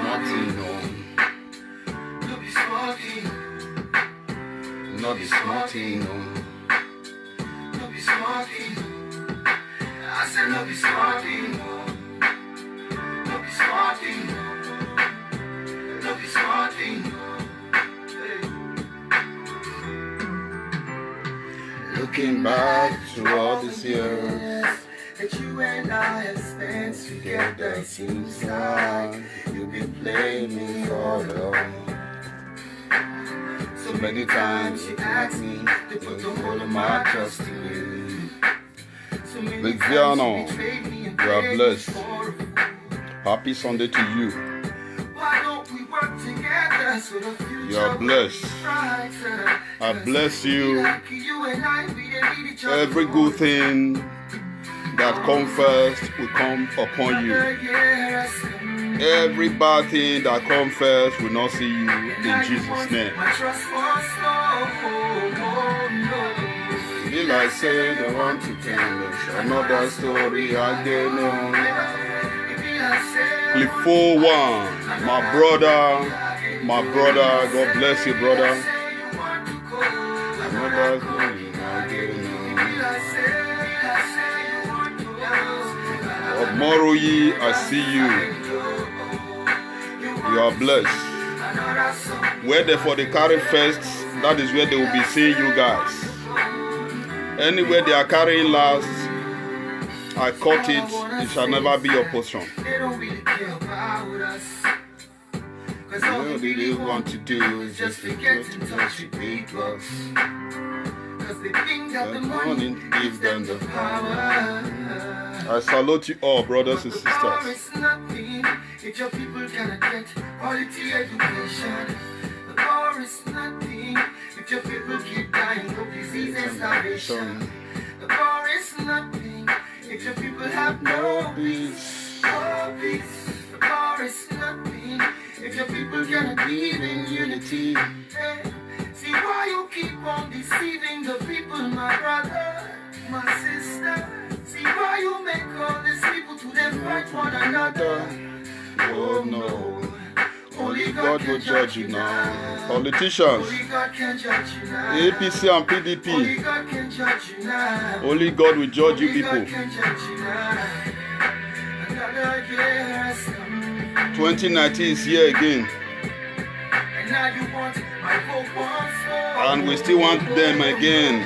thing, no. Not be small thing, no. No be small thing. I said no be small thing, no. No be small thing, no. No be small thing, no. Looking back to all these years that you and I have spent together, it seems like you've been playing me all along. So many times you asked me to put all of my trust in you. So many Big times Viano, you betrayed me and you are played me blessed. for a fool. Happy Sunday to you. Why don't we work together so the future You are blessed. will be brighter? I bless you. Like you and I, we didn't need each other Every good thing that comes first will come upon you. Every bad thing that comes first will not see you in Jesus' name. Be like say they want to tell us another story again. Clip 4-1, my brother, God bless you, brother. Another story again. Moroyi, I see you. You are blessed. Where therefore they carry first, that is where they will be seeing you guys. Anywhere they are carrying last, I caught it. It shall never be your portion. They don't really care about us. Cause all All they they want to do is just just to get get in in touch touch with with big big bucks. Cause they think that the The money money gives them the power. I salute you all, brothers and The power sisters. is nothing if your people cannot get quality education. The power is nothing if your people keep dying of disease and starvation. The power is nothing if your people have no peace. No peace. The power is nothing if your people cannot live in unity. Hey, see why you keep on deceiving the people, my brother, my sister. See why you make all these people to them fight one another. Oh no, Only God will judge you now. Politicians, Only God can judge you now. APC and Only PDP, God can judge you now. only God will judge you Only God people. can judge you now. Another year has come. 2019 is here again, And now you want my hope once more. and we still want them again.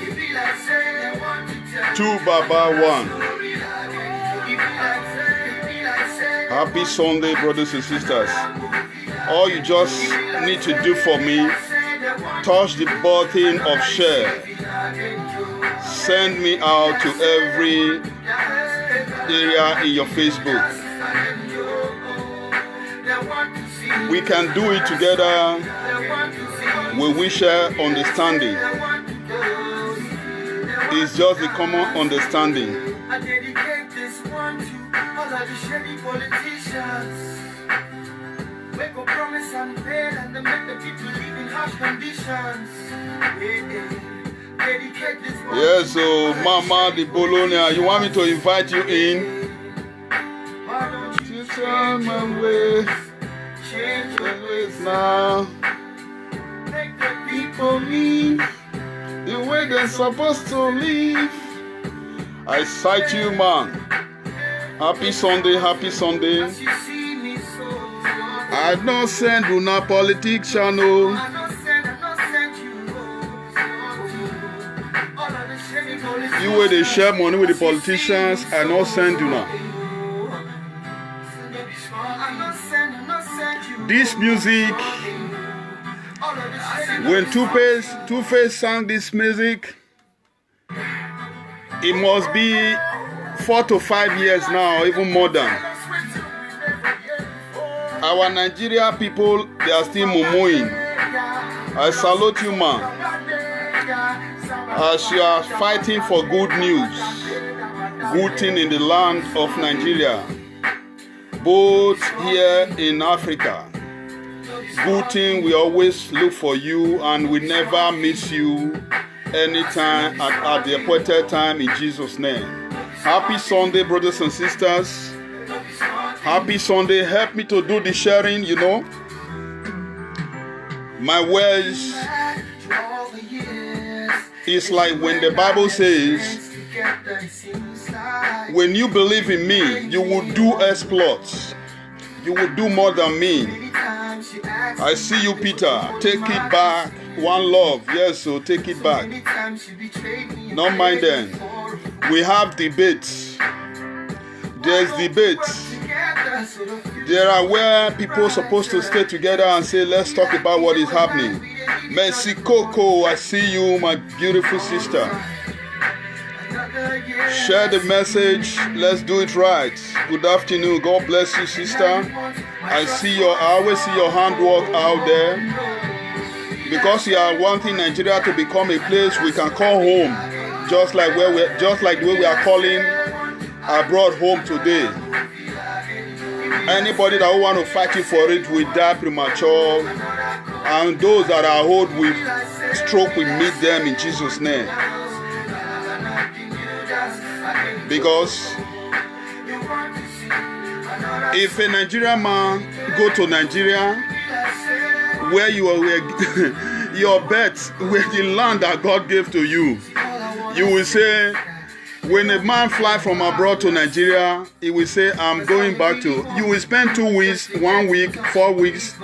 It be like say they want to tell 2 Baba 1. It be like say Happy Sunday, brothers and sisters. All you just need to do for me, touch the button of share. Send me out to every area in your Facebook. We can do it together when we share understanding. It's just a common understanding. I dedicate this one to all of the shady politicians. We go promise and fail and they make the people live in harsh conditions. Dedicate this one. Yes, so Mama the Bologna, you want me to invite you in? Why don't you Turn my way, change your ways now. Make the people People live the way they're supposed to live. I cite you, man. Happy Sunday, happy Sunday. as you see me so. I don't send you na politics channel. I don't send you. All of the shady politicians. You where they share money with the politicians, I not send you now. This music, when Two-Face sang this music, it must be 4 to 5 years now, even more than. Our Nigeria people, they are still murmuring. I salute you, man, as you are fighting for good news, good thing in the land of Nigeria, both here in Africa. Good thing, we always look for you and we never miss you anytime at the appointed time in Jesus' name. Happy Sunday, brothers and sisters. Happy Sunday. Help me to do the sharing, you know. My words is like when the Bible says, when you believe in me, you will do exploits. You will do more than me. I see you, Peter. Take it back. One love. Yes, so take it back. Not mind them. We have debates. There's debates. There are where people are supposed to stay together and say, let's talk about what is happening. Mercy Coco, I see you, my beautiful sister. Share the message. Let's do it right. Good afternoon. God bless you, sister. I always see your handwork out there. Because you are wanting Nigeria to become a place we can call home, just like the way we are calling abroad home today. Anybody that want to fight you for it will die premature, and those that are old with stroke will meet them in Jesus' name. Because if a Nigerian man go to Nigeria, where you are, your bet, where the land that God gave to you, you will say, when a man fly from abroad to Nigeria, he will say, I'm going back to, you will spend 2 weeks, 1 week, 4 weeks.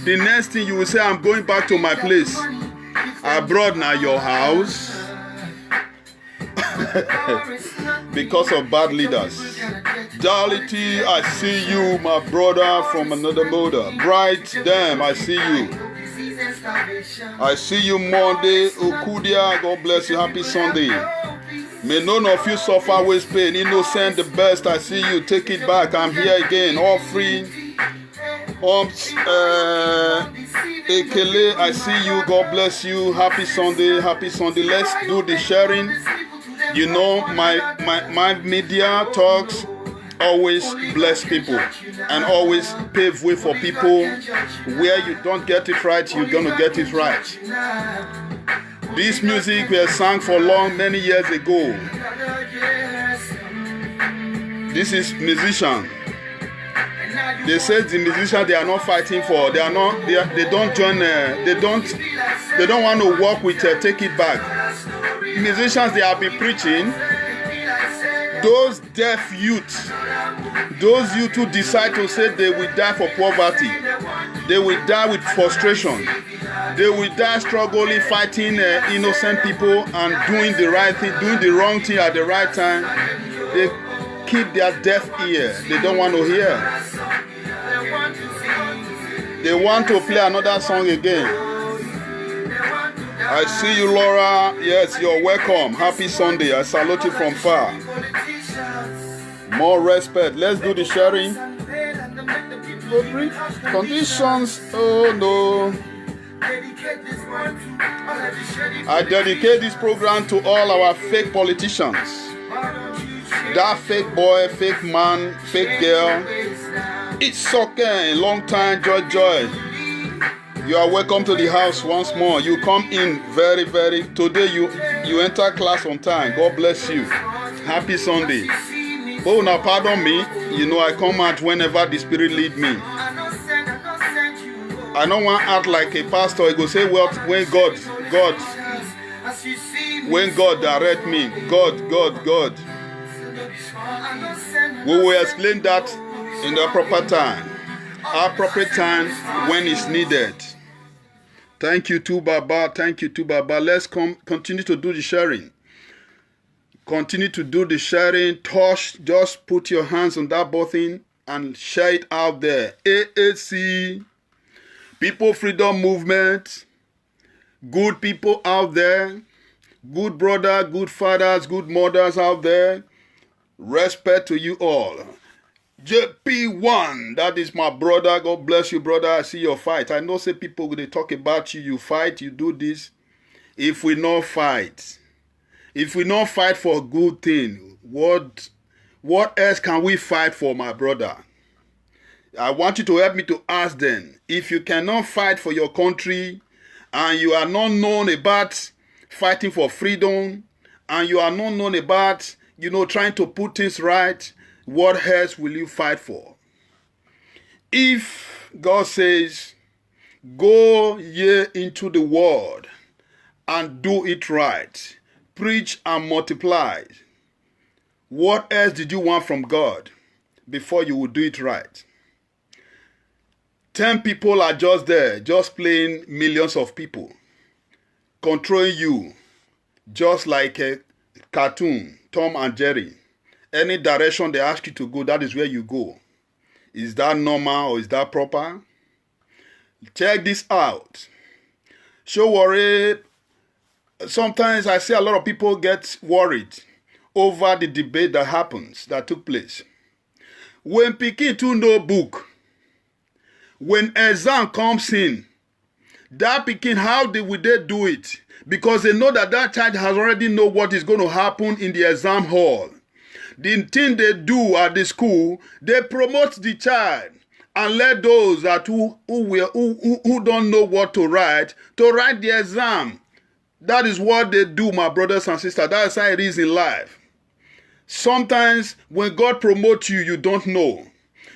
The next thing you will say, I'm going back to my place. Abroad now your house. Because of bad leaders. Dality, I see you, my brother from another mother. Bright, damn, I see you. I see you Monday. Okudia, God bless you. Happy Sunday. May none of you suffer with pain. Innocent, the best. I see you. Take it back. I'm here again. All free. Ekele, I see you. God bless you. Happy Sunday. Happy Sunday. Let's do the sharing. You know, my media talks always bless people and always pave way for people. Where you don't get it right, you're going to get it right. This music was sung for many years ago. This is musician. They say the musicians, they are not fighting for, they don't join, they don't want to work with Take It Back. Musicians, they have been preaching. Those deaf youth, those youth who decide to say they will die for poverty, they will die with frustration, they will die struggling, fighting innocent people and doing the right thing, doing the wrong thing at the right time. They keep their deaf ear. They don't want to hear. They want to play another song again. I see you, Laura. Yes, you're welcome. Happy Sunday. I salute you from far. More respect. Let's do the sharing. Conditions. Oh no. I dedicate this program to all our fake politicians. That fake boy, fake man, fake girl. It's okay. Long time, joy. You are welcome to the house once more. You come in very. Today you enter class on time. God bless you. Happy Sunday. Oh, now pardon me. You know I come out whenever the Spirit lead me. I don't want to act like a pastor. I go say, well, when God direct me, God. We will explain that in the proper time. Appropriate time when it's needed. Thank you too, Baba. Let's continue to do the sharing. Continue to do the sharing. Just put your hands on that button and share it out there. AAC, People Freedom Movement, good people out there, good brother, good fathers, good mothers out there. Respect to you all. JP1, that is my brother. God bless you, brother. I see your fight. I know say people, they talk about you. You fight, you do this. If we not fight for a good thing, what else can we fight for, my brother? I want you to help me to ask them. If you cannot fight for your country and you are not known about fighting for freedom and you are not known about, trying to put things right, what else will you fight for? If God says, go ye into the world and do it right, preach and multiply, what else did you want from God before you would do it right? 10 people are just there, just playing millions of people, controlling you, just like a cartoon, Tom and Jerry. Any direction they ask you to go, that is where you go. Is that normal or is that proper? Check this out. Show worry. Sometimes I see a lot of people get worried over the debate that took place. When pikin to no book, when exam comes in, that pikin, how will they do it? Because they know that child has already know what is going to happen in the exam hall. The thing they do at the school, they promote the child and let those that who don't know what to write the exam. That is what they do, my brothers and sisters. That is how it is in life. Sometimes when God promotes you, you don't know.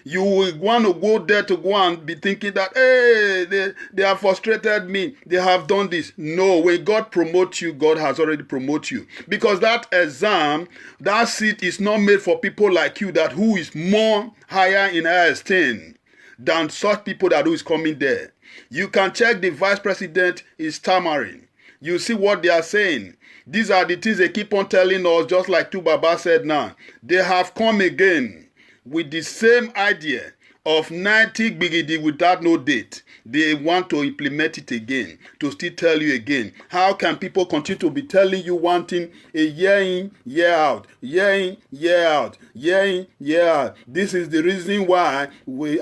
You will want to go there to go and be thinking that, hey, they have frustrated me. They have done this. No, when God promotes you, God has already promoted you. Because that exam, that seat is not made for people like you that who is more higher in higher esteem than such people that who is coming there. You can check the vice president is stammering. You see what they are saying. These are the things they keep on telling us, just like Tubaba said now. They have come again with the same idea of 90 bigidi without no date. They want to implement it again, to still tell you again. How can people continue to be telling you one thing a year in, year out, year in, year out, year in, year out? This is the reason why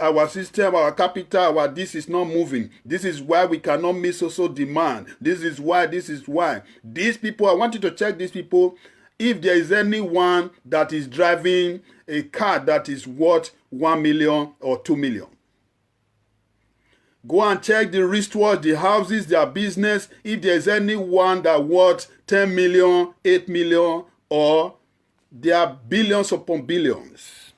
our system, our capital, our this is not moving. This is why we cannot meet social demand. This is why. These people, I want you to check these people. If there is anyone that is driving a car that is worth 1 million or 2 million, go and check the wristwatch, the houses, their business. If there is anyone that worth 10 million, 8 million, or there are billions upon billions.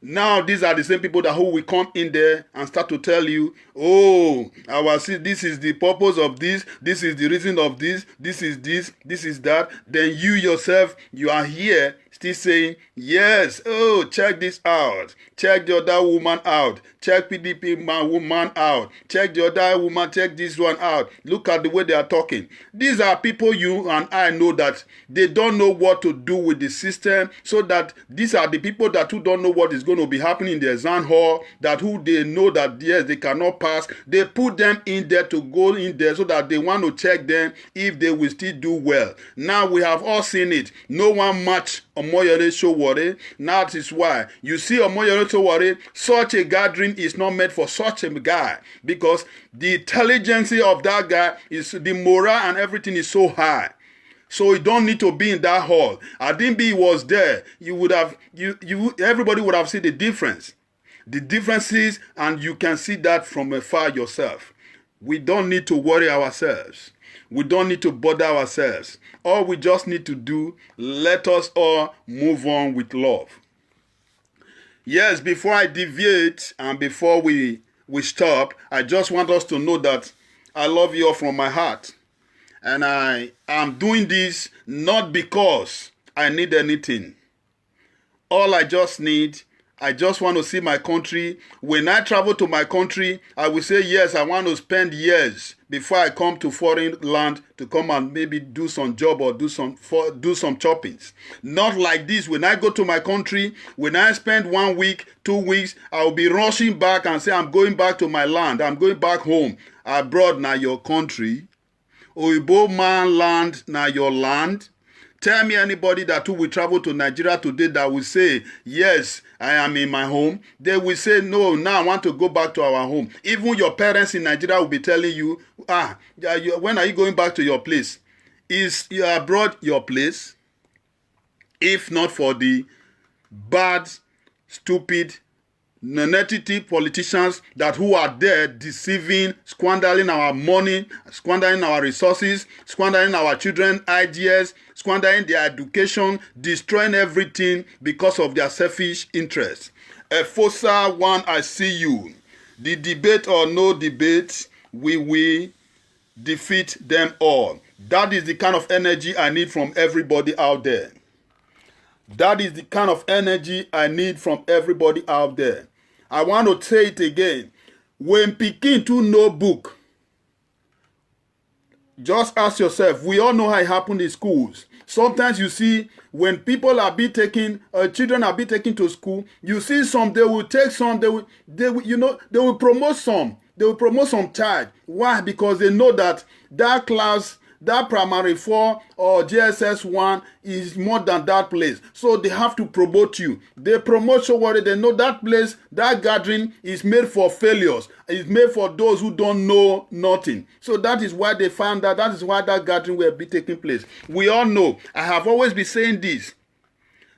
Now, these are the same people that who will come in there and start to tell you, oh, this is the purpose of this is the reason of this is that. Then you yourself, you are here still saying, yes, oh, check this out. Check the other woman out. Check PDP woman out. Check the other woman, check this one out. Look at the way they are talking. These are people you and I know that they don't know what to do with the system, so that these are the people that who don't know what is going to be happening in the exam hall, that who they know that yes, they cannot pass. They put them in there to go in there so that they want to check them if they will still do well. Now we have all seen it. No one match Omoyele Sowore. That is why you see Omoyele Sowore, such a gathering is not meant for such a guy, because the intelligence of that guy is, the morale and everything is so high. So you don't need to be in that hall. Adimbi was there. You would have, everybody would have seen the difference. The differences, and you can see that from afar yourself. We don't need to worry ourselves. We don't need to bother ourselves. All we just need to do, let us all move on with love. Yes, before I deviate and before we stop, I just want us to know that I love you all from my heart. And I am doing this not because I need anything. All I just need, I just want to see my country. When I travel to my country, I will say, yes, I want to spend years before I come to foreign land to come and maybe do some job or do some choppings. Not like this. When I go to my country, when I spend 1 week, 2 weeks, I will be rushing back and say, I'm going back to my land. I'm going back home. Abroad, now your country. Oyibo man land, now your land. Tell me anybody that who will travel to Nigeria today that will say, yes, I am in my home. They will say, no, now I want to go back to our home. Even your parents in Nigeria will be telling you, when are you going back to your place? Is abroad your place? If not for the bad, stupid, non-entity politicians that who are there deceiving, squandering our money, squandering our resources, squandering our children's ideas, squandering their education, destroying everything because of their selfish interests. Efosa 1, I see you. The debate or no debate, we will defeat them all. That is the kind of energy I need from everybody out there. That is the kind of energy I need from everybody out there. I want to say it again. When Pikin to know book, just ask yourself, we all know how it happened in schools. Sometimes you see when people are being taken, children are being taken to school, you see some, they will take some, they will promote some. They will promote some child. Why? Because they know that that class, that primary 4 or JSS 1 is more than that place. So they have to promote you. They promote so what they know that place, that gathering is made for failures. It's made for those who don't know nothing. So that is why they found that. That is why that gathering will be taking place. We all know. I have always been saying this.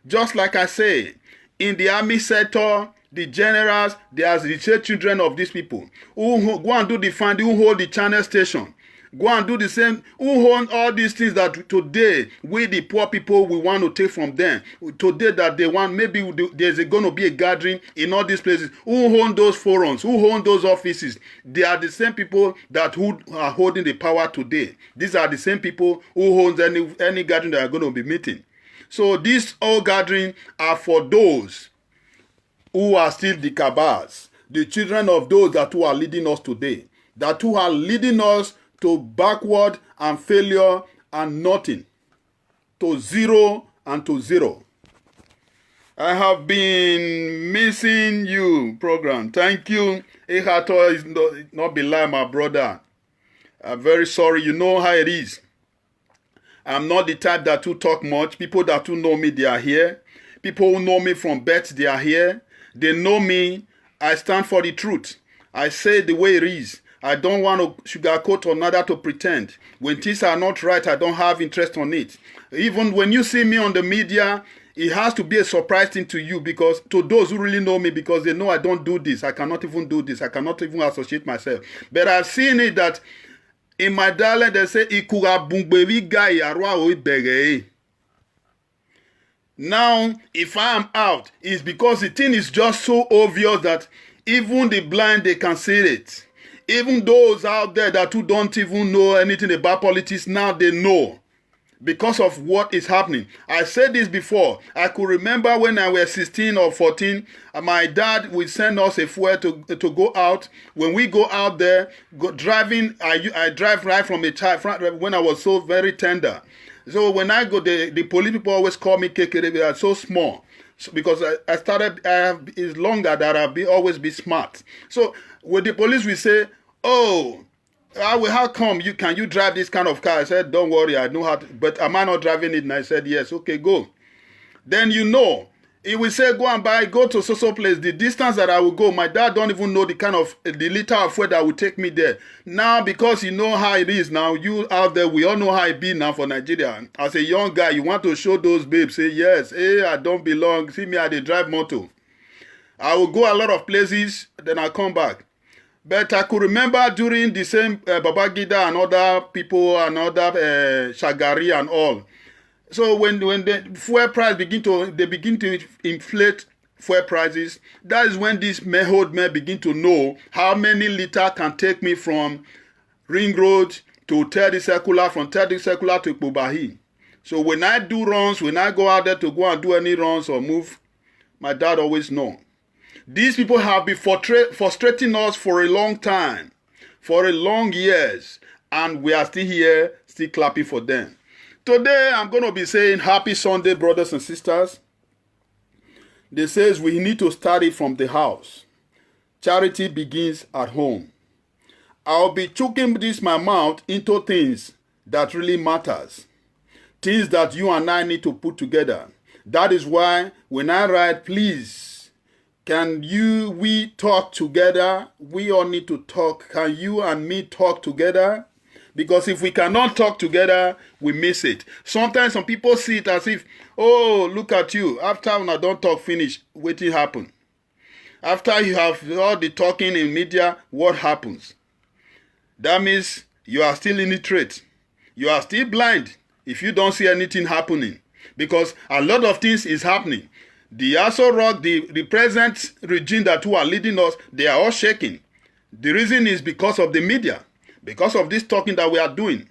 Just like I say, in the army sector, the generals, they are the children of these people who go and do the funding, who hold the channel station. Go and do the same. Who own all these things that today we the poor people we want to take from them. Today that they want, maybe there's going to be a gathering in all these places. Who own those forums? Who own those offices? They are the same people who are holding the power today. These are the same people who owns any gathering that are going to be meeting. So these all gatherings are for those who are still the cabals, the children of those who are leading us today, who are leading us to backward and failure and nothing, to zero and to zero. I have been missing you, program. Thank you. Ehato is not be like my brother. I'm very sorry. You know how it is. I'm not the type that to talk much. People that do know me, they are here. People who know me from birth, they are here. They know me. I stand for the truth. I say the way it is. I don't want to sugarcoat or another to pretend. When things are not right, I don't have interest on it. Even when you see me on the media, it has to be a surprise thing to you, because to those who really know me, because they know I don't do this. I cannot even do this. I cannot even associate myself. But I've seen it that in my dialect, they say, now, if I am out, it's because the thing is just so obvious that even the blind, they can see it. Even those out there who don't even know anything about politics, now they know because of what is happening. I said this before. I could remember when I was 16 or 14, my dad would send us a fuel to go out. When we go out there, driving, I drive right from a child when I was so very tender. So when I go, the police people always call me Kekere. They are so small. So because it's longer that I've always be smart. So when the police will say, oh, how come can you drive this kind of car? I said, don't worry, I know how to, but am I not driving it? And I said, yes, okay, go. Then he will say, go to so place. The distance that I will go, my dad don't even know the liter of fuel that will take me there. Now, because you know how it is now, you out there, we all know how it be now for Nigeria. As a young guy, you want to show those babes, say, yes, hey, I don't belong. See me, I dey drive motor. I will go a lot of places, then I come back. But I could remember during the same Babangida and other people and other Shagari and all. So when the fuel price begin to inflate fuel prices, that is when these old men begin to know how many liters can take me from Ring Road to 30 Circular, from 30 Circular to Ikpobahi. So when I do runs, when I go out there to go and do any runs or move, my dad always know. These people have been frustrating us for a long time, for a long years, and we are still here, still clapping for them. Today, I'm going to be saying happy Sunday, brothers and sisters. They says we need to start it from the house. Charity begins at home. I'll be choking my mouth into things that really matters. Things that you and I need to put together. That is why when I write, please, we talk together? We all need to talk. Can you and me talk together? Because if we cannot talk together, we miss it. Sometimes some people see it as if, oh, look at you. After when I don't talk finish, waiting happen. After you have all the talking in media, what happens? That means you are still illiterate. You are still blind if you don't see anything happening. Because a lot of things is happening. The Aso Rock, the present regime that who are leading us, they are all shaking. The reason is because of the media, because of this talking that we are doing.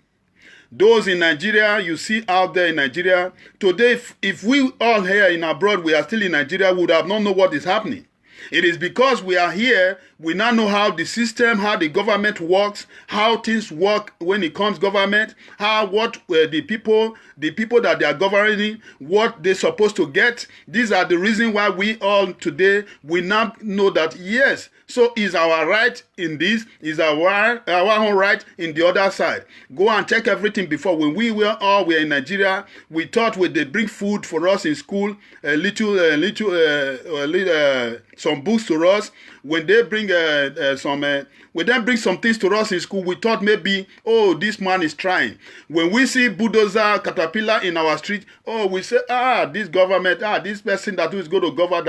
Those in Nigeria, you see out there in Nigeria, today, if we all here in abroad, we are still in Nigeria, we would have not known what is happening. It is because we are here, we now know how the system, how the government works, how things work when it comes government, the people that they are governing, what they're supposed to get. These are the reasons why we all today, we now know that yes, so is our right in this, is our own right in the other side. Go and check everything before. When we were in Nigeria, we thought when they bring food for us in school, some books to us. When they bring bring some things to us in school, we thought maybe, oh, this man is trying. When we see bulldozer, caterpillar in our street, oh, we say, this government, this person that is going to govern,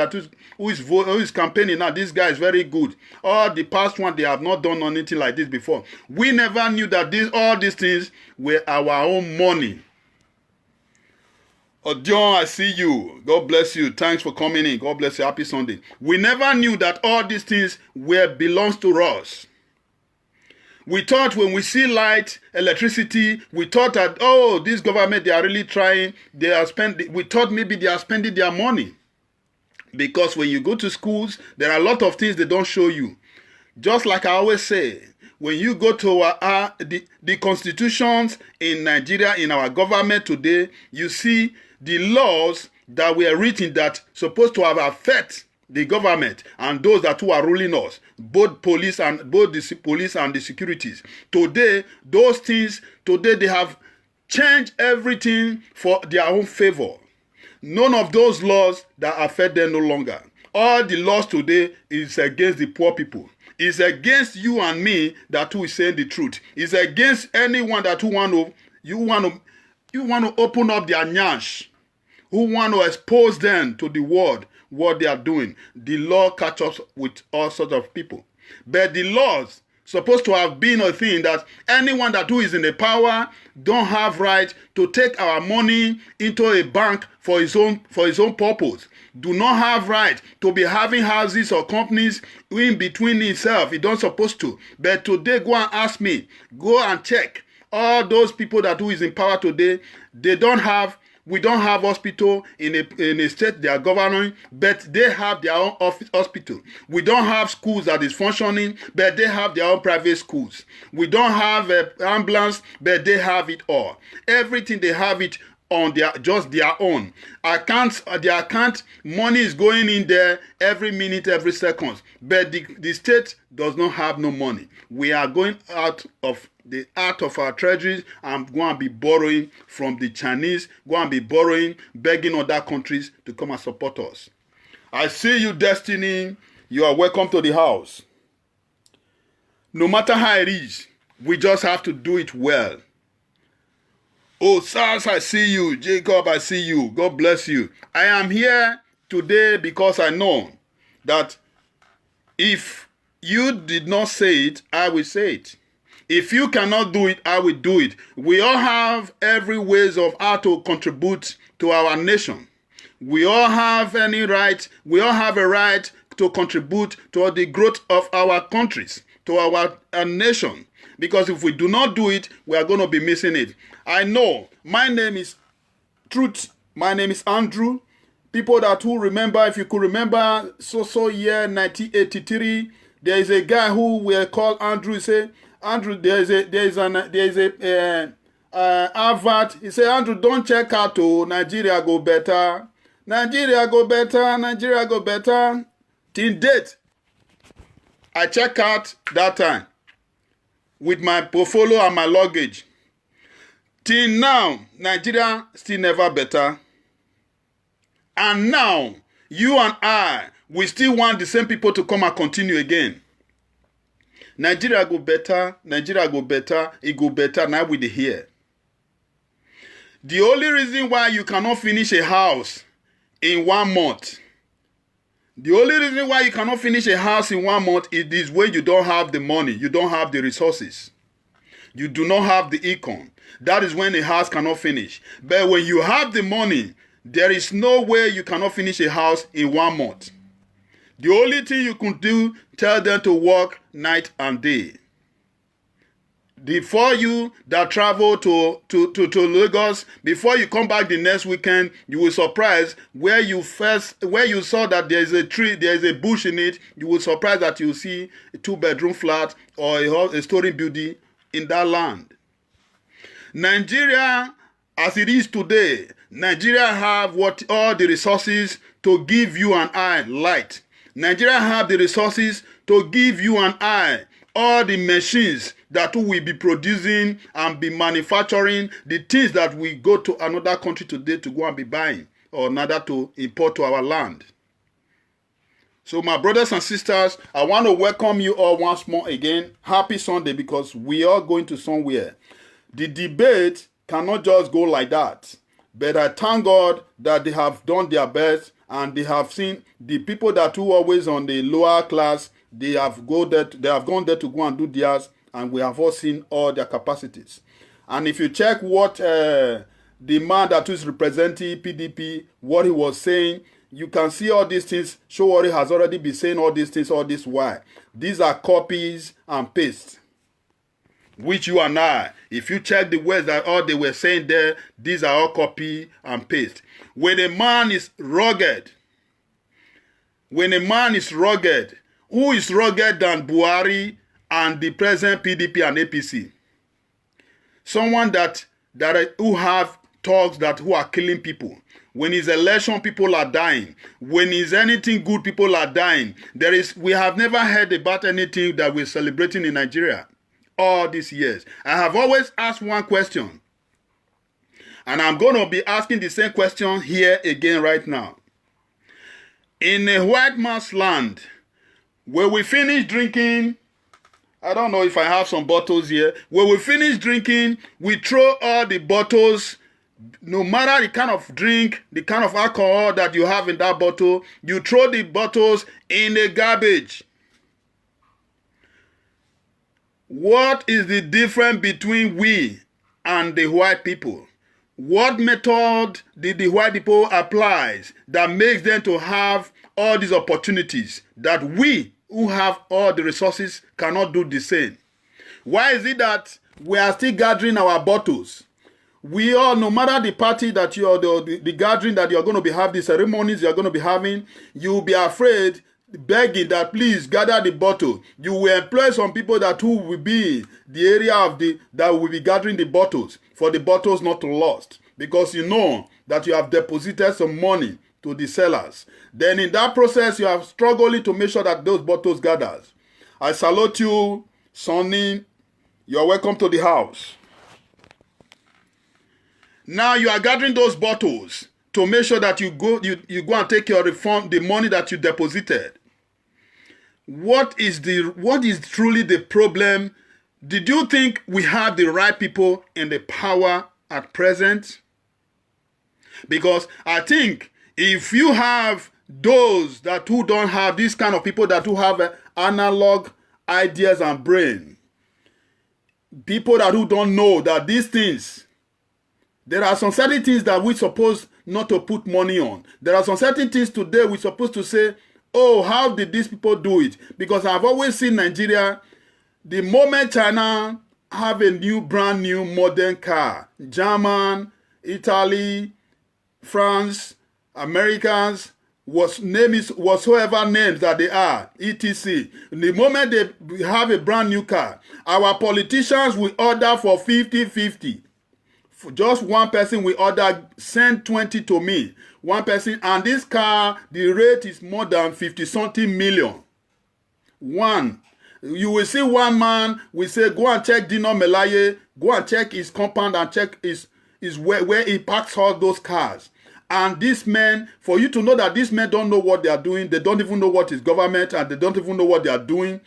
who is campaigning now, this guy is very good. All the past one, they have not done anything like this before. We never knew that all these things were our own money. Odion, I see you. God bless you. Thanks for coming in. God bless you. Happy Sunday. We never knew that all these things belongs to us. We thought when we see light, electricity, we thought that, oh, this government, they are really trying. We thought maybe they are spending their money. Because when you go to schools, there are a lot of things they don't show you. Just like I always say, when you go to the constitutions in Nigeria, in our government today, you see the laws that were written that supposed to have affect the government and those that who are ruling us, both the police and the securities. Today, those things, they have changed everything for their own favor. None of those laws that affect them no longer. All the laws today is against the poor people. It's against you and me that who is saying the truth. It's against anyone that you want to open up their nyash, who want to expose them to the world, what they are doing. The law catches up with all sorts of people. But the laws supposed to have been a thing that anyone that who is in the power don't have right to take our money into a bank for his own purpose. Do not have right to be having houses or companies in between himself. He don't supposed to. But today, go and ask me. Go and check. All those people that who is in power today, we don't have hospital in a state they are governing, but they have their own hospital. We don't have schools that is functioning, but they have their own private schools. We don't have ambulance, but they have it all. Everything they have it on their own their account. Money is going in there every minute, every second, but the state does not have no money. We are going out of our treasuries and go and be borrowing from the Chinese, go and be begging other countries to come and support us. I see you, Destiny. You are welcome to the house. No matter how it is, we just have to do it well. Oh, Sars, I see you. Jacob, I see you. God bless you. I am here today because I know that if you did not say it, I will say it. If you cannot do it, I will do it. We all have every ways of how to contribute to our nation. We all have a right to contribute to the growth of our countries, to our nation. Because if we do not do it, we are going to be missing it. I know. My name is Truth. My name is Andrew. People that who remember, if you could remember, year 1983, there is a guy who we call Andrew. He say, Andrew, there is a Harvard. He say, Andrew, don't check out to Nigeria go better. Nigeria go better. Nigeria go better. Till date, I check out that time with my portfolio and my luggage. Till now, Nigeria still never better. And now, you and I, we still want the same people to come and continue again. Nigeria go better, Nigeria go better, it go better, now we here. The only reason why you cannot finish a house in 1 month, the only reason why you cannot finish a house in 1 month is when you don't have the money, you don't have the resources. You do not have the income. That is when a house cannot finish. But when you have the money, There is no way you cannot finish a house in 1 month. The only thing you can do, tell them to work night and day. Before you that travel to Lagos, before you come back the next weekend, you will surprise where you saw that there is a tree, there is a bush in it. You will surprise that you see a 2-bedroom flat or a story building in that land. Nigeria, as it is today, Nigeria have all the resources to give you and I light. Nigeria have the resources to give you and I all the machines that we will be producing and be manufacturing the things that we go to another country today to go and be buying or another to import to our land. So my brothers and sisters, I want to welcome you all once more again. Happy Sunday, because we are going to somewhere. The debate cannot just go like that. But I thank God that they have done their best and they have seen the people that were always on the lower class, they have gone there to go and do theirs, and we have all seen all their capacities. And if you check what the man that is representing PDP, what he was saying, you can see all these things. Showori has already been saying all these things all this while. These are copies and pastes, which you and I, if you check the words that all they were saying there, these are all copy and paste. When a man is rugged, who is rugged than Buhari and the present PDP and APC? Someone who have thugs who are killing people. When it's election, people are dying. When it's anything good, people are dying. We have never heard about anything that we're celebrating in Nigeria all these years. I have always asked one question, and I'm going to be asking the same question here again right now. In a white man's land, where we finish drinking, I don't know if I have some bottles here. When we finish drinking, we throw all the bottles, no matter the kind of drink, the kind of alcohol that you have in that bottle, you throw the bottles in the garbage. What is the difference between we and the white people? What method did the white people apply that makes them to have all these opportunities that we who have all the resources cannot do the same? Why is it that we are still gathering our bottles? We all, no matter the party that you are, the gathering that you are going to be having, the ceremonies you are going to be having, you will be afraid, begging that please gather the bottle. You will employ some people who will be the area that will be gathering the bottles for the bottles not to lost, because you know that you have deposited some money to the sellers. Then in that process, you are struggling to make sure that those bottles gathers. I salute you, Sonny. You are welcome to the house. Now you are gathering those bottles to make sure that you go and take your refund, the money that you deposited. What is truly the problem? Did you think we have the right people in the power at present? Because I think if you have those who don't have this kind of people who have analog ideas and brain, people who don't know that these things, there are some certain things that we're supposed not to put money on. There are some certain things today we're supposed to say, oh, how did these people do it? Because I've always seen Nigeria, the moment China have a brand new modern car, German, Italy, France, Americans, whatsoever names that they are, etc. The moment they have a brand new car, our politicians will order for 50-50. For just one person we order, send 20 to me. One person, and this car, the rate is more than 50-something million. One. You will see one man, we say, go and check Dino Melaye, go and check his compound and check his where he parks all those cars. And these men, for you to know that these men don't know what they are doing, they don't even know what is government, and they don't even know what they are doing.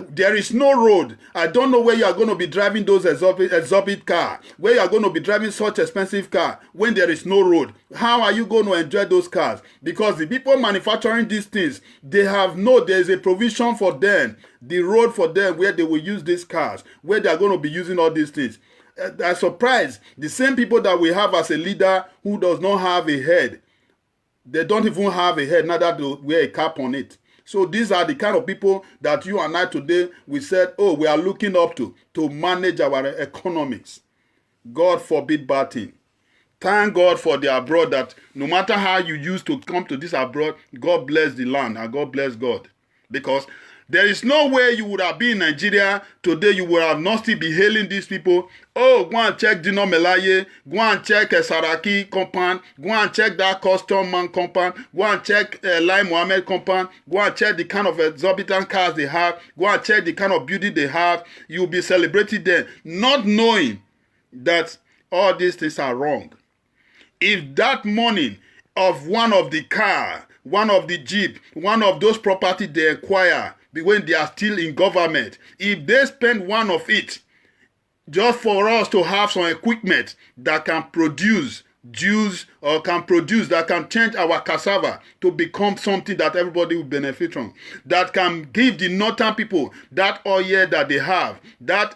There is no road. I don't know where you are going to be driving those exorbitant car, where you are going to be driving such expensive car when there is no road. How are you going to enjoy those cars? Because the people manufacturing these things, they have there is a provision for them, the road for them where they will use these cars, where they are going to be using all these things. I'm surprised. The same people that we have as a leader who does not have a head, they don't even have a head, neither to wear a cap on it. So these are the kind of people that you and I today, we said, oh, we are looking up to manage our economics. God forbid bad thing. Thank God for the abroad, that no matter how you used to come to this abroad, God bless the land and God bless God. Because there is no way you would have been in Nigeria today, you would have not still be hailing these people. Oh, go and check Dino Melaye, go and check Saraki compound, go and check that custom man compound, go and check Lai Mohammed compound, go and check the kind of exorbitant cars they have, go and check the kind of beauty they have. You'll be celebrated there, not knowing that all these things are wrong. If that money of one of the car, one of the jeep, one of those property they acquire when they are still in government, if they spend one of it just for us to have some equipment that can produce juice or can produce, that can change our cassava to become something that everybody will benefit from, that can give the northern people that oil that they have, that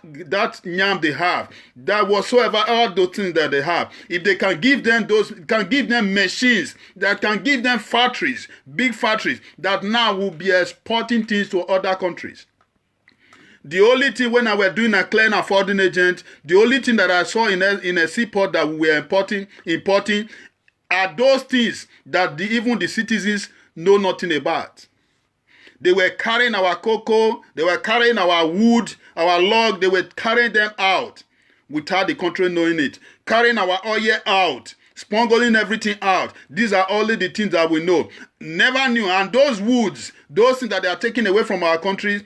yam they have, that whatsoever, all those things that they have, if they can give them those, can give them machines, that can give them factories, big factories, that now will be exporting things to other countries. The only thing when I were doing a clean affording agent, the only thing that I saw in a seaport that we were importing are those things that even the citizens know nothing about. They were carrying our cocoa, they were carrying our wood, our log, they were carrying them out without the country knowing it. Carrying our oil out, smuggling everything out. These are only the things that we know. Never knew. And those woods, those things that they are taking away from our countries,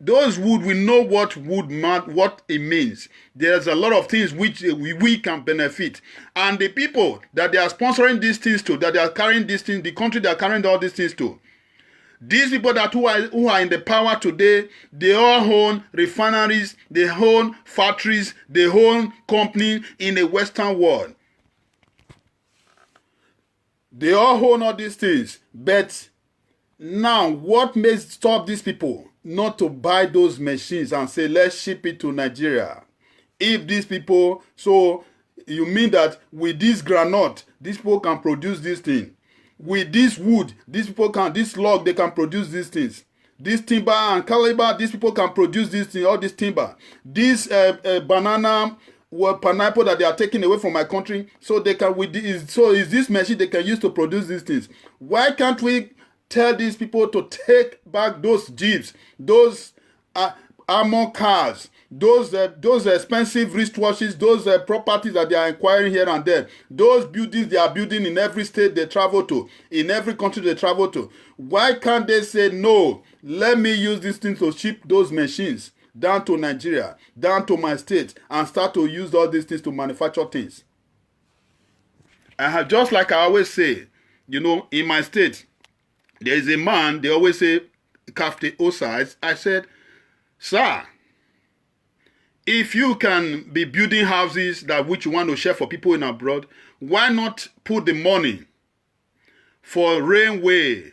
those wood, we know what what it means. There's a lot of things which we can benefit. And the people that they are sponsoring these things to, that they are carrying these things, the country they are carrying all these things to, these people that who are in the power today, they all own refineries, they own factories, they own companies in the Western world. They all own all these things. But now, what may stop these people not to buy those machines and say, let's ship it to Nigeria? If these people, so you mean that with this granite, these people can produce this thing. With this wood, these people can, this log, they can produce these things. This timber and caliber, these people can produce this thing, all this timber. This banana, pineapple that they are taking away from my country, so they can, so is this machine they can use to produce these things? Why can't we tell these people to take back those jeeps, those armor cars, those expensive wristwatches, those properties that they are acquiring here and there, those buildings they are building in every state they travel to, in every country they travel to? Why can't they say, no, let me use these things to ship those machines down to Nigeria, down to my state, and start to use all these things to manufacture things? I have, just like I always say, you know, in my state, there is a man, they always say, Kafte Osa. I said, sir, if you can be building houses that which you want to share for people in abroad, why not put the money for railway,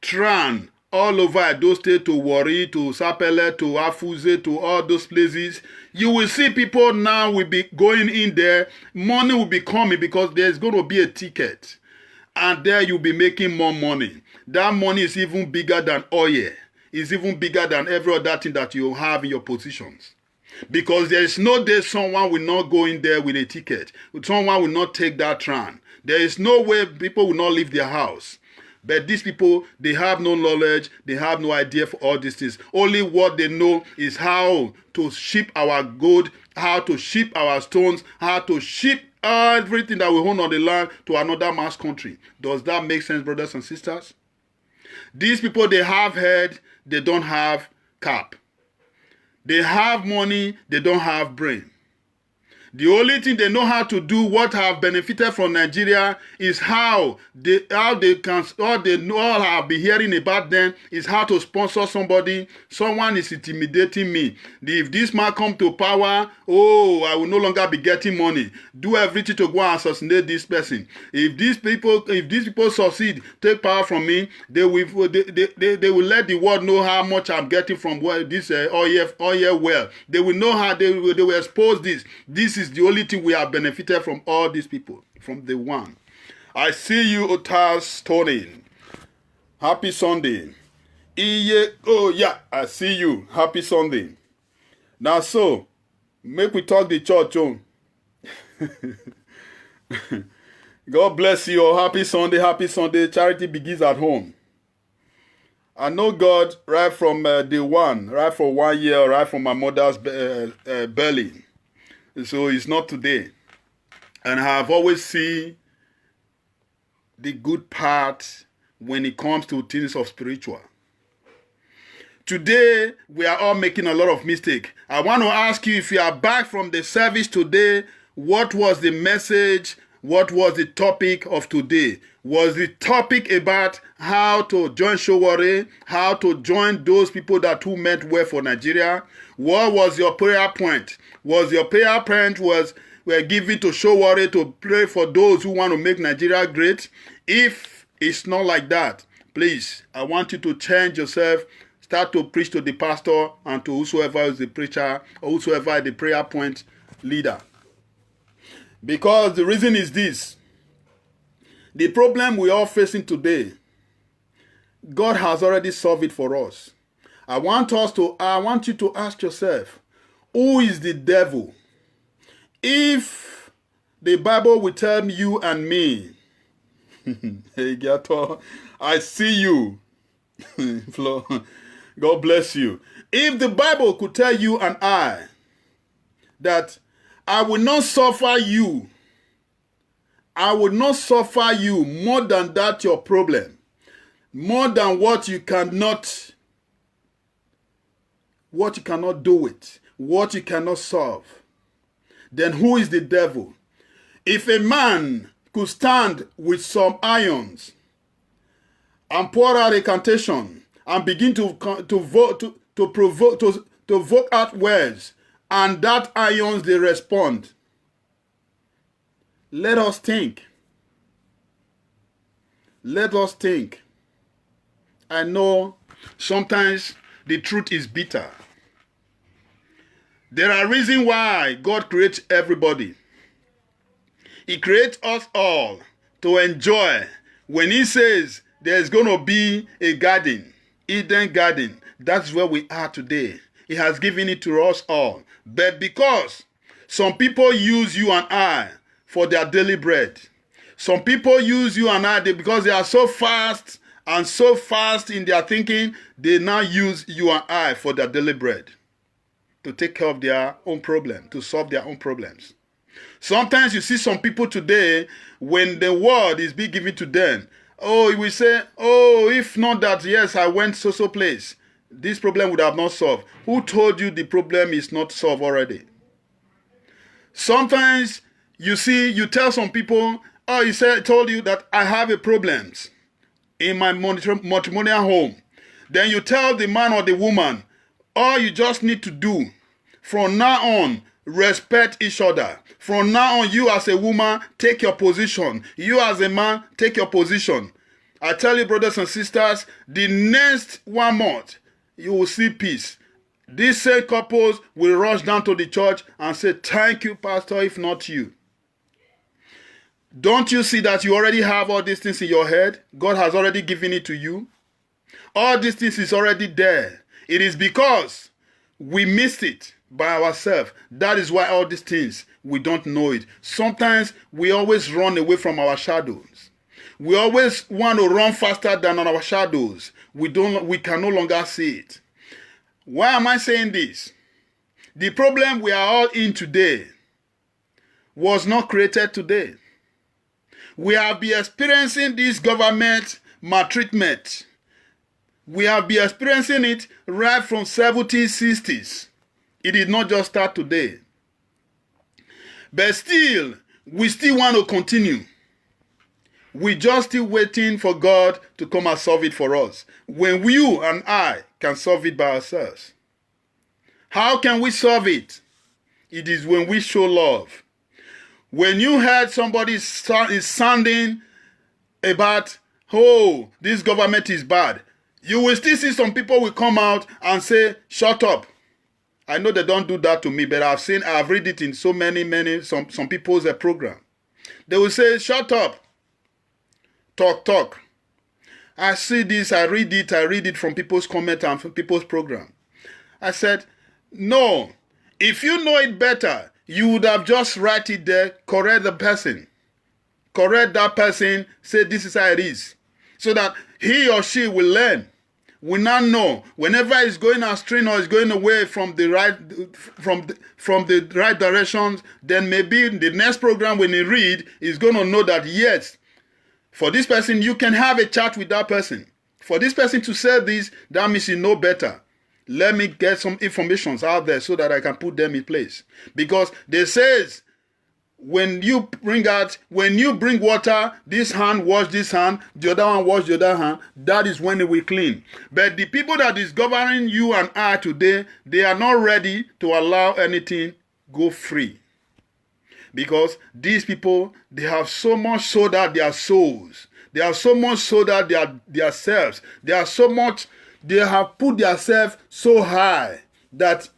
tram, all over those states, to Warri, to Sapele, to Afuze, to all those places? You will see people now will be going in there. Money will be coming because there's going to be a ticket. And there you'll be making more money. That money is even bigger than oil. It's even bigger than every other thing that you have in your positions. Because there is no day someone will not go in there with a ticket. Someone will not take that tram. There is no way people will not leave their house. But these people, they have no knowledge. They have no idea for all these things. Only what they know is how to ship our gold, how to ship our stones, how to ship everything that we own on the land to another man's country. Does that make sense, brothers and sisters? These people, they have head, they don't have cap. They have money, they don't have brain. The only thing they know how to do, what have benefited from Nigeria, is how they can, all they know, all I've been hearing about them is how to sponsor somebody. Someone is intimidating me. If this man come to power, oh, I will no longer be getting money. Do everything to go and assassinate this person. If these people succeed, take power from me, they will let the world know how much I'm getting from this oil well. They will know how they will expose this. This is the only thing we have benefited from all these people, from the one. I see you, Otas Tony. Happy Sunday. Oh yeah, I see you. Happy Sunday. Now so, make we talk the church on. God bless you. Happy Sunday, happy Sunday. Charity begins at home. I know God right from day one, right from 1 year, right from my mother's belly. So it's not today. And I have always seen the good part when it comes to things of spiritual. Today, we are all making a lot of mistakes. I want to ask you, if you are back from the service today, what was the message? What was the topic of today? Was the topic about how to join Sowore, how to join those people who meant well for Nigeria? What was your prayer point? Was your prayer point were given to Sowore to pray for those who want to make Nigeria great? If it's not like that, please, I want you to change yourself. Start to preach to the pastor and to whosoever is the preacher or whosoever is the prayer point leader. Because the reason is this. The problem we are facing today, God has already solved it for us. I want you to ask yourself, who is the devil? If the Bible will tell you and me, hey Gato, I see you. Flo, God bless you. If the Bible could tell you and I that I will not suffer you, I will not suffer you more than that your problem, more than what you cannot do with, what you cannot solve, then who is the devil? If a man could stand with some irons and pour out a incantation and begin to vote out words, and that irons they respond, let us think. Let us think. I know sometimes the truth is bitter. There are reasons why God creates everybody. He creates us all to enjoy. When he says there's going to be a garden, Eden garden, that's where we are today. He has given it to us all. But because some people use you and I for their daily bread, some people use you and I because they are so fast in their thinking, they now use you and I for their daily bread to take care of their own problem, to solve their own problems. Sometimes you see some people today, when the word is being given to them, oh, we say, oh, if not that, yes, I went so place, this problem would have not solved. Who told you the problem is not solved already? Sometimes you see, you tell some people, oh, told you that I have a problem in my matrimonial home. Then you tell the man or the woman, all you just need to do from now on, respect each other. From now on, you as a woman, take your position. You as a man, take your position. I tell you, brothers and sisters, the next 1 month, you will see peace. These same couples will rush down to the church and say, thank you, pastor, if not you. Don't you see that you already have all these things in your head? God has already given it to you. All these things is already there. It is because we missed it by ourselves. That is why all these things, we don't know it. Sometimes we always run away from our shadows. We always want to run faster than our shadows. We can no longer see it. Why am I saying this? The problem we are all in today was not created today. We have been experiencing this government maltreatment. We have been experiencing it right from 70s, 60s. It did not just start today. But still, we still want to continue. We just still waiting for God to come and solve it for us. When you and I can solve it by ourselves. How can we solve it? It is when we show love. When you heard somebody is sounding about, oh, this government is bad, you will still see some people will come out and say, shut up. I know they don't do that to me, but I've read it in so many, some people's program. They will say, shut up. Talk. I see this, I read it from people's comment and from people's program. I said, no, if you know it better, you would have just write it there, correct the person. Correct that person, say this is how it is. So that he or she will learn. Will not know. Whenever he's going astray or is going away from the right directions, then maybe in the next program when he read, he's going to know that yes, for this person, you can have a chat with that person. For this person to say this, that means you know better. Let me get some informations out there so that I can put them in place. Because they says, when you bring water, this hand wash this hand, the other one wash the other hand, that is when it will clean. But the people that is governing you and I today, they are not ready to allow anything go free. Because these people, they have so much sold out their souls. They have so much sold out their selves. They have put themselves so high that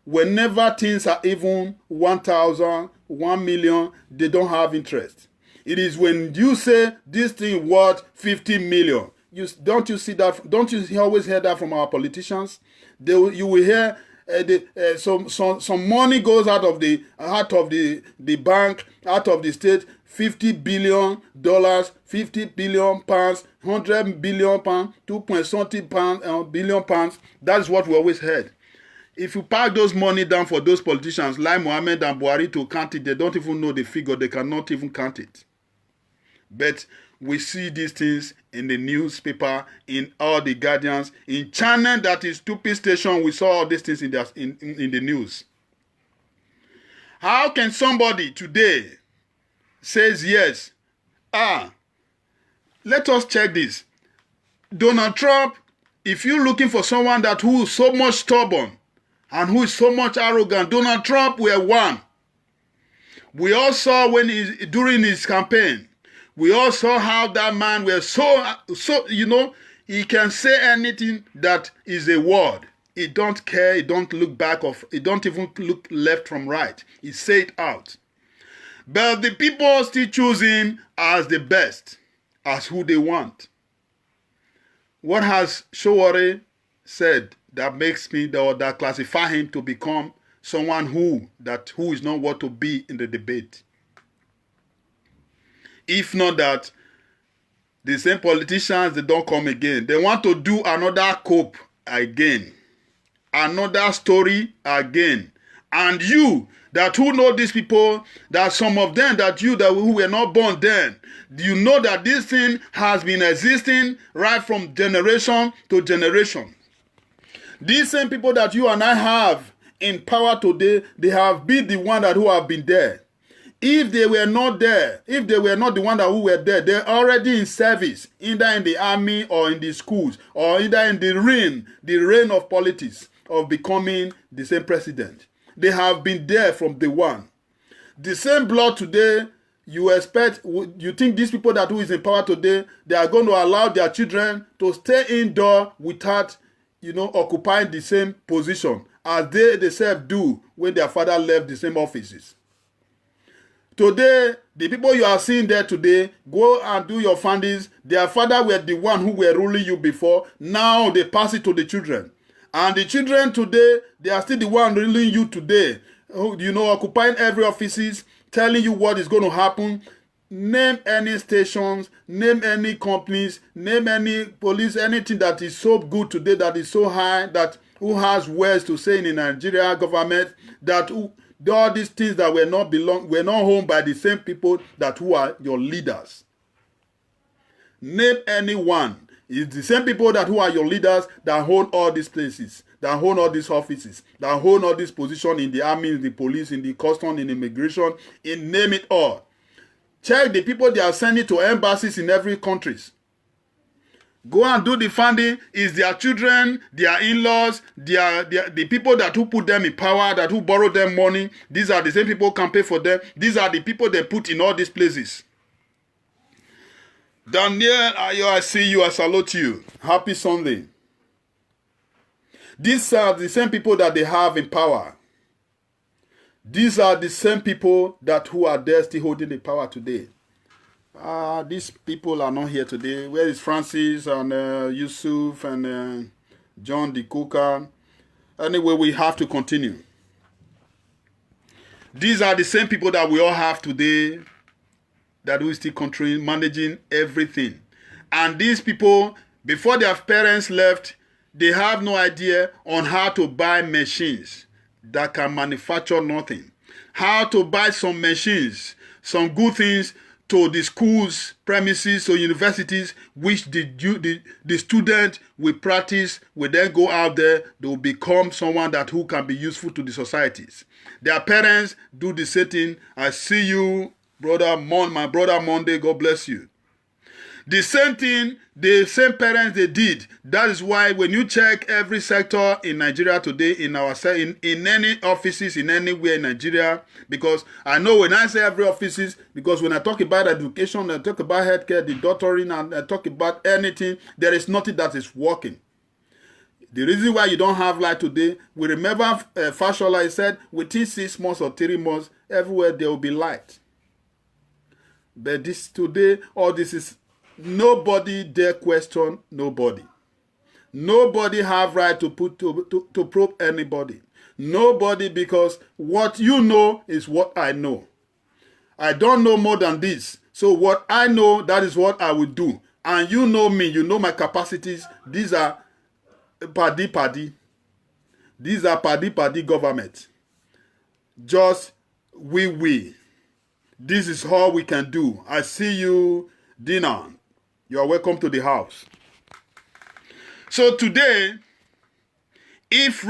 whenever things are even 1,000, 1 million, they don't have interest. It is when you say this thing worth 50 million. Don't you see that? Don't you always hear that from our politicians? You will hear some money goes out of the bank, out of the state, $50 billion, 50 billion pounds, 100 billion pounds, 2.something billion pounds. That's what we always heard. If you pack those money down for those politicians like Mohammed and Buhari to count it, they don't even know the figure. They cannot even count it. But we see these things in the newspaper, in all the Guardians, in Channel, that is stupid station. We saw all these things in the news. How can somebody today says yes? Let us check this. Donald Trump, if you're looking for someone who is so much stubborn and who is so much arrogant, Donald Trump were one. We all saw during his campaign. We all saw how that man was so he can say anything that is a word. He don't care, he don't look back, he don't even look left from right. He say it out. But the people still choose him as the best, as who they want. What has Sowore said that makes me, that classify him to become someone who is not what to be in the debate? If not that, the same politicians, they don't come again. They want to do another cope again. Another story again. And you, who know these people, that some of them who were not born then, you know that this thing has been existing right from generation to generation. These same people that you and I have in power today, they have been the one who have been there. If they were not there, if they were not the one who were there, they're already in service, either in the army or in the schools, or either in the reign of politics, of becoming the same president. They have been there from day one. The same blood today, you think these people who is in power today, they are going to allow their children to stay indoor without, occupying the same position as they themselves do when their father left the same offices. Today, the people you are seeing there today, go and do your findings. Their father were the one who were ruling you before. Now they pass it to the children. And the children today, they are still the one ruling you today. Occupying every offices, telling you what is going to happen. Name any stations, name any companies, name any police, anything that is so good today, that is so high, who has words to say in the Nigeria government, all these things that were not owned by the same people who are your leaders. Name anyone. It's the same people who are your leaders that hold all these places, that hold all these offices, that hold all these positions in the army, in the police, in the custom, in immigration, in name it all. Check the people they are sending to embassies in every country. Go and do the funding. Is their children, their in-laws, the people that who put them in power, that who borrow them money. These are the same people who can pay for them. These are the people they put in all these places. Daniel, I see you. I salute you. Happy Sunday. These are the same people that they have in power. These are the same people that who are there still holding the power today. These people are not here today. Where is Francis and Yusuf and John the Cooker? Anyway, we have to continue. These are the same people that we all have today that we still controlling, managing everything. And these people, before their parents left, they have no idea on how to buy machines that can manufacture nothing. How to buy some machines, some good things to the schools, premises, or universities, which the student will practice, will then go out there, they will become someone who can be useful to the societies. Their parents do the same thing. I see you, my brother Monday, God bless you. The same thing, the same parents they did. That is why when you check every sector in Nigeria today, in any offices, in anywhere in Nigeria, because I know when I say every offices, because when I talk about education, I talk about healthcare, the doctoring, and I talk about anything, there is nothing that is working. The reason why you don't have light today, we remember Fashola said, within 6 months or 3 months, everywhere there will be light. But this today, all this is, nobody dare question nobody. Nobody have right to probe anybody. Nobody, because what you know is what I know. I don't know more than this. So what I know, that is what I will do. And you know me, you know my capacities. These are paddy. These are paddy government. Just we. This is all we can do. I see you, Dina. You are welcome to the house. So today, if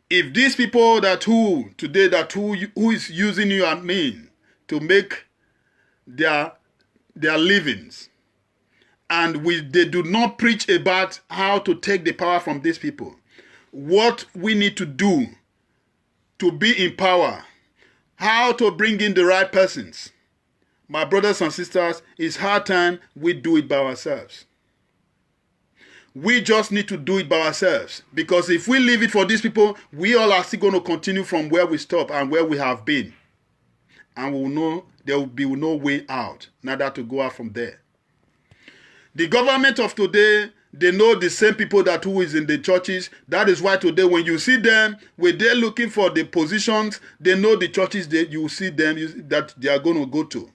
these people who is using you and me to make their livings, and they do not preach about how to take the power from these people, what we need to do to be in power, how to bring in the right persons. My brothers and sisters, it's high time we do it by ourselves. We just need to do it by ourselves. Because if we leave it for these people, we all are still going to continue from where we stop and where we have been. And we will know there will be no way out, neither to go out from there. The government of today, they know the same people who is in the churches. That is why today when you see them, when they're looking for the positions, they know the churches you see them that they are going to go to.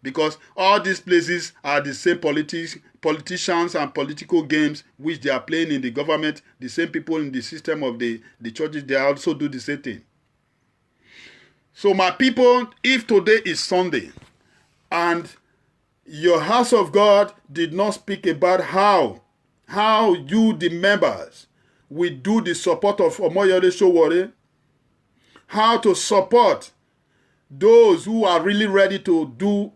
Because all these places are the same politicians and political games which they are playing in the government. The same people in the system of the churches, they also do the same thing. So my people, if today is Sunday and your house of God did not speak about how you, the members, will do the support of Omoyole Sowore, how to support those who are really ready to do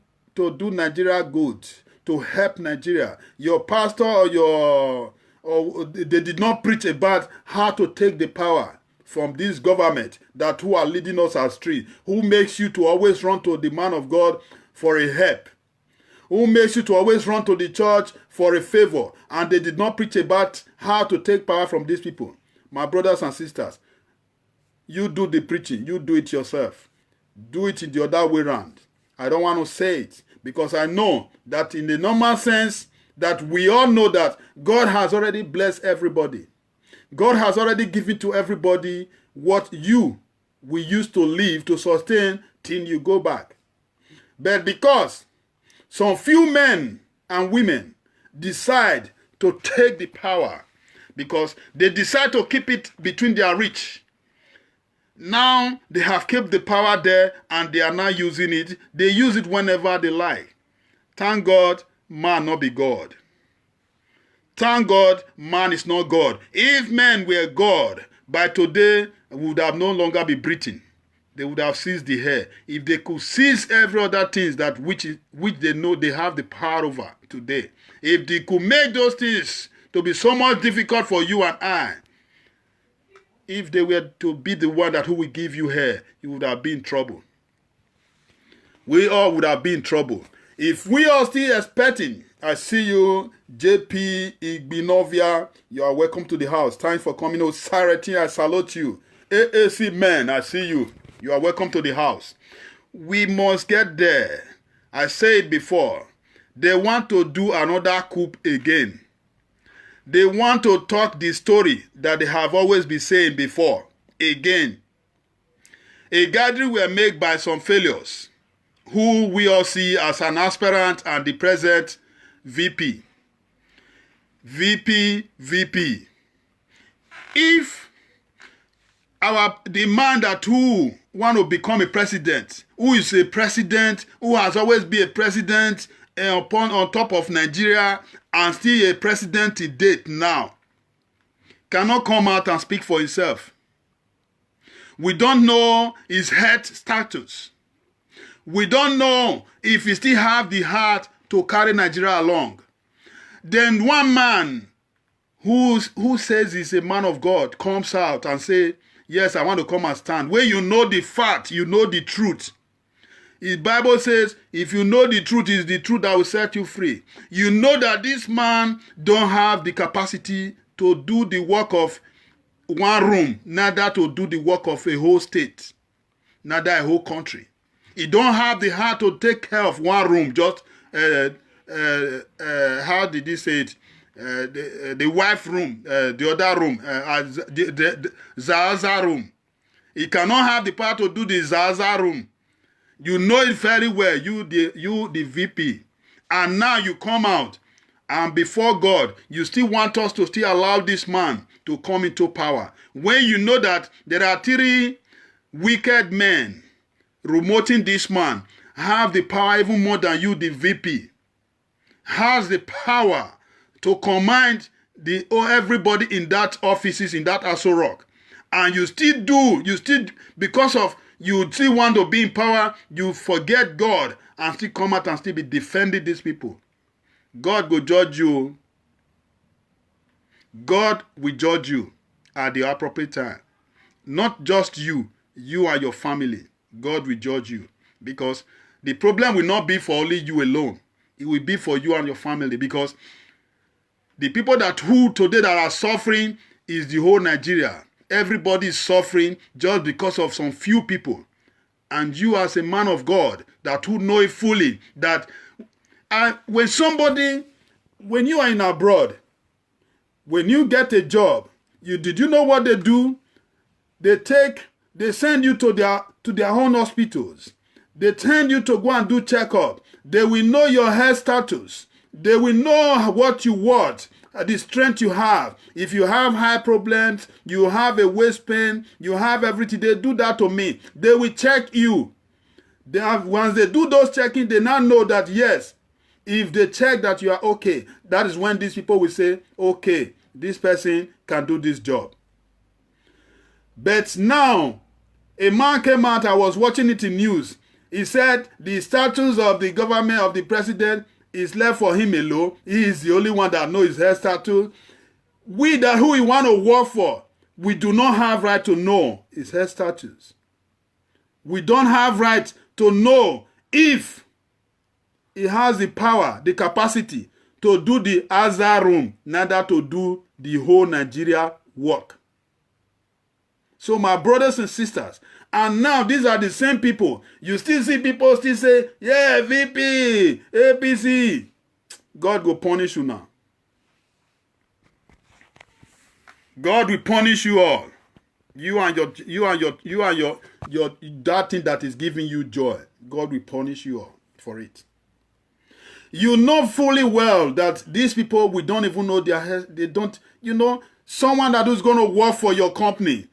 Nigeria good, to help Nigeria. Your pastor or they did not preach about how to take the power from this government who are leading us astray, who makes you to always run to the man of God for a help, who makes you to always run to the church for a favor, and they did not preach about how to take power from these people. My brothers and sisters, you do the preaching, you do it yourself. Do it in the other way around. I don't want to say it because I know that in the normal sense that we all know that God has already blessed everybody. God has already given to everybody what we used to live to sustain till you go back. But because some few men and women decide to take the power, because they decide to keep it between their reach, now they have kept the power there and they are now using it. They use it whenever they like. Thank God, man not be God. Thank God, man is not God. If men were God, by today, we would have no longer be breathing. They would have seized the hair. If they could seize every other things that which they know they have the power over today, if they could make those things to be so much difficult for you and I, if they were to be the one that who will give you hair, you would have been in trouble. We all would have been in trouble. If we are still expecting, I see you, JP Igbinovia, you are welcome to the house. Thanks for coming. Oh, Sarati, I salute you. AAC men, I see you. You are welcome to the house. We must get there. I said before, they want to do another coup again. They want to talk the story that they have always been saying before. Again. A gathering were made by some failures, who we all see as an aspirant and the present VP. VP. If the man that who want to become a president, who is a president, who has always been a president on top of Nigeria and still a president to date now, cannot come out and speak for himself. We don't know his health status. We don't know if he still have the heart to carry Nigeria along. Then one man who says he's a man of God comes out and say, yes, I want to come and stand. When you know the fact, you know the truth. The Bible says, if you know the truth, it's the truth that will set you free. You know that this man don't have the capacity to do the work of one room, neither to do the work of a whole state, neither a whole country. He don't have the heart to take care of one room, just, how did he say it? The wife room, the other room, the Zaza room. He cannot have the power to do the Zaza room. You know it very well, you the VP. And now you come out, and before God, you still want us to still allow this man to come into power. When you know that there are 3 wicked men promoting this man, have the power even more than you, the VP. Has the power to command everybody in that offices, in that Aso Rock. And you still because of you still want to be in power, you forget God and still come out and still be defending these people. God will judge you. God will judge you at the appropriate time. Not just you and your family. God will judge you. Because the problem will not be for only you alone. It will be for you and your family. Because the people today that are suffering is the whole Nigeria. Everybody is suffering just because of some few people. And you as a man of God that who know it fully that when you are in abroad, when you get a job, did you know what they do? They send you to their own hospitals. They send you to go and do checkup. They will know your health status. They will know what you want, the strength you have. If you have high problems, you have a waist pain, you have everything, they do that to me. They will check you. Once they do those checking, they now know that yes, if they check that you are okay, that is when these people will say, okay, this person can do this job. But now, a man came out, I was watching it in news. He said the status of the government, of the president, is left for him alone. He is the only one that knows his health status. We who we want to work for, we do not have right to know his health status. We don't have right to know if he has the power, the capacity to do the Azar room, neither to do the whole Nigeria work. So my brothers and sisters, and now these are the same people. You still see people still say, yeah, VP, APC. God will punish you now. God will punish you all. You and your that thing that is giving you joy. God will punish you all for it. You know fully well that these people, we don't even know their head. They don't, someone that is going to work for your company.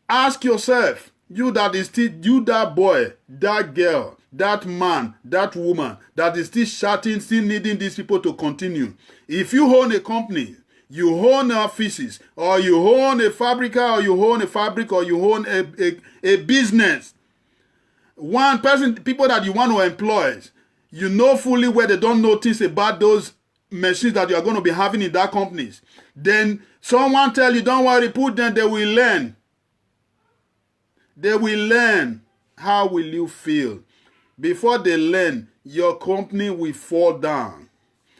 Ask yourself, you that boy, that girl, that man, that woman, that is still shouting, still needing these people to continue. If you own a company, you own offices, or you own a fabrica, or you own a fabric, or you own a business. One person, people that you want to employ, you know fully well they don't notice about those machines that you are going to be having in that companies. Then someone tell you, don't worry, put them, they will learn. They will learn. How will you feel? Before they learn, your company will fall down.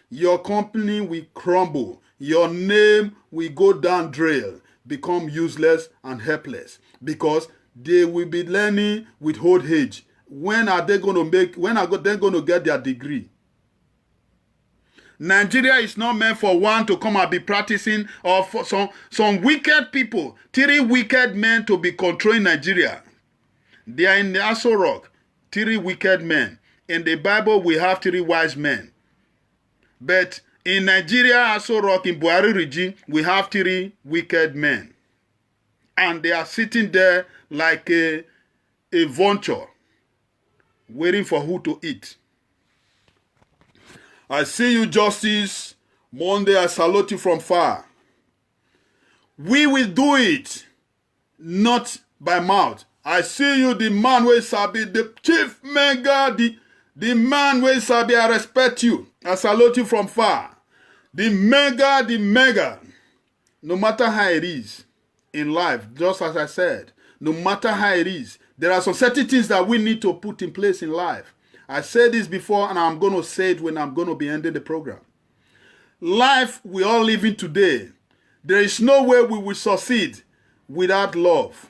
Your company will crumble. Your name will go down drain, become useless and helpless, because they will be learning with old age. When are they going to get their degree? Nigeria is not meant for one to come and be practicing, or for some wicked people, 3 wicked men to be controlling Nigeria. They are in the Aso Rock, 3 wicked men. In the Bible, we have 3 wise men. But in Nigeria, Aso Rock, in Buhari regime, we have 3 wicked men. And they are sitting there like a vulture, waiting for who to eat. I see you, Justice. Monday, I salute you from far. We will do it, not by mouth. I see you, the man where Sabi, the chief mega, the man where Sabi, I respect you. I salute you from far. The mega. No matter how it is in life, just as I said, no matter how it is, there are some certain things that we need to put in place in life. I said this before, and I'm going to say it when I'm going to be ending the program. Life we are living today, there is no way we will succeed without love.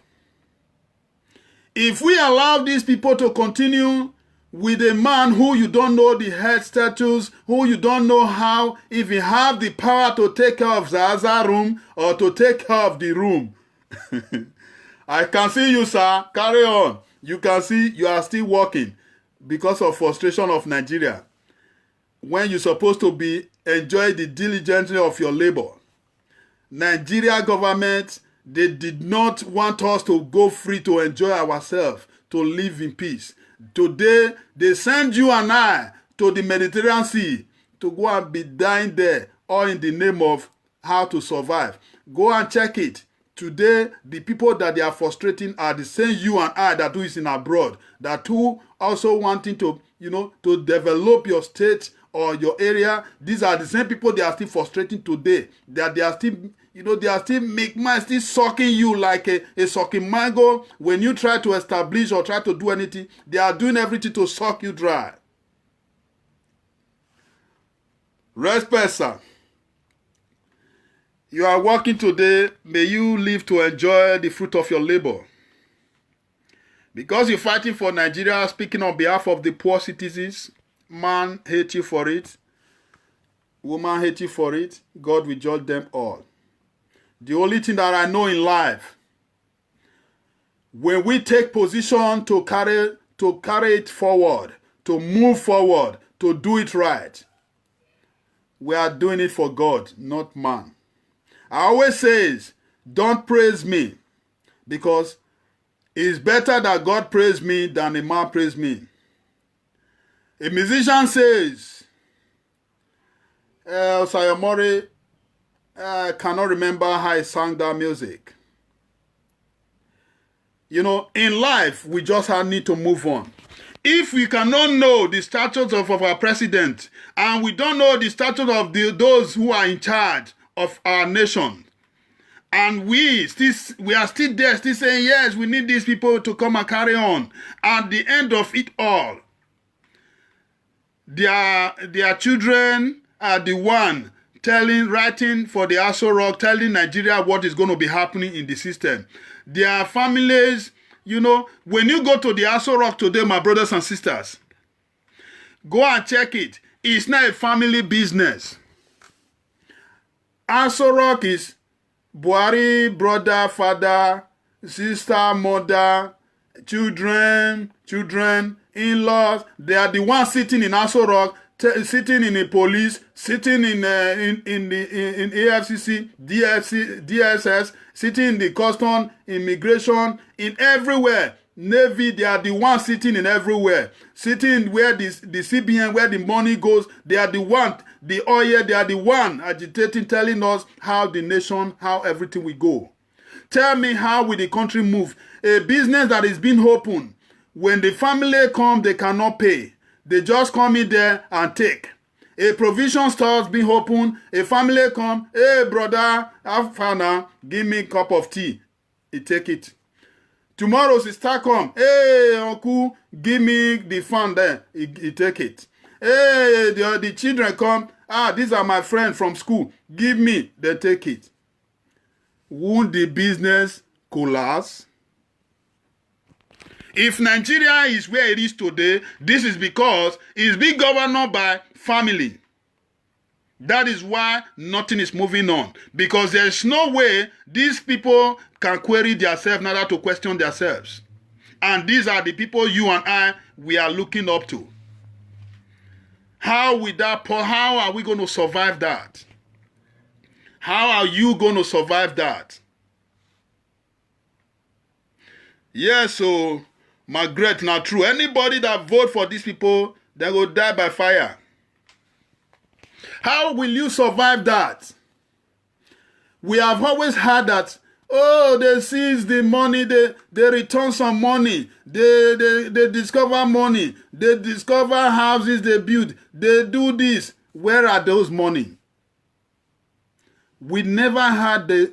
If we allow these people to continue with a man who you don't know the head status, who you don't know how, if you have the power to take care of Zaza room or to take care of the room. I can see you, sir. Carry on. You can see you are still working because of frustration of Nigeria. When you're supposed to be enjoy the diligence of your labor. Nigeria government, they did not want us to go free to enjoy ourselves, to live in peace. Today, they send you and I to the Mediterranean Sea to go and be dying there, all in the name of how to survive. Go and check it. Today, the people that they are frustrating are the same you and I that do is in abroad, that who also wanting to, to develop your state or your area. These are the same people they are still frustrating today. That they are still, they are still sucking you like a sucking mango. When you try to establish or try to do anything, they are doing everything to suck you dry. Respect, sir. You are working today. May you live to enjoy the fruit of your labor. Because you're fighting for Nigeria, speaking on behalf of the poor citizens, man hate you for it. Woman hate you for it. God will judge them all. The only thing that I know in life, when we take position to carry it forward, to move forward, to do it right, we are doing it for God, not man. I always say, don't praise me, because it's better that God praise me than a man praise me. A musician says, Sayomori, I cannot remember how I sang that music. In life, we just need to move on. If we cannot know the status of our president, and we don't know the status of those who are in charge of our nation, and we are still there, still saying, yes, we need these people to come and carry on. At the end of it all, their children are the one writing for the Aso Rock, telling Nigeria what is going to be happening in the system. Their families, when you go to the Aso Rock today, my brothers and sisters, go and check it. It's not a family business. Aso Rock is Buhari, brother, father, sister, mother, children, in-laws. They are the ones sitting in Aso Rock, sitting in the police, sitting in AFCC, DSS, sitting in the custom, immigration, in everywhere. Navy, they are the ones sitting in everywhere. Sitting where the CBN, where the money goes, they are the one, the oil, they are the one agitating, telling us how the nation, how everything will go. Tell me, how will the country move? A business that is being opened, when the family come, they cannot pay. They just come in there and take. A provision store being opened, a family come, hey brother, have fun now, give me a cup of tea. He take it. Tomorrow sister come, hey uncle, give me the fund there. He take it. Hey, the children come, these are my friends from school, give me, they take it. Won't the business collapse? If Nigeria is where it is today, this is because it's being governed by family. That is why nothing is moving on. Because there's no way these people can query themselves, neither to question themselves. And these are the people you and I, we are looking up to. How are we going to survive that? How are you going to survive that? Yes, so Margaret, not true. Anybody that vote for these people, they will die by fire. How will you survive that? We have always heard that, oh, they seize the money, they return some money, they discover money, they discover houses they build, they do this. Where are those money? We never had they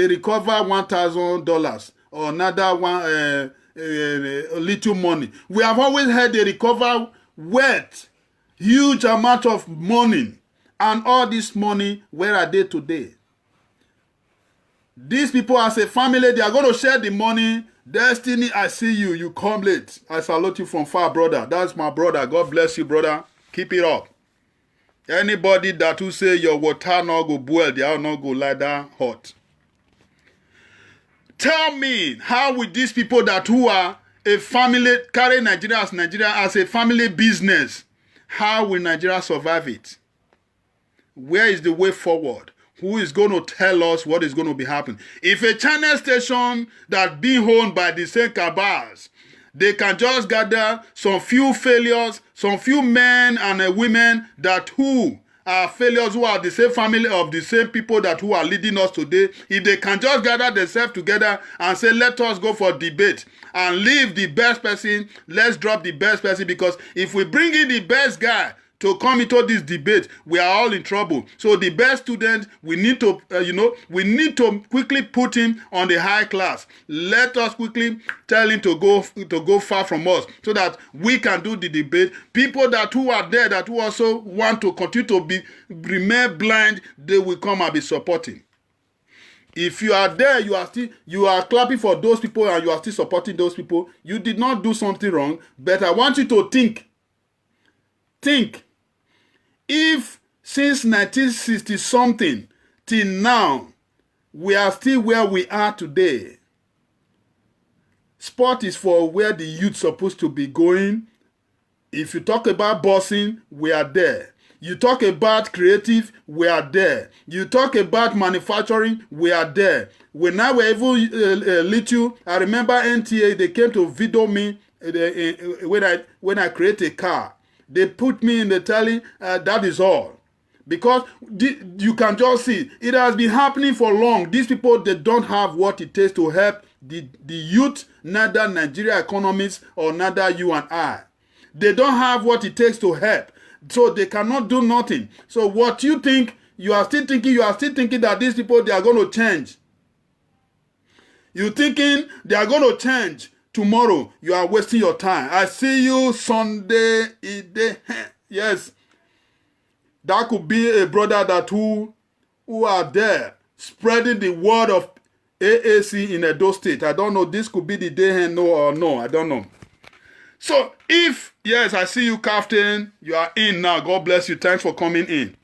recover $1,000 or another one little money. We have always heard they recover wealth, huge amount of money. And all this money, where are they today? These people as a family, they are going to share the money. Destiny, I see you. You come late. I salute you from far, brother. That's my brother. God bless you, brother. Keep it up. Anybody that will say your water not go boil, they are not go lie down hot. Tell me, how will these people that who are a family, carry Nigeria as a family business, how will Nigeria survive it? Where is the way forward? Who is going to tell us what is going to be happening? If a channel station that being owned by the same cabals, they can just gather some few failures, some few men and women that who are failures, who are the same family of the same people that who are leading us today, if they can just gather themselves together and say, let us go for debate and leave the best person, let's drop the best person, because if we bring in the best guy to come into this debate, we are all in trouble. So the best student, we need to, we need to quickly put him on the high class. Let us quickly tell him to go far from us, so that we can do the debate. People that who are there, that who also want to continue to remain blind, they will come and be supporting. If you are there, you are clapping for those people and you are still supporting those people, you did not do something wrong. But I want you to think. If since 1960 something till now, we are still where we are today. Sport is for where the youth supposed to be going. If you talk about bossing, we are there. You talk about creative, we are there. You talk about manufacturing, we are there. When I were even little, I remember NTA, they came to video me when I create a car. They put me in the telly, that is all. Because you can just see, it has been happening for long. These people, they don't have what it takes to help the youth, neither Nigeria economists or neither you and I. They don't have what it takes to help. So they cannot do nothing. So what you think, you are still thinking that these people, they are going to change. You're thinking they are going to change. Tomorrow, you are wasting your time. I see you Sunday. Yes. That could be a brother that who are there spreading the word of AAC in Edo State. I don't know. This could be the day, no or no. I don't know. So if, yes, I see you, Captain. You are in now. God bless you. Thanks for coming in.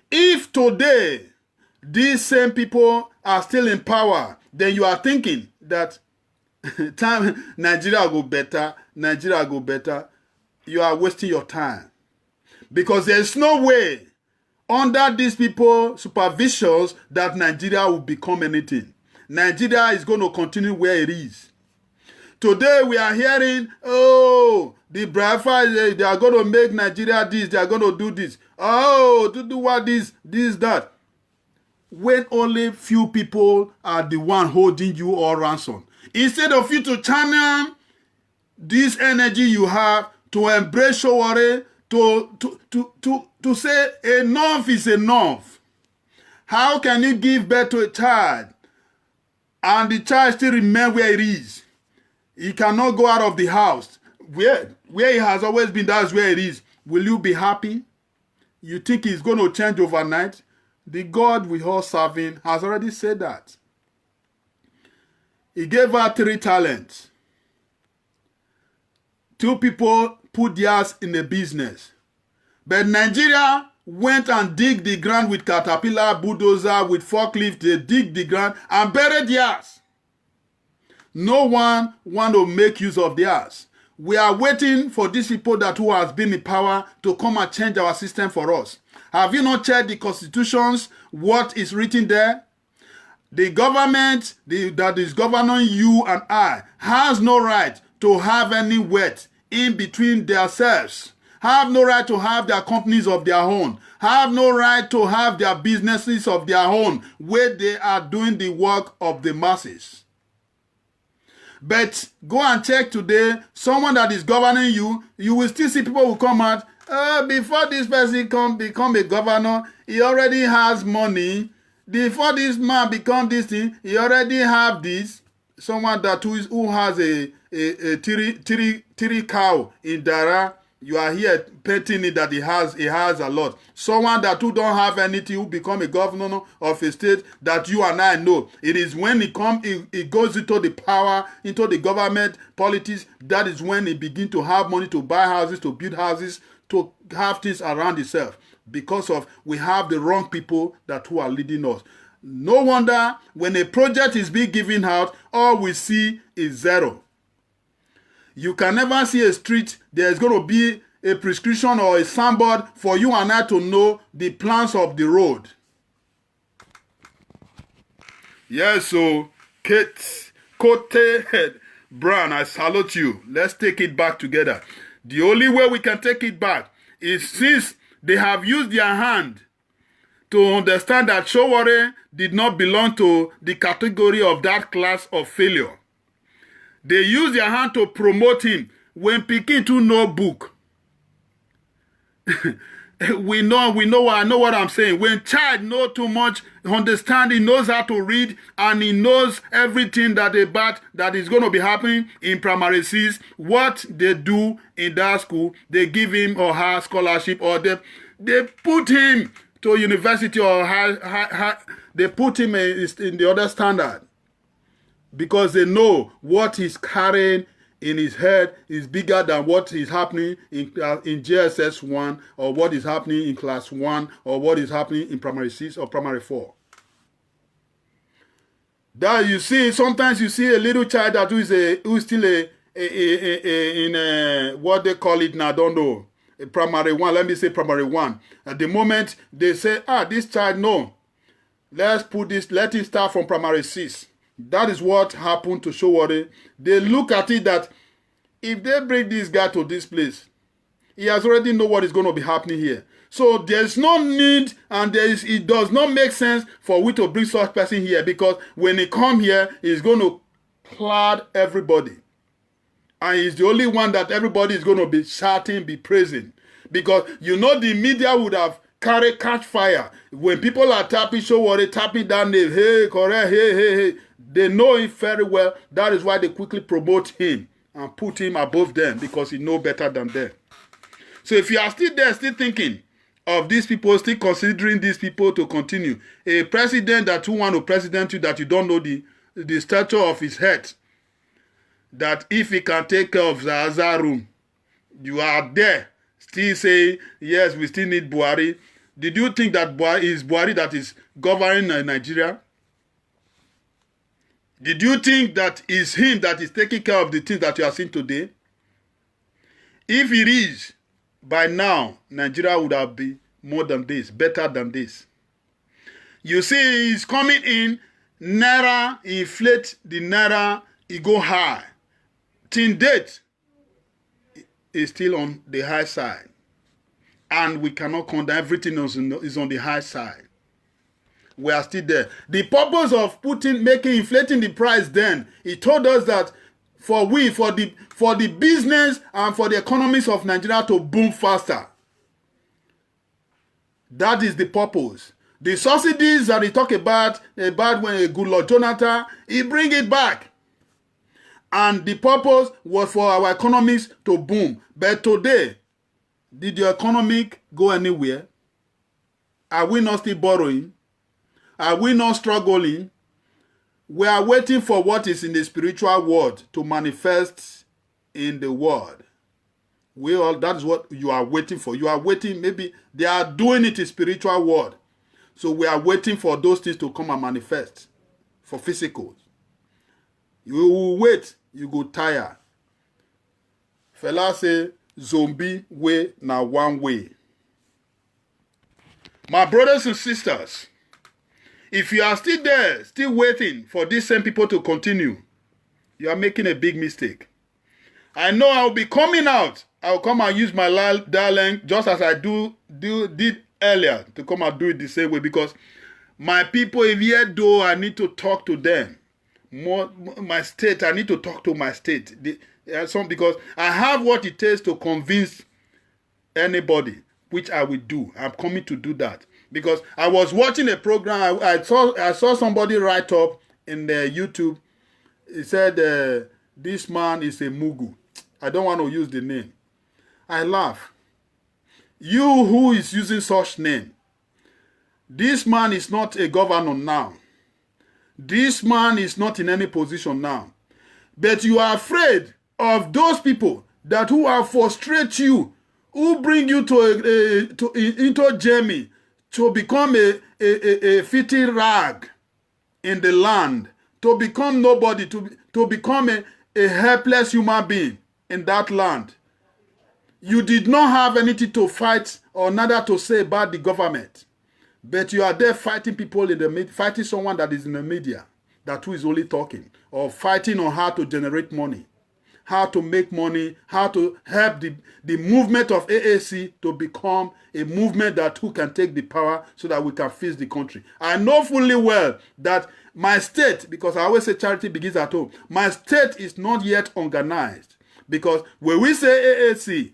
If today, these same people are still in power, then you are thinking that time Nigeria go better, you are wasting your time. Because there's no way under these people supervisions that Nigeria will become anything. Nigeria is going to continue where it is. Today we are hearing, oh, the Biafra, they are going to make Nigeria this, they are going to do this. Oh, to do what this, that. When only few people are the one holding you all ransom. Instead of you to channel this energy you have to embrace Sowore, to say enough is enough. How can you give birth to a child and the child still remain where it is? He cannot go out of the house. Where he has always been, that's where it is. Will you be happy? You think he's going to change overnight? The God we all serving has already said that. He gave her 3 talents. 2 people put theirs in the business. But Nigeria went and dig the ground with caterpillar, bulldozer, with forklift. They dig the ground and buried theirs. No one want to make use of theirs. We are waiting for these people that who has been in power to come and change our system for us. Have you not checked the constitutions, what is written there? The government that is governing you and I has no right to have any weight in between themselves. Have no right to have their companies of their own. Have no right to have their businesses of their own where they are doing the work of the masses. But go and check today, someone that is governing you, you will still see people who come out, before this person become a governor, he already has money. Before this man become this thing, he already have this. Someone that who has a three cow in Dara, you are here painting it that he has a lot. Someone that who don't have anything, who become a governor of a state that you and I know. It is when he goes into the power, into the government politics, that is when he begin to have money to buy houses, to build houses, to have things around itself. Because of we have the wrong people that who are leading us. No wonder when a project is being given out, all we see is zero. You can never see a street, there's going to be a prescription or a signboard for you and I to know the plans of the road. Yes, so Kote Brown, I salute you. Let's take it back together. The only way we can take it back is since they have used their hand to understand that Sowore did not belong to the category of that class of failure. They use their hand to promote him. When Pikin to no book, I know what I'm saying. When child know too much, understand, he knows how to read, and he knows everything that is going to be happening in primary 6, what they do in that school, they give him or her scholarship, or they put him to university, or they put him in the other standard. Because they know what he's carrying in his head is bigger than what is happening in JSS 1, or what is happening in class 1, or what is happening in primary 6 or primary 4. That you see, sometimes you see a little child that who is still in what they call it now, I don't know, a primary 1, let me say primary 1. At the moment they say, this child, no, let's put this, let him start from primary 6. That is what happened to Sowore. They look at it that if they bring this guy to this place, he has already know what is going to be happening here. So there's no need, and it does not make sense for we to bring such person here, because when he come here, he's going to cloud everybody. And he's the only one that everybody is going to be shouting, be praising. Because you know the media would have catch fire. When people are tapping Sowore, tapping that name, hey, correct, hey. They know him very well. That is why they quickly promote him and put him above them, because he knows better than them. So if you are still there, still thinking of these people, still considering these people to continue, a president that who want to president you, that you don't know the stature of his head, that if he can take care of Zaza room, you are there, still saying, yes, we still need Buhari. Did you think that Buhari that is governing Nigeria? Did you think that it's him that is taking care of the things that you are seeing today? If it is, by now, Nigeria would have been more than this, better than this. You see, he's coming in, Naira, he inflate the Naira, he go high. till date is still on the high side. And we cannot condemn everything is on the high side. We are still there. The purpose of inflating the price then, he told us that for the business and for the economies of Nigeria to boom faster. That is the purpose. The subsidies that he talk about when Goodluck Jonathan, he bring it back. And the purpose was for our economies to boom. But today, did your economy go anywhere? Are we not still borrowing? Are we not struggling? We are waiting for what is in the spiritual world to manifest in the world. That is what you are waiting for. You are waiting, maybe they are doing it in spiritual world. So we are waiting for those things to come and manifest for physicals. You will wait, you go tire. Fella say, zombie way now one way. My brothers and sisters, if you are still there, still waiting for these same people to continue, you are making a big mistake. I know I'll be coming out. I'll come and use my dialect just as I did earlier to come and do it the same way, because my people, if yet though I need to talk to them, my state, I need to talk to my state. Because I have what it takes to convince anybody, which I will do. I'm coming to do that. Because I was watching a program, I saw somebody write up in the YouTube. He said, this man is a Mugu. I don't want to use the name. I laugh. You who is using such name, this man is not a governor now. This man is not in any position now. But you are afraid of those people that who are frustrate you, who bring you into Jamie to become a filthy rag in the land, to become nobody, to become a helpless human being in that land. You did not have anything to fight or nada to say about the government. But you are there fighting people in the media, fighting someone that is in the media, that who is only talking, or fighting on how to generate money, how to make money, how to help the movement of AAC to become a movement that who can take the power so that we can fix the country. I know fully well that my state, because I always say charity begins at home, my state is not yet organized. Because when we say AAC,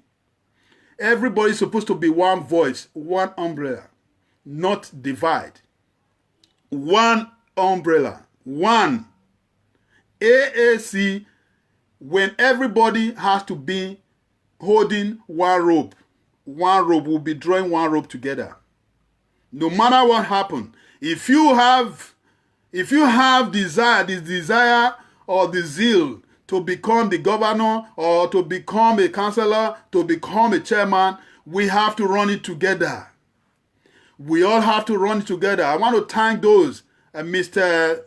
everybody is supposed to be one voice, one umbrella, not divide. One umbrella, one. AAC, when everybody has to be holding one rope will be drawing one rope together. No matter what happens, if you have this desire or the zeal to become the governor or to become a councillor, to become a chairman, we have to run it together. We all have to run it together. I want to thank those, Mr.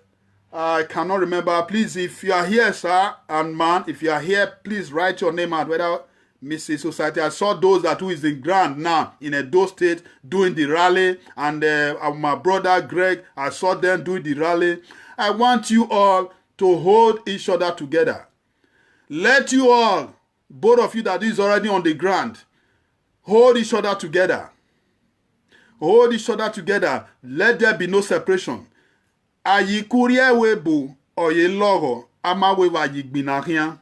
I cannot remember. Please, if you are here, sir and man, if you are here, please write your name out. Whether Mrs. Society. I saw those that who is in Grand now in Edo State doing the rally, and my brother Greg, I saw them doing the rally. I want you all to hold each other together. Let you all, both of you that is already on the ground, hold each other together. Hold each other together. Let there be no separation. Ayikurie webo oye logo amawe wa yigbinahian.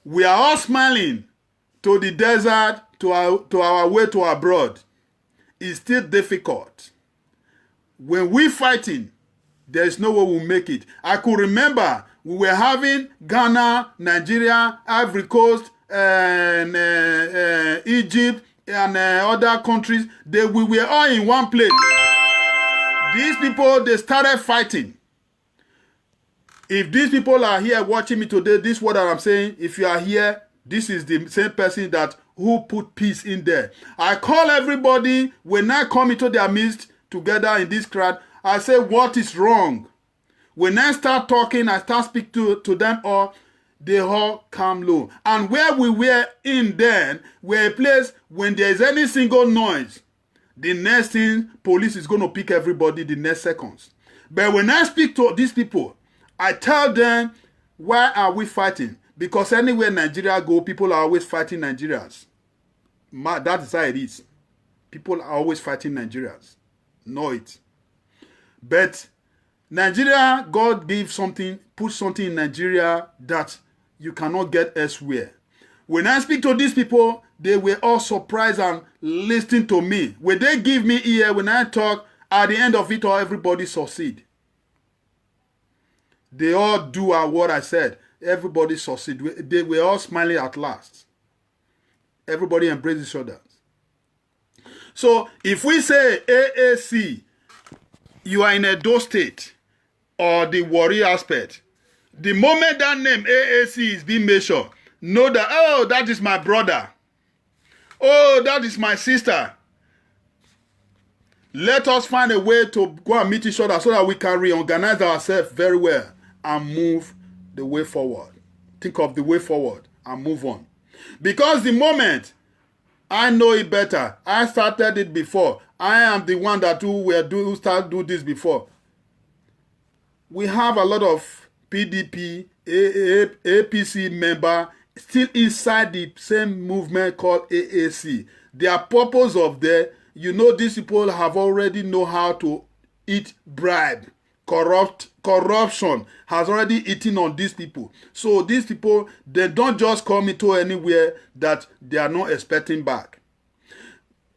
We are all smiling to the desert, to our way to abroad. It's still difficult. When we fighting, there is no way we'll make it. I could remember we were having Ghana, Nigeria, Ivory Coast, and Egypt, and other countries. We were all in one place. These people, they started fighting. If these people are here watching me today, this is what I'm saying. If you are here, this is the same person that who put peace in there. I call everybody, when I come into their midst together in this crowd, I say, what is wrong? When I start talking, I start speaking to them all, they all come low. And where we were in then, we're a place when there is any single noise, the next thing, police is going to pick everybody the next seconds. But when I speak to these people, I tell them, Why are we fighting? Because anywhere Nigeria go, people are always fighting Nigerians. That is how it is. People are always fighting Nigerians. Know it. But Nigeria, God gave something, put something in Nigeria that you cannot get elsewhere. When I speak to these people, they were all surprised and listening to me. When they give me ear, when I talk, at the end of it all, everybody succeed. They all do what I said. Everybody succeed. They were all smiling at last. Everybody embrace each other. So if we say AAC, you are in Edo State or the Warri aspect, the moment that name AAC is being mentioned, know that, oh, that is my brother. Oh, that is my sister. Let us find a way to go and meet each other so that we can reorganize ourselves very well and move the way forward. Think of the way forward and move on. Because the moment I know it better, I started it before. I am the one that who started do this before. We have a lot of PDP, APC member still inside the same movement called AAC. Their purpose of there, you know, these people have already know how to eat bribe. Corruption has already eaten on these people. So these people, they don't just come into anywhere that they are not expecting back.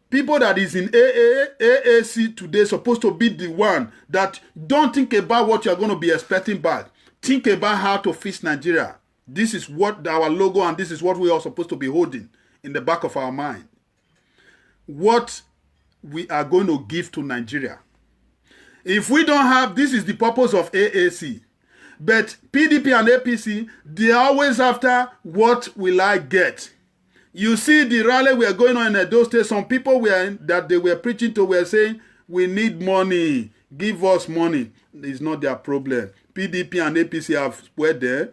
People that is in AAC today supposed to be the one that don't think about what you're going to be expecting back. Think about how to fix Nigeria. This is what our logo and this is what we are supposed to be holding in the back of our mind. What we are going to give to Nigeria. If we don't have, this is the purpose of AAC. But PDP and APC, they are always after what will I get. You see the rally we are going on in those days, some people that they were preaching to were saying, we need money, give us money. It's not their problem. PDP and APC were there.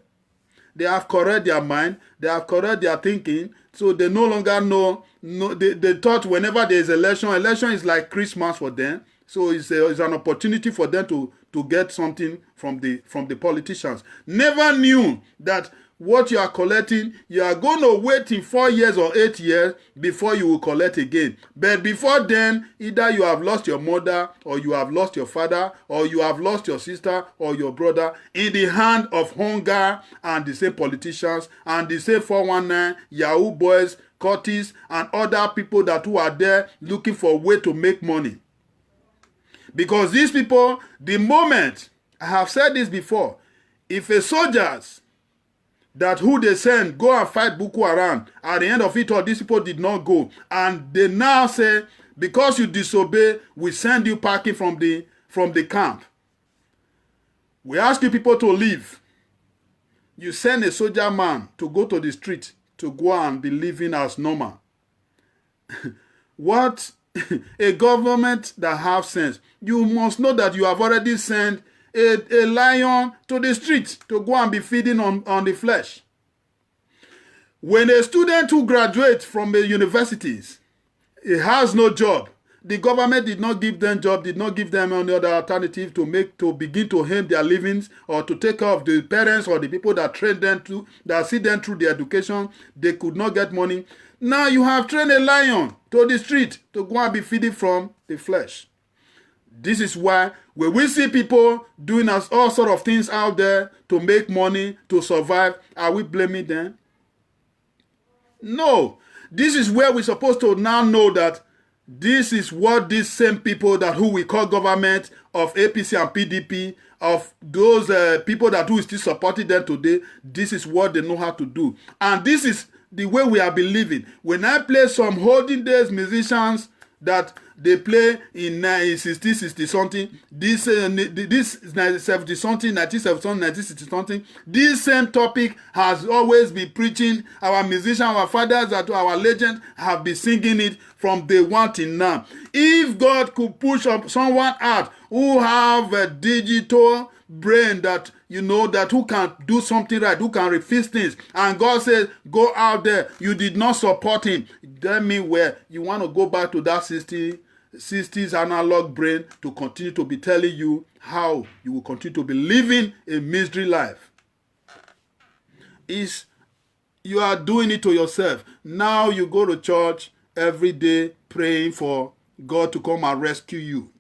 They have corrected their mind. They have corrected their thinking. So they no longer know. They thought whenever there is election is like Christmas for them. So it's an opportunity for them to get something from the politicians. Never knew that what you are collecting, you are going to wait in 4 years or 8 years before you will collect again. But before then, either you have lost your mother, or you have lost your father, or you have lost your sister or your brother in the hand of hunger and the same politicians and the same 419, Yahoo boys, Curtis, and other people who are there looking for a way to make money. Because these people, the moment, I have said this before, if a soldiers that who they send go and fight Boko Haram, at the end of it all, these people did not go. And they now say, because you disobey, we send you packing from the camp. We ask you people to leave. You send a soldier man to go to the street to go and be living as normal. What? A government that have sense. You must know that you have already sent a lion to the street to go and be feeding on the flesh. When a student who graduates from the universities, he has no job. The government did not give them job, did not give them any other alternative to begin to earn their livings or to take care of the parents or the people that train them that see them through the education. They could not get money. Now you have trained a lion to the street to go and be feeding from the flesh. This is why when we see people doing all sort of things out there to make money, to survive, are we blaming them? No. This is where we're supposed to now know that this is what these same people who we call government of APC and PDP, of those people who is still supporting them today, this is what they know how to do. And this is the way we are believing. When I play some olden days musicians that they play in 60 something, this 70 something, 1970, 1960 something, this same topic has always been preaching. Our musicians, our fathers, our legends have been singing it from day one till now. If God could push up someone out who have a digital brain that who can do something right, who can refix things, and God says go out there, you did not support him, tell me where you want to go back to that 60s analog brain to continue to be telling you how you will continue to be living a misery life. is you are doing it to yourself. Now you go to church every day praying for God to come and rescue you,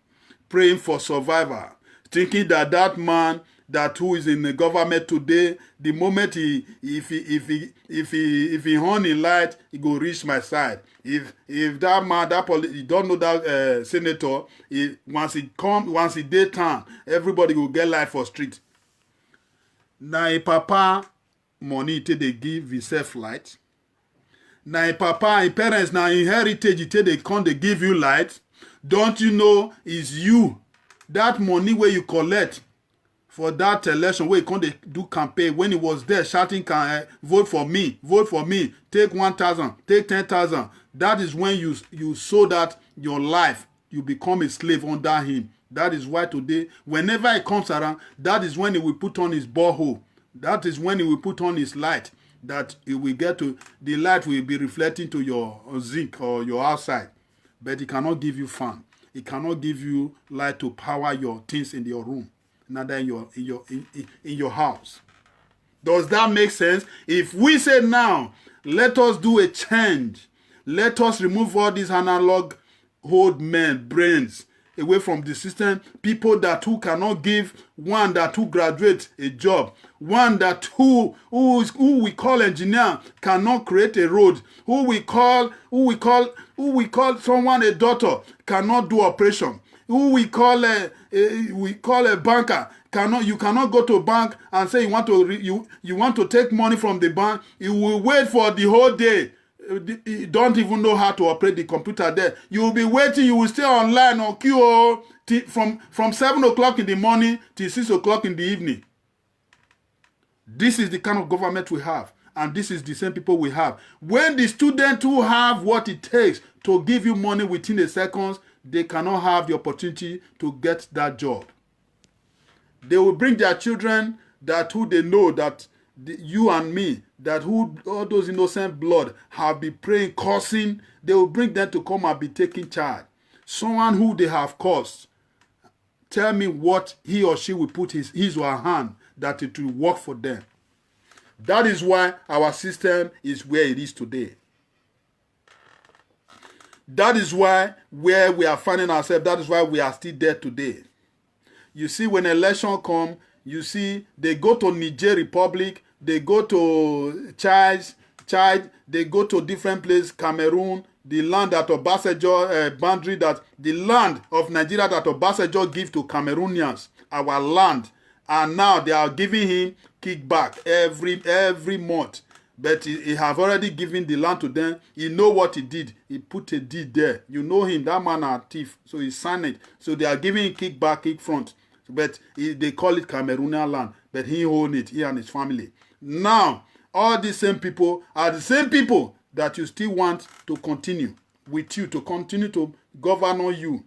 praying for survival, thinking that that man that who is in the government today, the moment if he horn in light, he go reach my side. If that man, you don't know that senator, once he daytime, everybody will get life for street. Now a papa money till they give himself light. Now a papa and parents now in heritage till they come they give you light. Don't you know it's you that money where you collect for that election where you come they do campaign when he was there shouting vote for me, take 1,000, take 10,000. That is when you sow that your life, you become a slave under him. That is why today, whenever he comes around, that is when he will put on his borehole. That is when he will put on his light. That he will get to, the light will be reflecting to your zinc or your outside. But he cannot give you fan. He cannot give you light to power your things in your room, neither in your house. Does that make sense? If we say now, let us do a change. Let us remove all these analog old men brains away from the system. People who cannot give one who graduate a job, one who we call engineer cannot create a road, who we call someone a doctor cannot do operation, who we call a banker you cannot go to a bank and say you want to take money from the bank. You will wait for the whole day. You don't even know how to operate the computer there. You will be waiting. You will stay online on queue from 7 o'clock in the morning till 6 o'clock in the evening. This is the kind of government we have. And this is the same people we have. When the students who have what it takes to give you money within a second, they cannot have the opportunity to get that job. They will bring their children who they know that you and me, all those innocent blood have been praying, cursing. They will bring them to come and be taking charge. Someone who they have cursed. Tell me what he or she will put his or her hand that it will work for them. That is why our system is where it is today. That is why where we are finding ourselves, that is why we are still there today. You see, when election come, you see they go to Niger Republic, they go to Chad, they go to different places, Cameroon, the land that Obasanjo, boundary that, the land of Nigeria that Obasanjo give to Cameroonians, our land, and now they are giving him kickback every month. But he have already given the land to them. He know what he did. He put a deed there. You know him, that man a thief. So he signed it. So they are giving him kickback, kick front. But they call it Cameroonian land. But he own it, he and his family. Now, all these same people are the same people that you still want to continue with you, to continue to govern on you.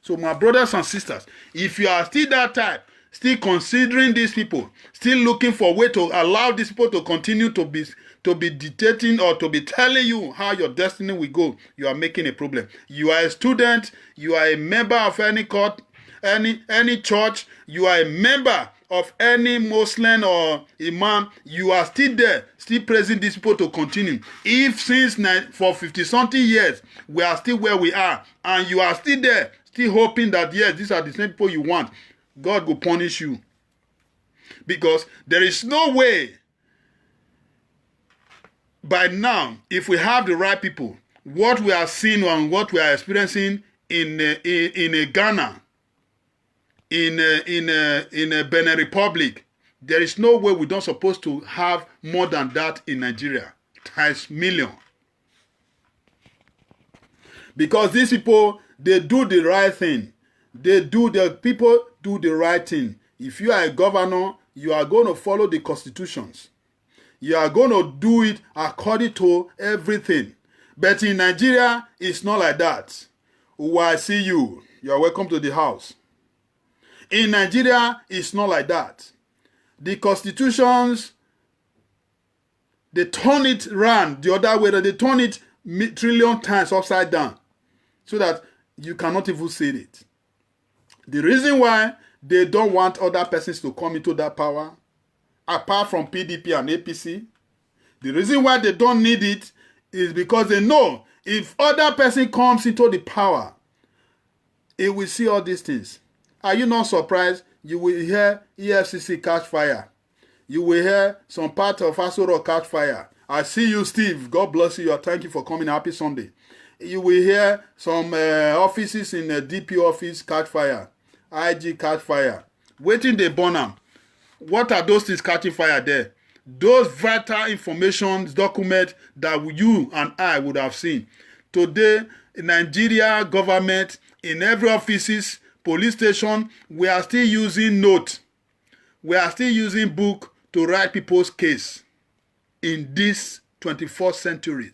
So my brothers and sisters, if you are still that type, still considering these people, still looking for a way to allow these people to continue to be dictating or to be telling you how your destiny will go, you are making a problem. You are a student, you are a member of any court, any church, you are a member of any Muslim or imam, you are still there, still praising these people to continue. If since for 50-something years, we are still where we are, and you are still there, still hoping that, yes, these are the same people you want, God will punish you. Because there is no way by now, if we have the right people, what we are seeing and what we are experiencing in Ghana, in Benin Republic, there is no way we don't supposed to have more than that in Nigeria, times million. Because these people, they do the right thing. People do the right thing. If you are a governor, you are going to follow the constitutions. You are going to do it according to everything. But in Nigeria, it's not like that. Oh, I see you. You are welcome to the house. In Nigeria, it's not like that. The constitutions, they turn it around the other way. They turn it trillion times upside down so that you cannot even see it. The reason why they don't want other persons to come into that power apart from PDP and APC. The reason why they don't need it is because they know if other person comes into the power, it will see all these things. Are you not surprised? You will hear EFCC catch fire. You will hear some part of Aso Rock catch fire. I see you, Steve. God bless you. Thank you for coming. Happy Sunday. You will hear some offices in the DP office catch fire. IG catch fire. Waiting they burn them. What are those things catching fire there? Those vital information documents that you and I would have seen. Today, in Nigeria government, in every offices, police station, we are still using note. We are still using book to write people's case in this 21st century.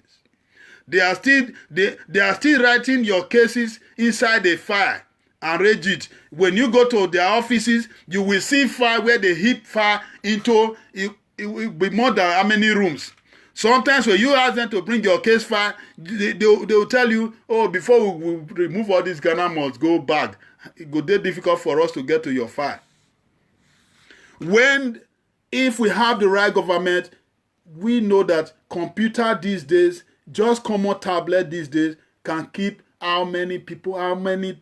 They are still writing your cases inside a file and read it. When you go to their offices, you will see file where they heap file into it will be more than how many rooms. Sometimes when you ask them to bring your case file, they will tell you, oh, before we remove all this, Ghana must go back. It will be difficult for us to get to your file. If we have the right government, we know that computer these days, just common tablet these days, can keep how many people, how many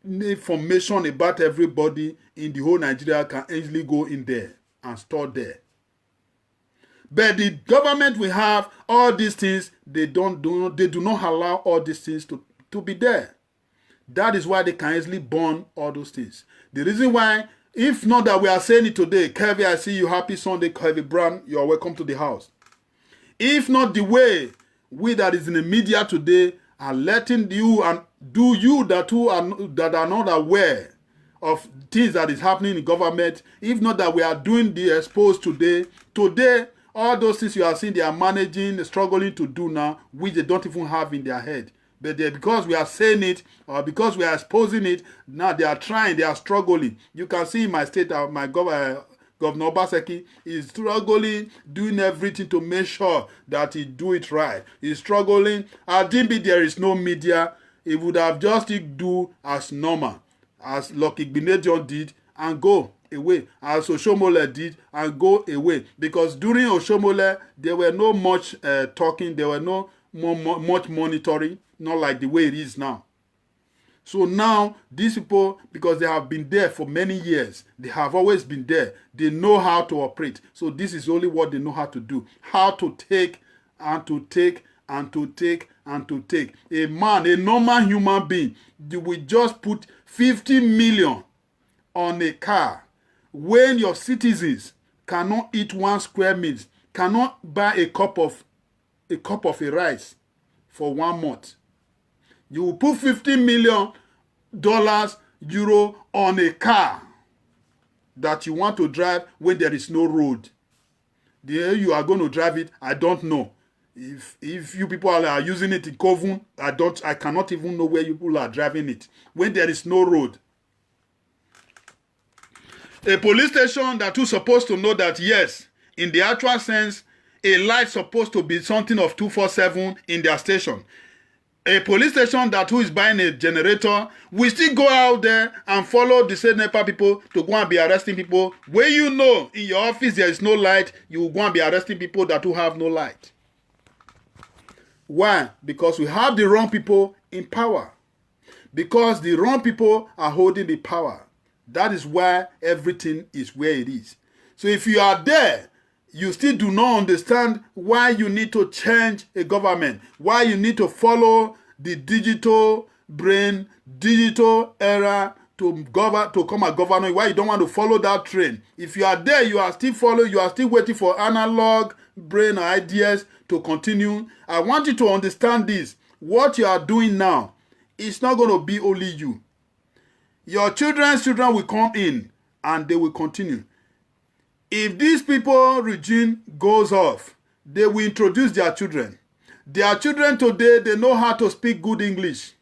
information about everybody in the whole Nigeria can easily go in there and store there. But the government will have all these things, they do not allow all these things to be there. That is why they can easily burn all those things. The reason why, if not that we are saying it today, Kevin, I see you, happy Sunday, Kevin Brown, you are welcome to the house. If not the way we that is in the media today are letting you and do you that are not aware of things that is happening in government, if not that we are doing the exposed today, all those things you are seeing they are managing, struggling to do now, which they don't even have in their head. But because we are saying it, or because we are exposing it, now they are trying, they are struggling. You can see in my state, my Governor Obaseki is struggling, doing everything to make sure that he do it right. He's struggling. At DB, there is no media. He would have just do as normal, as Lucky Gbenedion did, and go away, as Oshomole did, and go away. Because during Oshomole, there were no much talking, there were no much monitoring, not like the way it is now. So now, these people, because they have been there for many years, they have always been there, they know how to operate. So this is only what they know how to do. How to take, and to take, and to take, and to take. A man, a normal human being, you will just put 50 million on a car when your citizens cannot eat 1 square meal, cannot buy a cup of a rice for 1 month. You will put $50 million, euro on a car that you want to drive when there is no road. The way you are going to drive it, I don't know. If you people are using it in Kovun, I cannot even know where you people are driving it when there is no road. A police station that is supposed to know that, yes, in the actual sense, a light supposed to be something of 247 in their station. A police station that who is buying a generator will still go out there and follow the same NEPA people to go and be arresting people. Where you know in your office there is no light, you will go and be arresting people that who have no light. Why? Because we have the wrong people in power. Because the wrong people are holding the power. That is why everything is where it is. So if you are there, you still do not understand why you need to change a government, why you need to follow the digital brain, digital era to come a governor, why you don't want to follow that train. If you are there, you are still following, you are still waiting for analog brain ideas to continue. I want you to understand this. What you are doing now, it's not going to be only you. Your children's children will come in and they will continue. If these people regime goes off, they will introduce their children. Their children today, they know how to speak good English.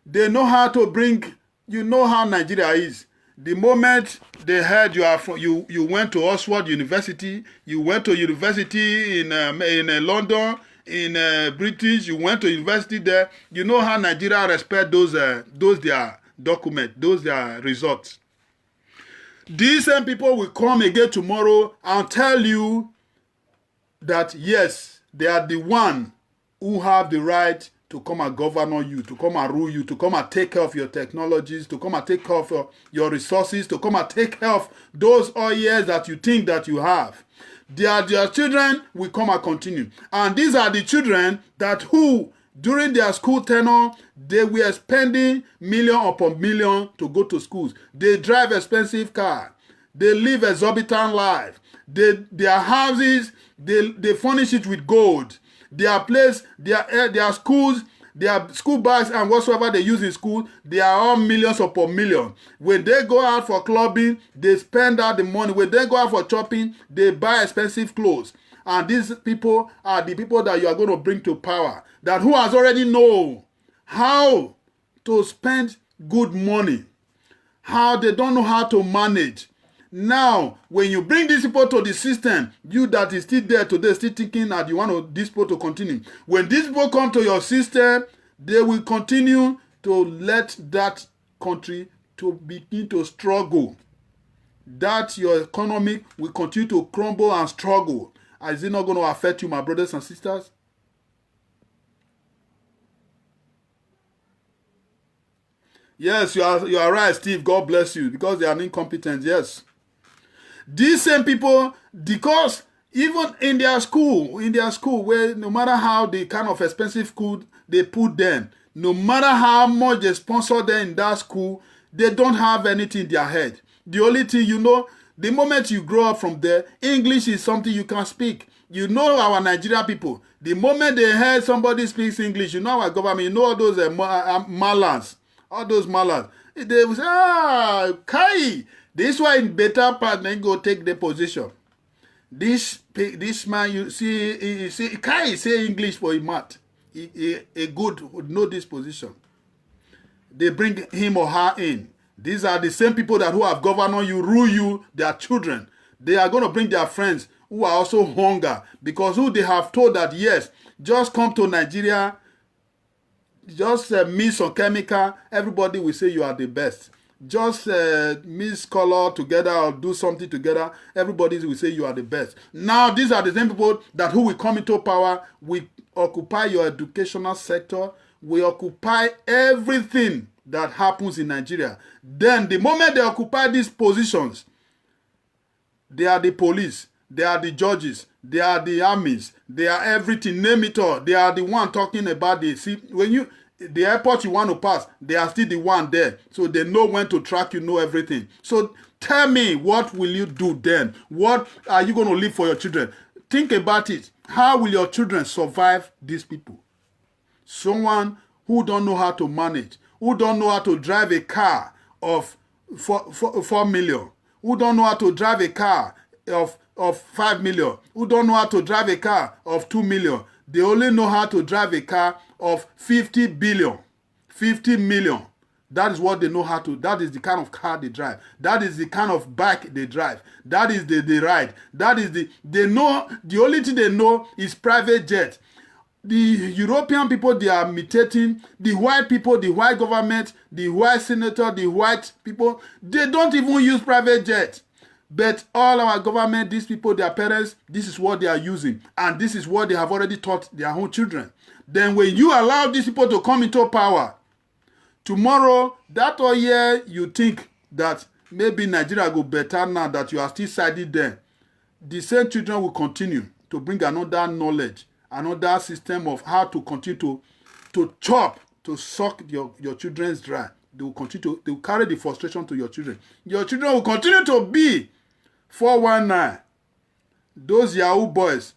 They know how to bring, you know how Nigeria is. The moment they heard you went to Oxford University, you went to university in London, in British, you went to university there, you know how Nigeria respect those their documents, those their results. These same people will come again tomorrow and tell you that yes, they are the one who have the right to come and govern you, to come and rule you, to come and take care of your technologies, to come and take care of your resources, to come and take care of those years that you think that you have. Their children will come and continue. And these are the children that who, during their school tenure, they were spending million upon million to go to schools. They drive expensive cars. They live exorbitant life. Their houses, they furnish it with gold. Their place, their schools, their school bags and whatsoever they use in school, they are all millions upon million. When they go out for clubbing, they spend out the money. When they go out for shopping, they buy expensive clothes. And these people are the people that you are going to bring to power, that who has already know how to spend good money, how they don't know how to manage. Now, when you bring these people to the system, you that is still there today, still thinking that you want these people to continue. When these people come to your system, they will continue to let that country to begin to struggle. That your economy will continue to crumble and struggle. Is it not going to affect you, my brothers and sisters? Yes, you are right, Steve. God bless you. Because they are incompetent, yes. These same people, because even in their school, where no matter how the kind of expensive food they put them, no matter how much they sponsor them in that school, they don't have anything in their head. The only thing you know, the moment you grow up from there, English is something you can speak. You know our Nigerian people, the moment they hear somebody speaks English, you know our government, you know all those mallards, they will say, Kai, this one better part, then go take the position. This man, you see, Kai say English for him, math. A good would know this position. They bring him or her in. These are the same people that who have governed you, rule you, their children. They are going to bring their friends who are also hunger, because who they have told that, yes, just come to Nigeria, just mix some chemical, everybody will say you are the best. Just mix color together or do something together, everybody will say you are the best. Now, these are the same people that who will come into power, will occupy your educational sector, will occupy everything that happens in Nigeria. Then, the moment they occupy these positions, they are the police, they are the judges, they are the armies, they are everything, name it all. They are the one talking about the, see, when the airport you want to pass, they are still the one there. So they know when to track you, know everything. So tell me, what will you do then? What are you going to leave for your children? Think about it. How will your children survive these people? Someone who don't know how to manage, who don't know how to drive a car of 4 million, who don't know how to drive a car of 5 million, who don't know how to drive a car of 2 million. They only know how to drive a car of 50 billion, 50 million. That is what they know how to. That is the kind of car they drive. That is the kind of bike they drive. That is the ride. That is they know, the only thing they know is private jet. The European people, they are imitating. The white people, the white government, the white senator, the white people, they don't even use private jet. But all our government, these people, their parents, this is what they are using. And this is what they have already taught their own children. Then when you allow these people to come into power, tomorrow, that whole year, you think that maybe Nigeria go better now that you are still siding there. The same children will continue to bring another knowledge, another system of how to continue to chop, to suck your children's dry. They will continue they will carry the frustration to your children. Your children will continue to be 419. Those Yahoo boys,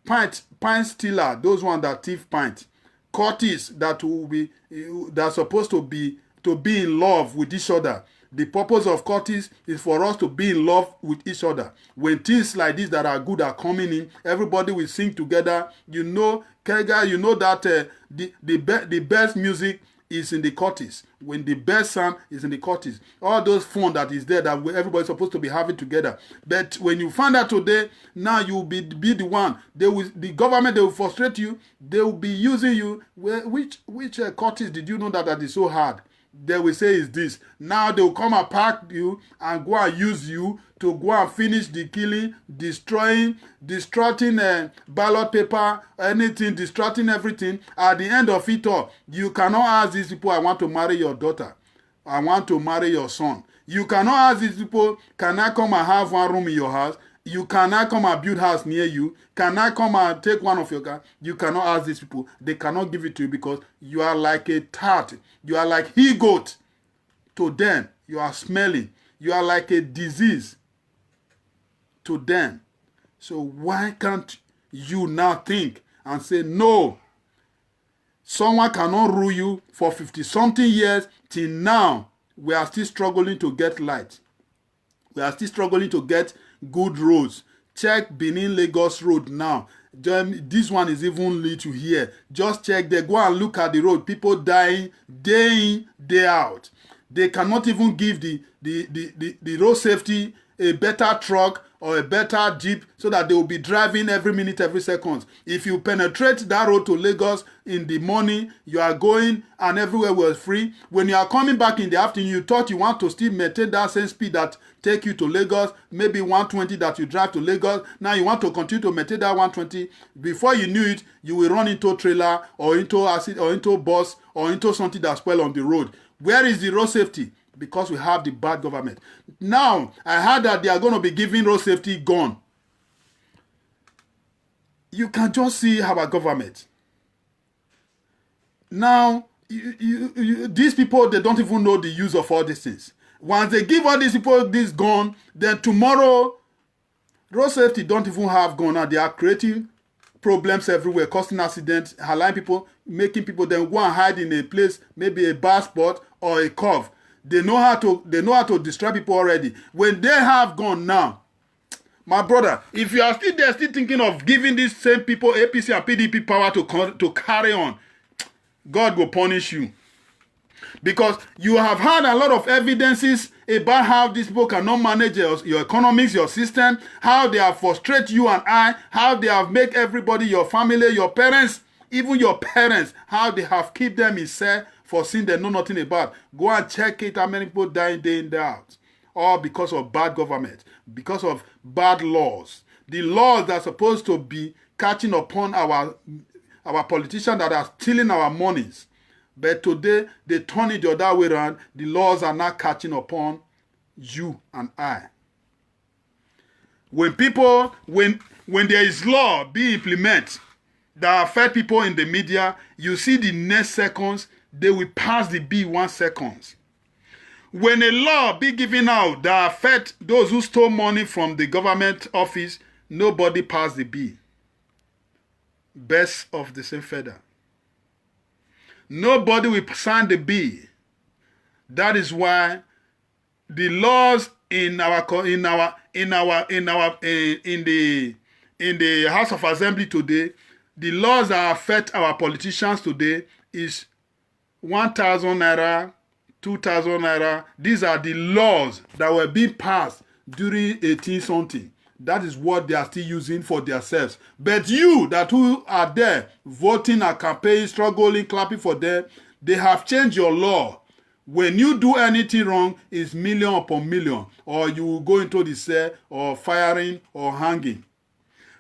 pint stealer, those ones that thief pint, Curtis that will be that's supposed to be in love with each other. The purpose of Curtis is for us to be in love with each other. When things like this that are good are coming in, everybody will sing together. You know, Kega, you know that the best music is in the Curtis. When the best sound is in the Curtis. All those fun that is there that everybody's supposed to be having together. But when you find out today, now you will be the one. The government, they will frustrate you. They will be using you. Which Curtis did you know that is so hard? they will say is this. Now they will come and pack you and go and use you to go and finish the killing, destructing ballot paper, anything, destructing everything. At the end of it all, you cannot ask these people, I want to marry your daughter. I want to marry your son. You cannot ask these people, can I come and have one room in your house? You cannot come and build house near you. Can I come and take one of your cars? You cannot ask these people. They cannot give it to you because you are like a tart. You are like he-goat. To them, you are smelling. You are like a disease to them. So why can't you now think and say, no, someone cannot rule you for 50-something years till now. We are still struggling to get light. We are still struggling to get good roads. Check Benin Lagos road now. This one is even little here. Just check there. Go and look at the road. People dying day in, day out. They cannot even give the road safety a better truck or a better jeep so that they will be driving every minute, every second. If you penetrate that road to Lagos in the morning, you are going and everywhere was free. When you are coming back in the afternoon, you thought you want to still maintain that same speed that take you to Lagos, maybe 120 that you drive to Lagos. Now you want to continue to maintain that 120. Before you knew it, you will run into a trailer or into acid or into a bus or into something that spoil on the road. Where is the road safety? Because we have the bad government. Now, I heard that they are going to be giving road safety gun. You can just see our government. Now, these people, they don't even know the use of all these things. Once they give all these people this gun, then tomorrow, road safety don't even have gun. Now they are creating problems everywhere, causing accidents, allowing people, making people then go and hide in a place, maybe a bar spot or a cove. They know how to distract people already. When they have gone now, my brother, if you are still there, still thinking of giving these same people APC and PDP power to carry on, God will punish you. Because you have had a lot of evidences about how these people cannot manage your economics, your system, how they have frustrated you and I, how they have made everybody, your family, your parents, even your parents, how they have kept them in cell for sin they know nothing about. Go and check it, how many people die day in, day out. All because of bad government, because of bad laws. The laws that are supposed to be catching upon our politicians that are stealing our monies. But today, they turn it the other way around. The laws are not catching upon you and I. When there is law being implemented that affect people in the media, you see the next seconds, they will pass the bill 1 second. When a law be given out that affect those who stole money from the government office, nobody pass the bill. Best of the same feather. Nobody will sign the bill. That is why the laws in the House of Assembly today, the laws that affect our politicians today is 1,000 naira, 2,000 naira. These are the laws that were being passed during 18-something. That is what they are still using for themselves. But you who are there voting and campaigning, struggling, clapping for them, they have changed your law. When you do anything wrong, it's million upon million. Or you will go into the cell or firing or hanging.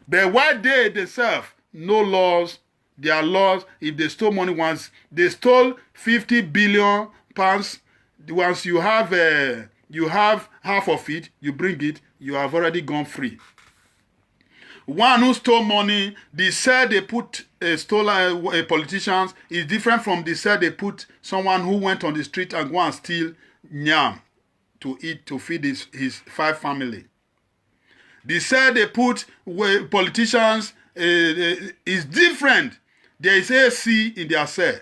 But why they serve no laws, their laws, if they stole money once, they stole 50 billion pounds. Once you have half of it, you bring it, you have already gone free. One who stole money, they said they put a politicians is different from the said they put someone who went on the street and go and steal yam to eat to feed his 5 family. They said they put politicians is different. There is AC in their cell.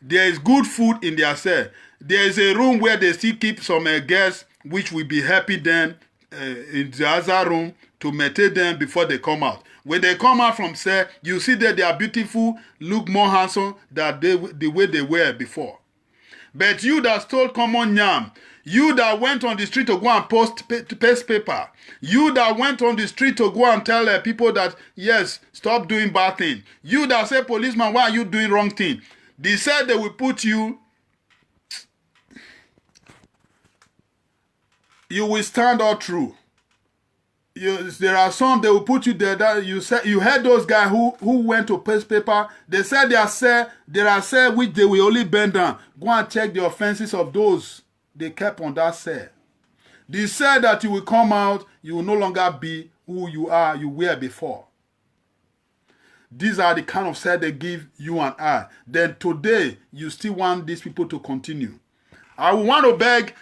There is good food in their cell. There is a room where they still keep some guests which will be helping them in the other room to maintain them before they come out. When they come out from cell, you see that they are beautiful, look more handsome than the way they were before. But you that stole common yam, you that went on the street to go and paste paper, you that went on the street to go and tell people that, yes, stop doing bad thing. You that say, policeman, why are you doing wrong thing? They said they will put you. You will stand all through. There are some, they will put you there. That you heard those guys who went to paste paper. They said there are cells which they will only bend down. Go and check the offenses of those they kept on that cell. They said that you will come out, you will no longer be who you were before. These are the kind of cell they give you and I. Then today, you still want these people to continue. I want to beg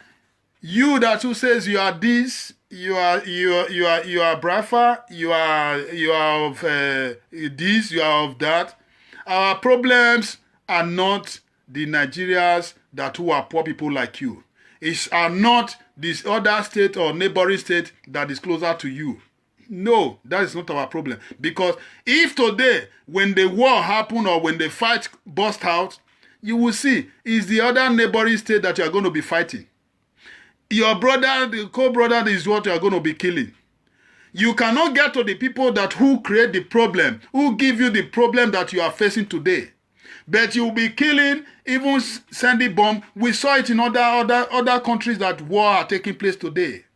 you that who says you are this, you are Brafa, you are of this, you are of that. Our problems are not the Nigerians that who are poor people like you. It are not this other state or neighboring state that is closer to you. No, that is not our problem. Because if today, when the war happen or when the fight burst out, you will see it's the other neighboring state that you are going to be fighting. Your brother, the co-brother is what you are going to be killing. You cannot get to the people that who create the problem, who give you the problem that you are facing today. But you will be killing, even sending bomb. We saw it in other countries that war are taking place today.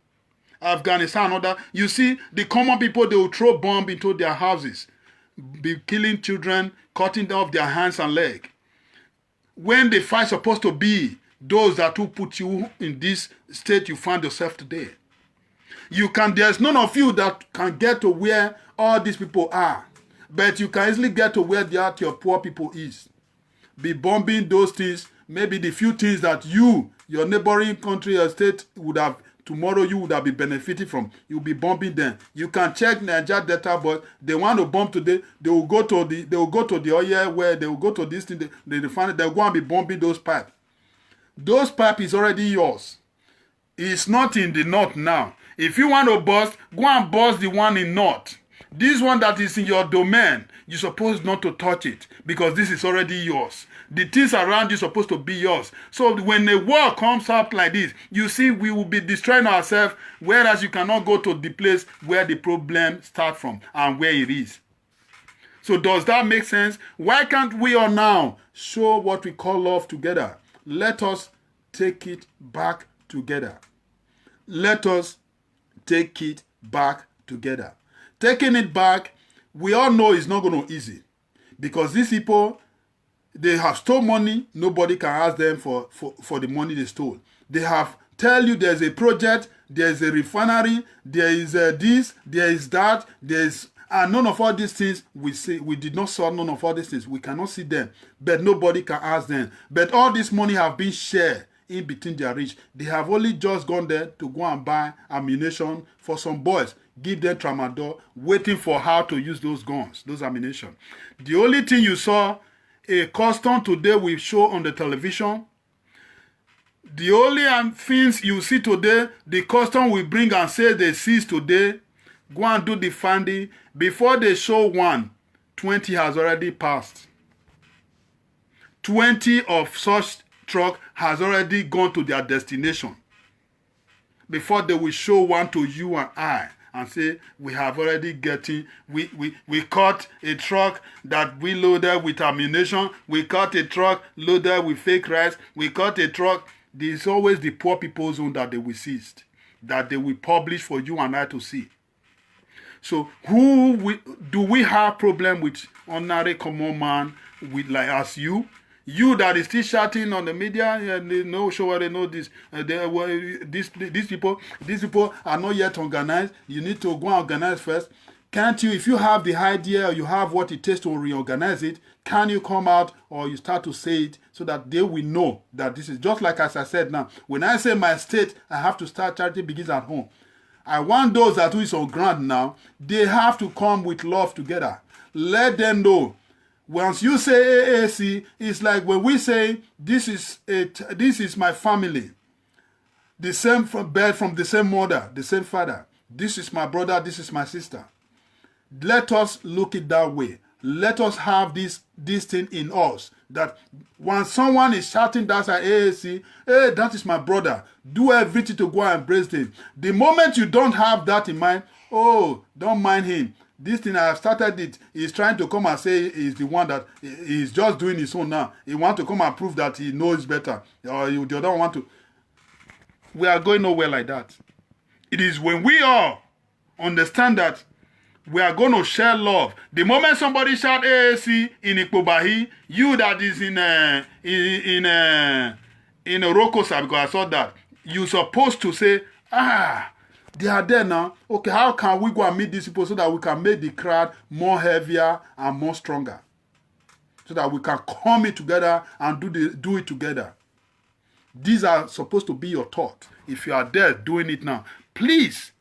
Afghanistan, other. You see, the common people, they will throw bomb into their houses, be killing children, cutting off their hands and legs. When the fight is supposed to be those that will put you in this state you find yourself today. There's none of you that can get to where all these people are. But you can easily get to where your poor people is. Be bombing those things, maybe the few things that your neighboring country or state would have, tomorrow you would have been benefiting from. You'll be bombing them. You can check Niger Delta, but they want to bomb today. They will go to the oil where they will go to this thing. They'll go and be bombing those pipes. Those pipe is already yours. It's not in the north now. If you want to bust, go and bust the one in north. This one that is in your domain, you're supposed not to touch it because this is already yours. The things around you are supposed to be yours. So when a war comes up like this, you see we will be destroying ourselves, whereas you cannot go to the place where the problem starts from and where it is. So does that make sense? Why can't we all now show what we call love together? Let us take it back together. Let us take it back together. Taking it back, we all know it's not going to be easy. Because these people, they have stole money. Nobody can ask them for the money they stole. They have tell you there's a project, there's a refinery, there is this, there is that, and none of all these things we see. We did not saw none of all these things. We cannot see them, but nobody can ask them. But all this money have been shared in between their rich. They have only just gone there to go and buy ammunition for some boys, give them tramadol, waiting for how to use those guns, those ammunition. The only thing you saw, a custom today we show on the television. The only things you see today, the custom will bring and say they seize today. Go and do the finding. Before they show one, 20 has already passed. 20 of such truck has already gone to their destination. Before they will show one to you and I and say, we have already getting, we caught a truck that we loaded with ammunition. We caught a truck loaded with fake rice. We caught a truck. There's always the poor people's own that they will seize, that they will publish for you and I to see. So do we have problem with ordinary common man with like as you? You that is still shouting on the media, and they know show where they know this. These people are not yet organized. You need to go and organize first. Can't you, if you have the idea or you have what it takes to reorganize it, can you come out or you start to say it so that they will know that this is just like as I said now. When I say my state, I have to start charity begins at home. I want those that who is on ground now, they have to come with love together. Let them know. Once you say AAC, it's like when we say this is my family. The same birth from the same mother, the same father. This is my brother, this is my sister. Let us look it that way. Let us have this thing in us. That when someone is shouting that's at AAC, hey, that is my brother. Do everything to go and embrace him. The moment you don't have that in mind, oh, don't mind him. This thing I have started it. He's trying to come and say he's the one that he's just doing his own now. He wants to come and prove that he knows better. Or the other one want to. We are going nowhere like that. It is when we all understand that we are going to share love. The moment somebody shout AAC in Ikpobahi, you that is in Orokosa, because I saw that, you're supposed to say, they are there now. Okay, how can we go and meet these people so that we can make the crowd more heavier and more stronger? So that we can come it together and do it together. These are supposed to be your thoughts. If you are there doing it now, please,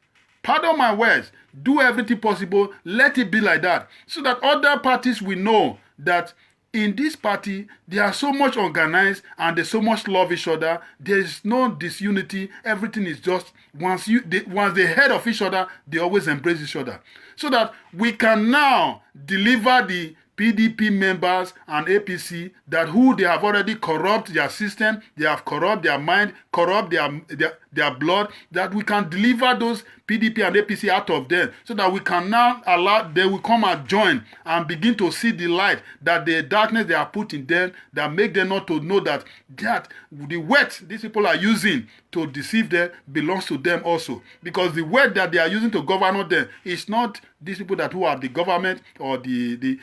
pardon my words, do everything possible, let it be like that, so that other parties will know that in this party, they are so much organized and they so much love each other. There is no disunity. Everything is just, once they head of each other, they always embrace each other. So that we can now deliver the PDP members and APC that who they have already corrupt their system, they have corrupt their mind, corrupt their blood, that we can deliver those PDP and APC out of them, so that we can now allow, they will come and join and begin to see the light, that the darkness they are put in them, that make them not to know that the word these people are using to deceive them belongs to them also. Because the word that they are using to govern them is not these people that who are the government or the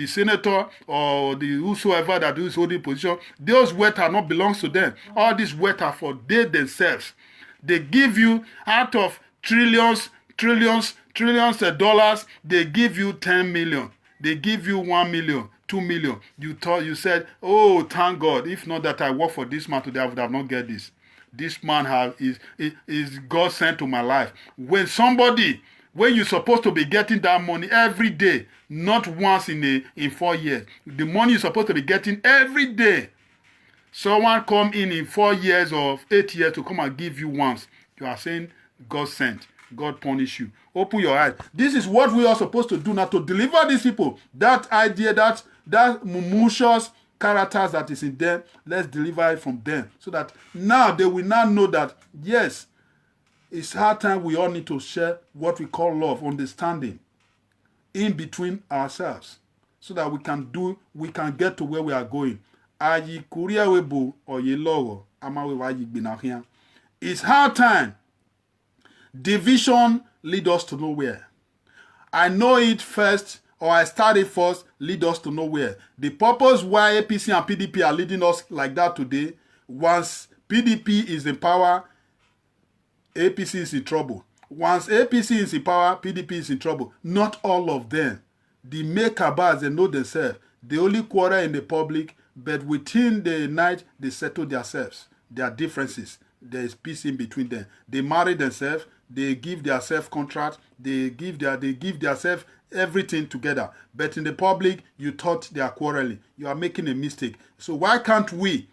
senator or the whosoever that is holding position. Those words are not belongs to them. All these words are for they themselves. They give you out of trillions of dollars, they give you 10 million. They give you 1 million, 2 million. You said, oh, thank God. If not that I work for this man today, I would have not get this. This man is God sent to my life. When you're supposed to be getting that money every day, not once in 4 years. The money you're supposed to be getting every day. Someone come in 4 years or 8 years to come and give you once. You are saying God sent. God punish you. Open your eyes. This is what we are supposed to do now, to deliver these people. That idea, that malicious characters that is in them, let's deliver it from them. So that now they will now know that, yes, it's hard time we all need to share what we call love, understanding in between ourselves. So that we can get to where we are going. It's hard time. Division lead us to nowhere. I know it first, or I started first, lead us to nowhere. The purpose why APC and PDP are leading us like that today, once PDP is in power, APC is in trouble. Once APC is in power, PDP is in trouble. Not all of them. The makers, they know themselves. They only quarrel in the public, but within the night, they settle themselves, their differences. There is peace in between them. They marry themselves. They give themselves contract. They give themselves everything together. But in the public, you thought they are quarreling. You are making a mistake. So why can't we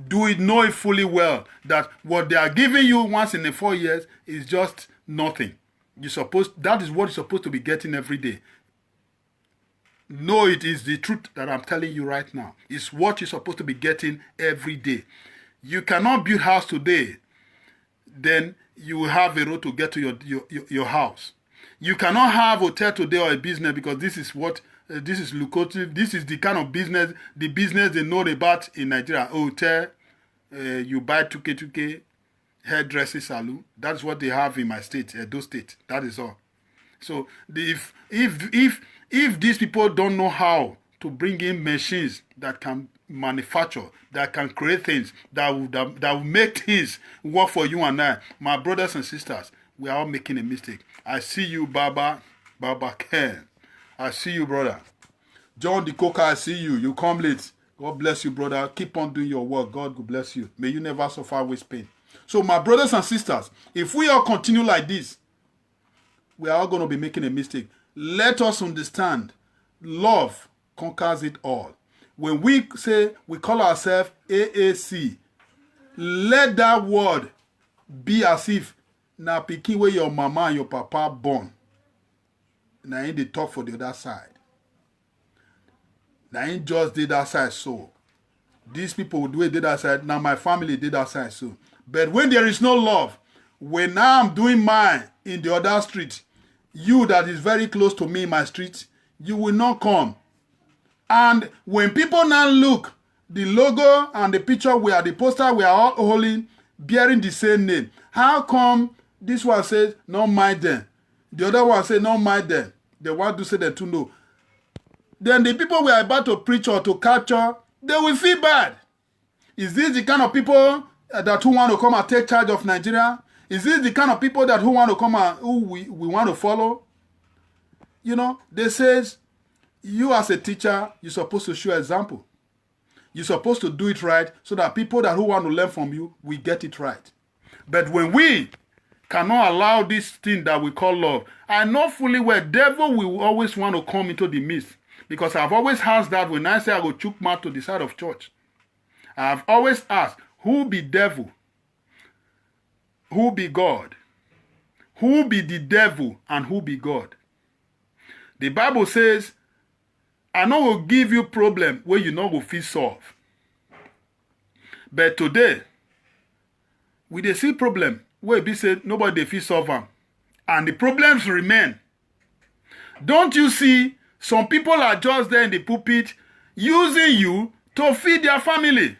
know it fully well that what they are giving you once in 4 years is just nothing? That is what you're supposed to be getting every day. No, it is the truth that I'm telling you right now. It's what you're supposed to be getting every day. You cannot build house today, then you will have a road to get to your house. You cannot have hotel today or a business, because this is lucrative. This is the kind of business, the business they know about in Nigeria. Hotel, you buy 2K, hairdressing salon. That's what they have in my state, Edo State. That is all. So if these people don't know how to bring in machines that can manufacture, that can create things, that will make things work for you and I, my brothers and sisters, we are all making a mistake. I see you, Baba Ken. I see you, brother. John the Coca, I see you. You come late. God bless you, brother. Keep on doing your work. God will bless you. May you never suffer with pain. So, my brothers and sisters, if we all continue like this, we are all going to be making a mistake. Let us understand, love conquers it all. When we say we call ourselves AAC, let that word be as if na pikin where your mama and your papa born. Na ain't they talk for the other side. Na ain't just did that side so. These people do it did that side. Now my family did that side so. But when there is no love, when I'm doing mine in the other street, you that is very close to me in my street, you will not come. And when people now look, the logo and the picture the poster we are all holding, bearing the same name. How come This one says, not mind them. The other one says, not mind them. They want to say that to know. Then the people we are about to preach or to capture, they will feel bad. Is this the kind of people that who want to come and take charge of Nigeria? Is this the kind of people that who want to come and who we want to follow? You know, they says, you as a teacher, you're supposed to show example. You're supposed to do it right so that people that who want to learn from you will get it right. But when we cannot allow this thing that we call love, I know fully well devil will always want to come into the midst. Because I've always asked that when I say I go chook mouth to the side of church. I've always asked, who be devil? Who be God? Who be the devil and who be God? The Bible says, I know will give you problem where you know will feel solve. But today, we dey see problem where be said nobody dey feel solve them. And the problems remain. Don't you see, some people are just there in the pulpit using you to feed their family,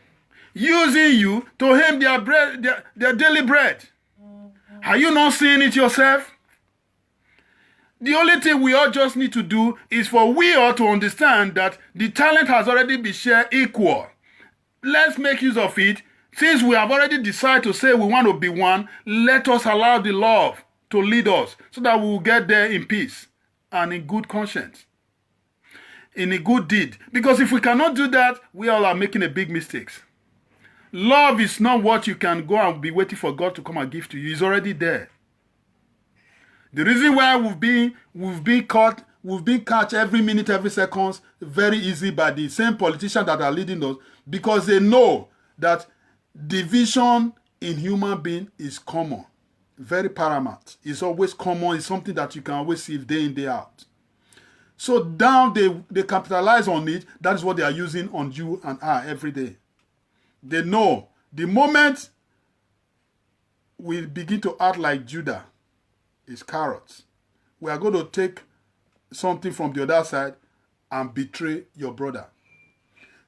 using you to aim their bread, their daily bread. Are you not seeing it yourself? The only thing we all just need to do is for we all to understand that the talent has already been shared equal. Let's make use of it. Since we have already decided to say we want to be one, let us allow the love to lead us so that we will get there in peace and in good conscience, in a good deed. Because if we cannot do that, we all are making a big mistakes. Love is not what you can go and be waiting for God to come and give to you. It's already there. The reason why we've been caught every minute, every second, very easy by the same politicians that are leading us, because they know that division in human being is common, very paramount. It's always common. It's something that you can always see day in, day out. So down they capitalize on it. That is what they are using on you and I every day. They know the moment we begin to act like Judah, is carrots. We are going to take something from the other side and betray your brother.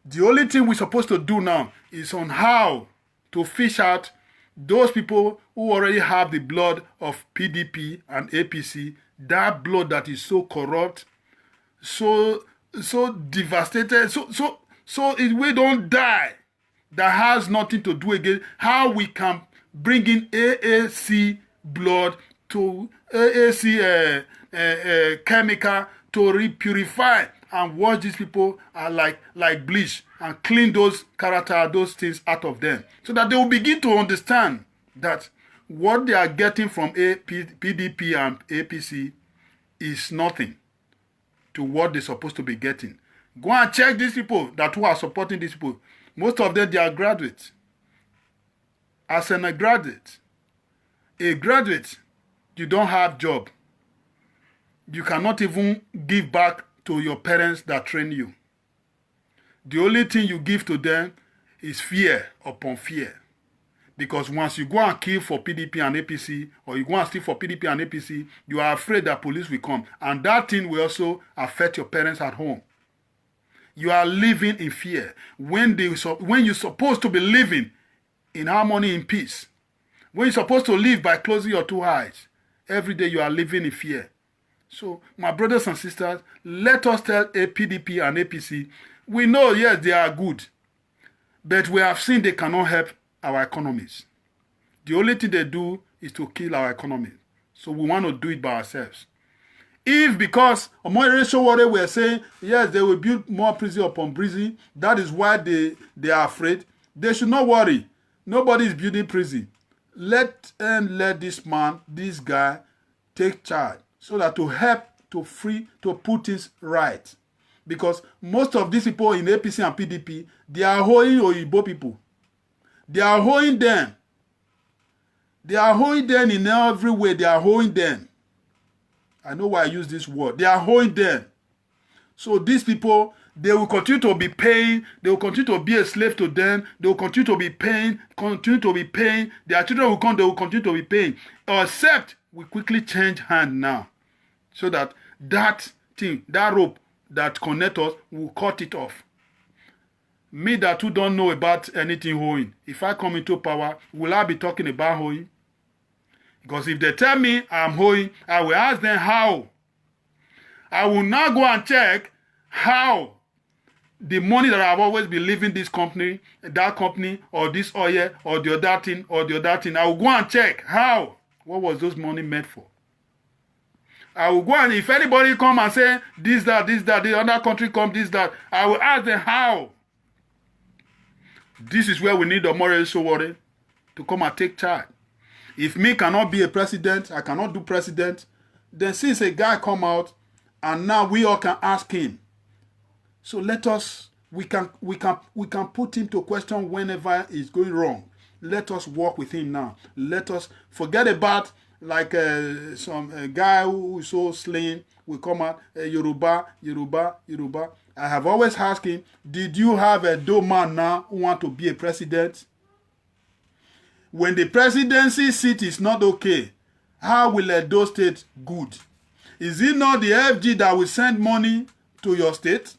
The only thing we're supposed to do now is on how to fish out those people who already have the blood of PDP and APC, that blood that is so corrupt, so devastated, so we don't die, that has nothing to do again, how we can bring in AAC blood to AAC chemical to repurify and wash these people like bleach and clean those character, those things out of them, so that they will begin to understand that what they are getting from PDP and APC is nothing to what they're supposed to be getting. Go and check these people that who are supporting these people. Most of them, they are graduates. As a graduate, you don't have job. You cannot even give back to your parents that train you. The only thing you give to them is fear upon fear. Because once you go and kill for PDP and APC, or you go and steal for PDP and APC, you are afraid that police will come. And that thing will also affect your parents at home. You are living in fear. When you're supposed to be living in harmony, in peace. When you're supposed to live by closing your two eyes. Every day you are living in fear. So, my brothers and sisters, let us tell PDP and APC, we know, yes, they are good, but we have seen they cannot help our economies. The only thing they do is to kill our economy. So we want to do it by ourselves. If because Omoyere we are saying, yes, they will build more prison upon prison, that is why they are afraid, they should not worry. Nobody is building prison. Let this man, this guy, take charge so that to help to put things right. Because most of these people in APC and PDP, they are holding Oyibo people. They are holding them. They are holding them in every way. They are holding them. I know why I use this word. They are holding them. So these people, they will continue to be paying. They will continue to be a slave to them. They will continue to be paying. Their children will come. They will continue to be paying. Except we quickly change hand now, so that thing, that rope that connect us, will cut it off. Me that who don't know about anything hoeing, if I come into power, will I be talking about hoeing? Because if they tell me I'm owing, I will ask them how. I will now go and check how the money that I've always been leaving this company, that company, or this oil, or the other thing, or the other thing. I will go and check how. What was those money meant for? I will go and if anybody come and say this, that, the other country come, this, that, I will ask them how. This is where we need the moral Sowore to come and take charge. If me cannot be a president, I cannot do president, then since a guy come out, and now we all can ask him. So let us, we can put him to question whenever he's going wrong. Let us work with him now. Let us forget about like some guy who is so slim will come out, Yoruba. I have always asked him, did you have a Edo man now who want to be a president? When the presidency seat is not okay, how will Edo state good? Is it not the FG that will send money to your state?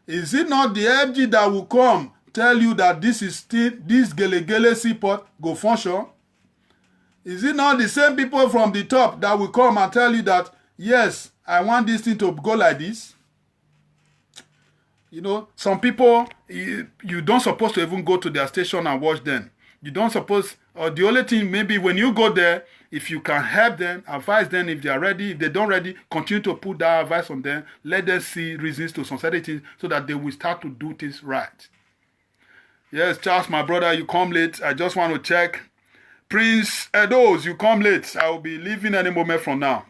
Is it not the FG that will come tell you that this is still, this Gelegele seaport go function? Is it not the same people from the top that will come and tell you that, yes, I want this thing to go like this? You know, some people, you don't supposed to even go to their station and watch them. You don't suppose, or the only thing, maybe when you go there, if you can help them, advise them if they are ready. If they don't ready, continue to put that advice on them. Let them see reasons to some certain things so that they will start to do things right. Yes, Charles, my brother, you come late. I just want to check. Prince Edos, you come late. I will be leaving any moment from now.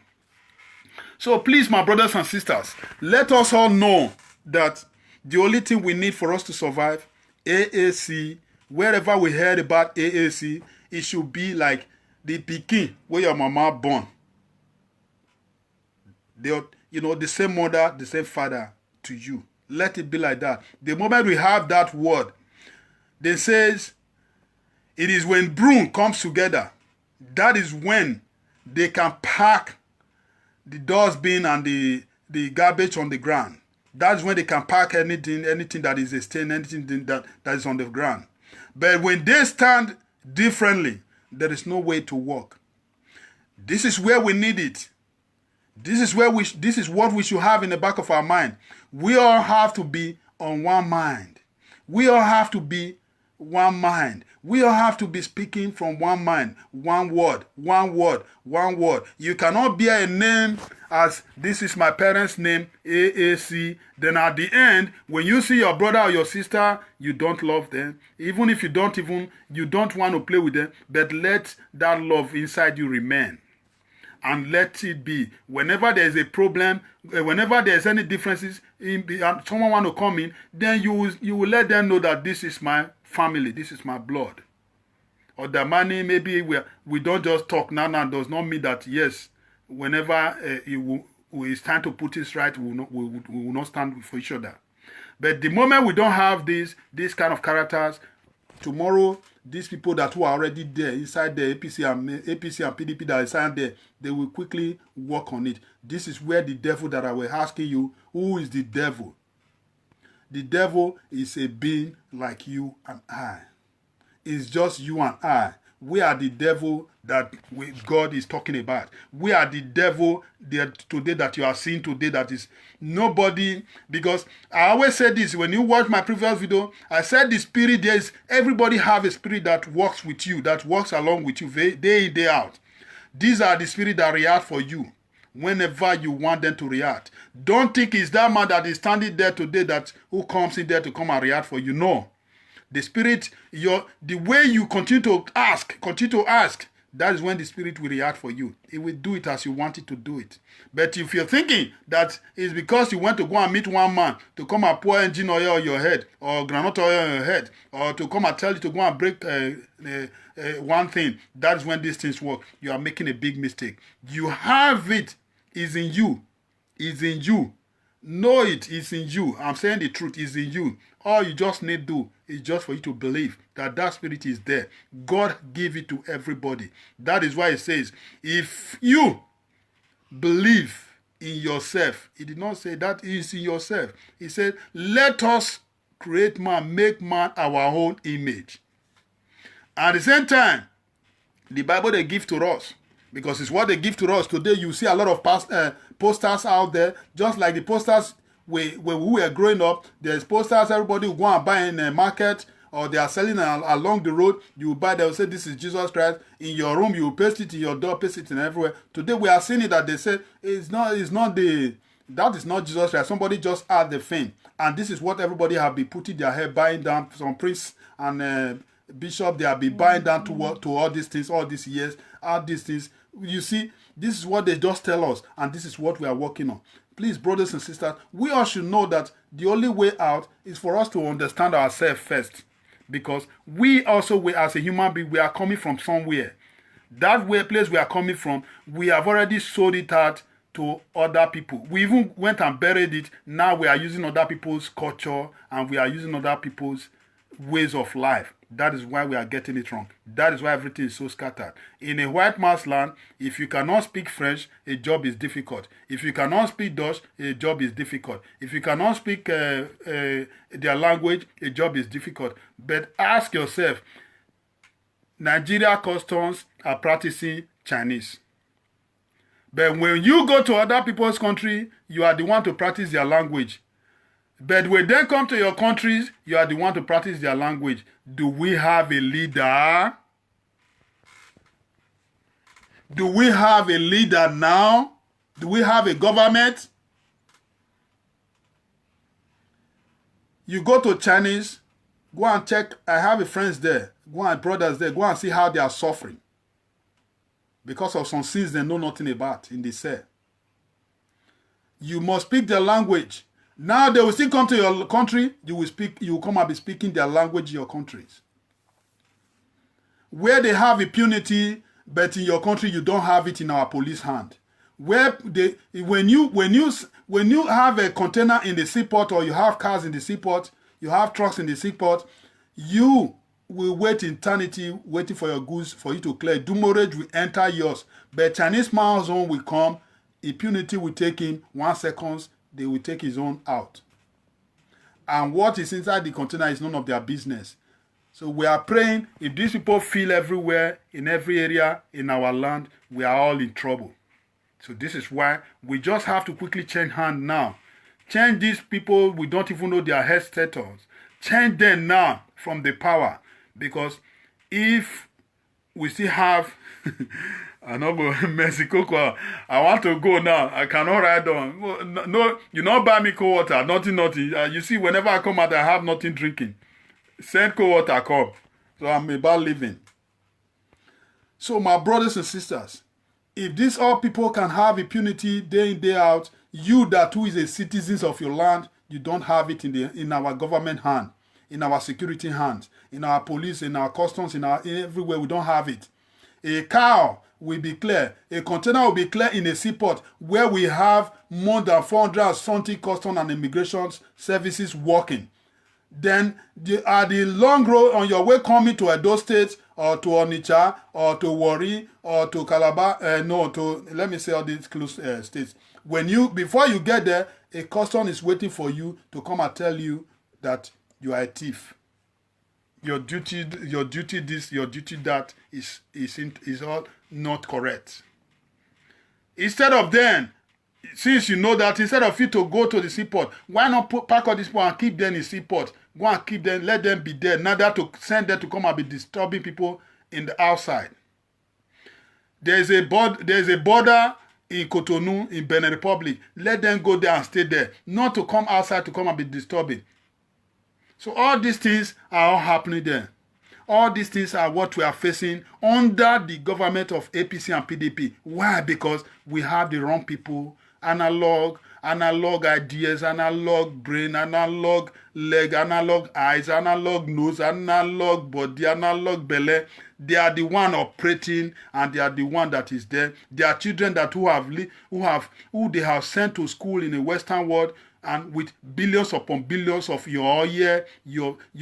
So please, my brothers and sisters, let us all know that the only thing we need for us to survive, AAC, wherever we heard about AAC, it should be like the pikin where your mama born. They, you know, the same mother, the same father to you. Let it be like that. The moment we have that word, they says, it is when broom comes together, that is when they can pack the dustbin and the garbage on the ground. That's when they can pack anything that is a stain, anything that is on the ground. But when they stand differently, there is no way to walk. This is where we need it. This is what we should have in the back of our mind. We all have to be on one mind. We all have to be one mind. We all have to be speaking from one mind, one word. You cannot bear a name as this is my parents' name, AAC. Then at the end, when you see your brother or your sister, you don't love them. Even if you don't want to play with them, but let that love inside you remain. And let it be. Whenever there is a problem, whenever there is any differences, someone want to come in, then you will let them know that this is my family, this is my blood. Or the money, maybe we don't just talk now does not mean that, yes, whenever it's time to put this right, we will not stand for each other. But the moment we don't have these kind of characters, tomorrow, these people that who are already there inside the APC and PDP that is inside there, they will quickly work on it. This is where the devil that I was asking you, who is the devil? The devil is a being like you and I. It's just you and I. We are the devil that God is talking about. We are the devil today that you are seeing today that is nobody. Because I always say this, when you watch my previous video, I said the spirit, there is, everybody have a spirit that works with you, that works along with you day in, day out. These are the spirit that react for you whenever you want them to react. Don't think it's that man that is standing there today that who comes in there to come and react for you. No. The spirit, the way you continue to ask, that is when the spirit will react for you. It will do it as you want it to do it. But if you're thinking that it's because you went to go and meet one man to come and pour engine oil on your head or granite oil on your head or to come and tell you to go and break one thing, that's when these things work. You are making a big mistake. You have it. It's in you. It's in you. Know it. It's in you. I'm saying the truth. It's in you. All you just need to do is just for you to believe that that spirit is there. God gave it to everybody. That is why it says, if you believe in yourself, he did not say that is in yourself. He said, let us create man, make man our own image. At the same time, The Bible they give to us. Because it's what they give to us. Today you see a lot of posters out there. Just like the posters when we were growing up. There's posters everybody will go and buy in a market. Or they are selling along the road. You buy, they will say this is Jesus Christ. In your room, you paste it in your door, paste it in everywhere. Today we are seeing it that they say that is not Jesus Christ. Somebody just add the thing. And this is what everybody have been putting their head, buying down. Some priests and bishop, they have been buying down to all these things, all these years, all these things. You see, this is what they just tell us. And this is what we are working on. Please, brothers and sisters, we all should know that the only way out is for us to understand ourselves first. Because we also, as a human being, we are coming from somewhere. That place we are coming from, we have already sold it out to other people. We even went and buried it. Now we are using other people's culture and we are using other people's ways of life. That is why we are getting it wrong. That is why everything is so scattered. In a white man's land, if you cannot speak French, a job is difficult. If you cannot speak Dutch, a job is difficult. If you cannot speak their language, a job is difficult. But ask yourself, Nigeria customs are practicing Chinese. But when you go to other people's country, you are the one to practice their language. But when they come to your countries, you are the one to practice their language. Do we have a leader? Do we have a leader now? Do we have a government? You go to Chinese, go and check. I have a friends there. Go and brothers there. Go and see how they are suffering. Because of some sins they know nothing about in the cell. You must speak their language. Now they will still come to your country, you will come and be speaking their language in your countries. Where they have impunity, but in your country you don't have it in our police hand. Where when you have a container in the seaport or you have cars in the seaport, you have trucks in the seaport, you will wait eternity waiting for your goods for you to clear. Demurrage will enter yours. But Chinese man's own will come, impunity will take him 1 second. They will take his own out. And what is inside the container is none of their business. So we are praying, if these people feel everywhere, in every area, in our land, we are all in trouble. So this is why we just have to quickly change hand now. Change these people, we don't even know their head status. Change them now from the power. Because if we still have... I not go Mexico. I want to go now. I cannot ride on. No, you not buy me cold water. Nothing. You see, whenever I come out, I have nothing drinking. Send cold water, come. So I'm about leaving. So my brothers and sisters, if these all people can have impunity day in, day out, you that who is a citizens of your land, you don't have it in our government hand, in our security hands, in our police, in our customs, in everywhere. We don't have it. A cow will be clear. A container will be clear in a seaport where we have more than 470 custom and immigration services working. Then at the long road on your way coming to Edo State or to Onitsha or to Warri or to Calabar, let me say all these close states. Before you get there, a custom is waiting for you to come and tell you that you are a thief. Your duty this, your duty that is all not correct. Instead of then, since you know that, instead of you to go to the seaport, why not pack all these people and keep them in seaport? Go and keep them, let them be there, not that to send them to come and be disturbing people in the outside. There is a border in Cotonou, in Benin Republic. Let them go there and stay there, not to come outside to come and be disturbing. So all these things are all happening there. All these things are what we are facing under the government of APC and PDP. Why? Because we have the wrong people, analog ideas, analog brain, analog leg, analog eyes, analog nose, analog body, analog belly. They are the one operating and they are the one that is there. They are children that who they have sent to school in the Western world, and with billions upon billions of your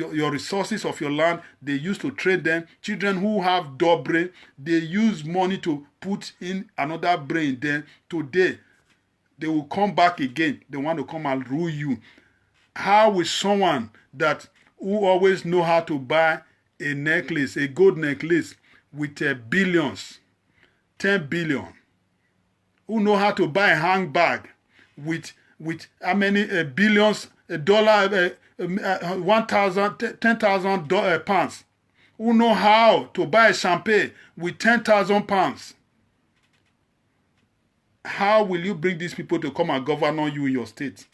resources of your land, they used to trade them. Children who have dull brain, they use money to put in another brain. Then today, they will come back again. They want to come and rule you. How will someone who always know how to buy a necklace, a gold necklace, with billions, 10 billion, who know how to buy a handbag with how many billions, $1,000, 10,000 pounds, who know how to buy a champagne with 10,000 pounds. How will you bring these people to come and govern you in your state?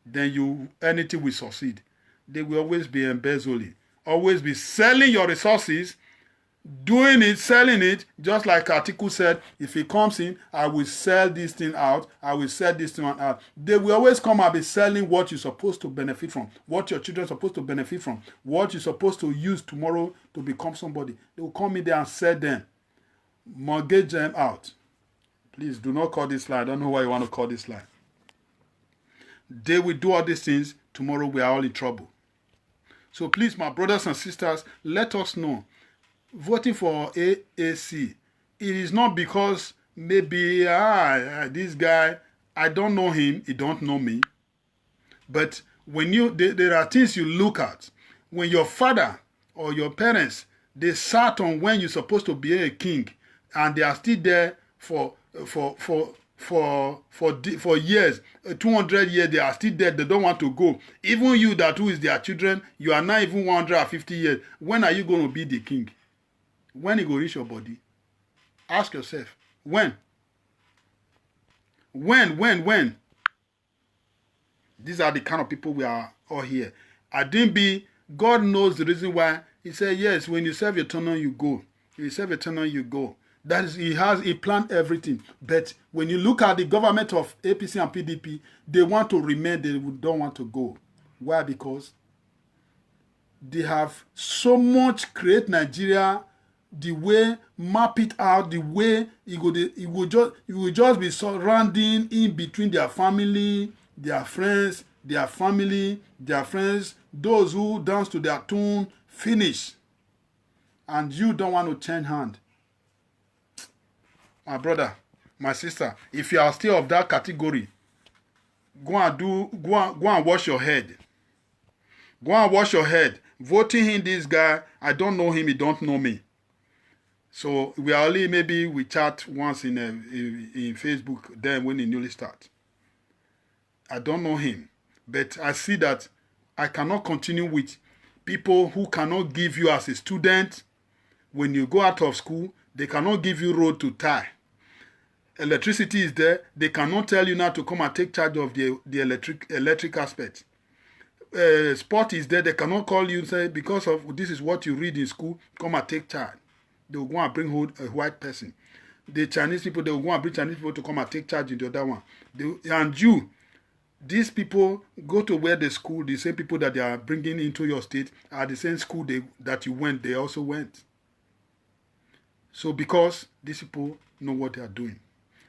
Then anything will succeed. They will always be embezzling, always be selling your resources, doing it, selling it, just like Article said, if he comes in, I will sell this thing out, I will sell this thing out. They will always come and be selling what you're supposed to benefit from, what your children are supposed to benefit from, what you're supposed to use tomorrow to become somebody. They will come in there and sell them, mortgage them out. Please do not call this line. I don't know why you want to call this line. They will do all these things. Tomorrow we are all in trouble. So please, my brothers and sisters, let us know. Voting for AAC, it is not because maybe this guy, I don't know him, he don't know me. But when there are things you look at. When your father or your parents, they sat on when you're supposed to be a king, and they are still there for years, 200 years, they are still there, they don't want to go. Even you that who is their children, you are not even 150 years. When are you going to be the king? When it will reach your body? Ask yourself, when? When? These are the kind of people we are all here. God knows the reason why. He said, yes, when you serve eternal, you go. You serve eternal, you go. That is, he planned everything. But when you look at the government of APC and PDP, they want to remain, they don't want to go. Why? Because they have so much create Nigeria, the way, map it out, the way it will just be surrounding in between their family, their friends, their family, their friends, those who dance to their tune, finish. And you don't want to change hand. My brother, my sister, if you are still of that category, go and wash your head. Go and wash your head. Voting in this guy, I don't know him, he don't know me. So we chat once in Facebook, then when he newly start. I don't know him, but I see that I cannot continue with people who cannot give you as a student. When you go out of school, they cannot give you road to tie. Electricity is there. They cannot tell you now to come and take charge of the electric aspect. Sport is there. They cannot call you and say, because of this is what you read in school, come and take charge. They will go and bring a white person. The Chinese people, they will go and bring Chinese people to come and take charge in the other one. These people go to where the school, the same people that they are bringing into your state are the same school that you went, they also went. So because these people know what they are doing.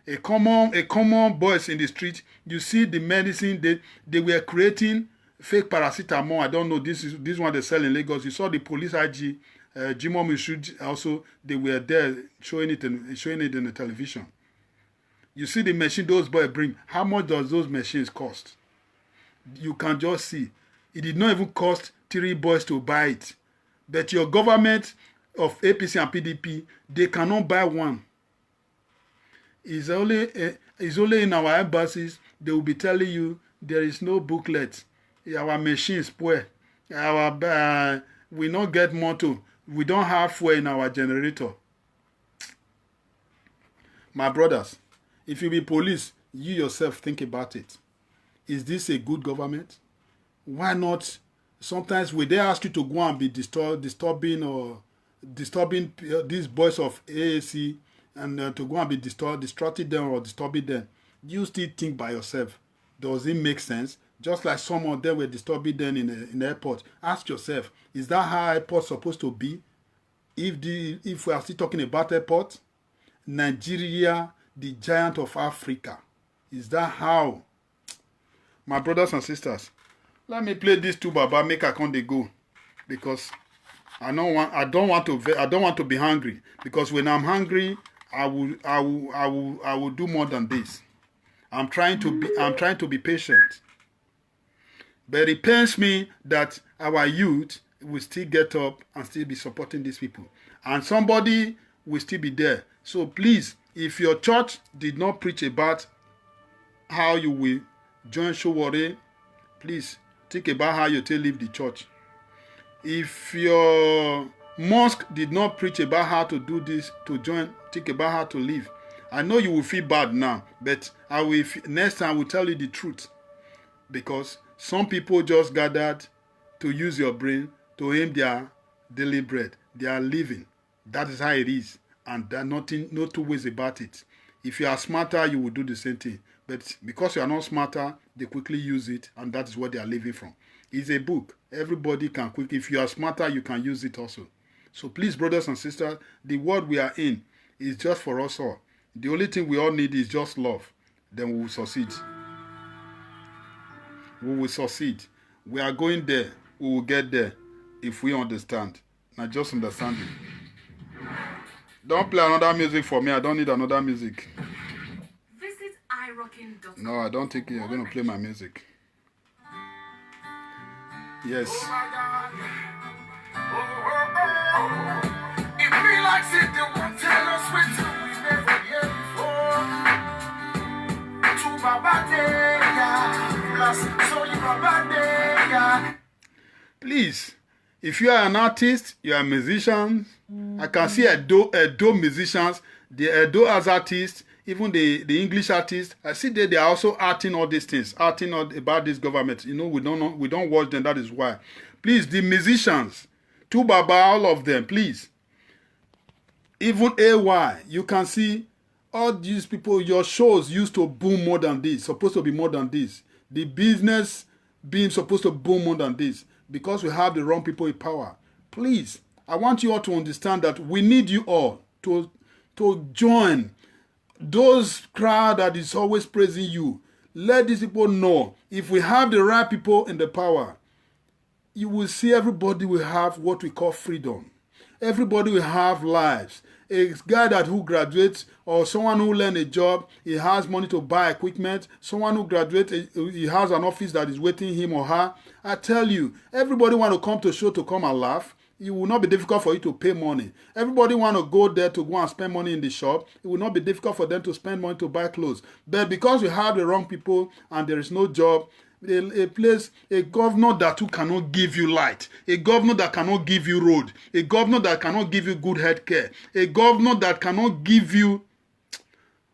A common boys in the street, you see the medicine, they were creating fake paracetamol. I don't know, this one they sell in Lagos. You saw the police IG, Jimo Mishud also, they were there showing it in the television. You see the machine those boys bring. How much does those machines cost? You can just see. It did not even cost 3 boys to buy it. But your government of APC and PDP, they cannot buy one. It's only in our embassies, they will be telling you there is no booklet. Our machine spoil. We not get motor. We don't have fuel in our generator. My brothers, if you be police, you yourself think about it. Is this a good government? Why not? Sometimes when they ask you to go and be disturbing these boys of AAC and to go and be distracting them or disturbing them, you still think by yourself, does it make sense? Just like some of them were disturbing them in the airport. Ask yourself, is that how airport's supposed to be? If we are still talking about airport, Nigeria, the giant of Africa, is that how? My brothers and sisters, let me play these two Baba, make I come they go, because I don't want to be hungry, because when I'm hungry, I will do more than this. I'm trying to be patient. But it pains me that our youth will still get up and still be supporting these people. And somebody will still be there. So please, if your church did not preach about how you will join Showore, please think about how you take leave the church. If your mosque did not preach about how to do this, to join, think about how to live. I know you will feel bad now, but next time I will tell you the truth. Because some people just gathered to use your brain to aim their daily bread. They are living. That is how it is. And there are no two ways about it. If you are smarter, you will do the same thing. But because you are not smarter, they quickly use it, and that is what they are living from. It's a book. Everybody can quickly. If you are smarter, you can use it also. So please, brothers and sisters, the world we are in is just for us all. The only thing we all need is just love. Then we will succeed. We will succeed. We are going there. We will get there if we understand. Now just understand it. Don't play another music for me. I don't need another music. Visit irockin.com. No, I don't think you're going to play my music. Yes. Oh my God. Oh. It be like it, they won't tell us what to we never hear before. To Baba Deya, plus so you Baba Deya. Please, if you are an artist, you are a musician. I can see Edo musicians, the Edo as artists, even the English artists. I see they are also arting all these things, arting all about this government. You know, we don't watch them. That is why. Please, the musicians, Tu Baba, all of them, please. Even AY, you can see all these people. Your shows used to boom more than this. Supposed to be more than this. The business being supposed to boom more than this. Because we have the wrong people in power. Please, I want you all to understand that we need you all to join those crowd that is always praising you. Let these people know, if we have the right people in the power, you will see everybody will have what we call freedom. Everybody will have lives. A guy who graduates or someone who learns a job, he has money to buy equipment. Someone who graduates, he has an office that is waiting him or her. I tell you, everybody want to come to show to come and laugh. It will not be difficult for you to pay money. Everybody want to go there to go and spend money in the shop. It will not be difficult for them to spend money to buy clothes. But because you have the wrong people and there is no job, a governor that cannot give you light, a governor that cannot give you road, a governor that cannot give you good health care, a governor that cannot give you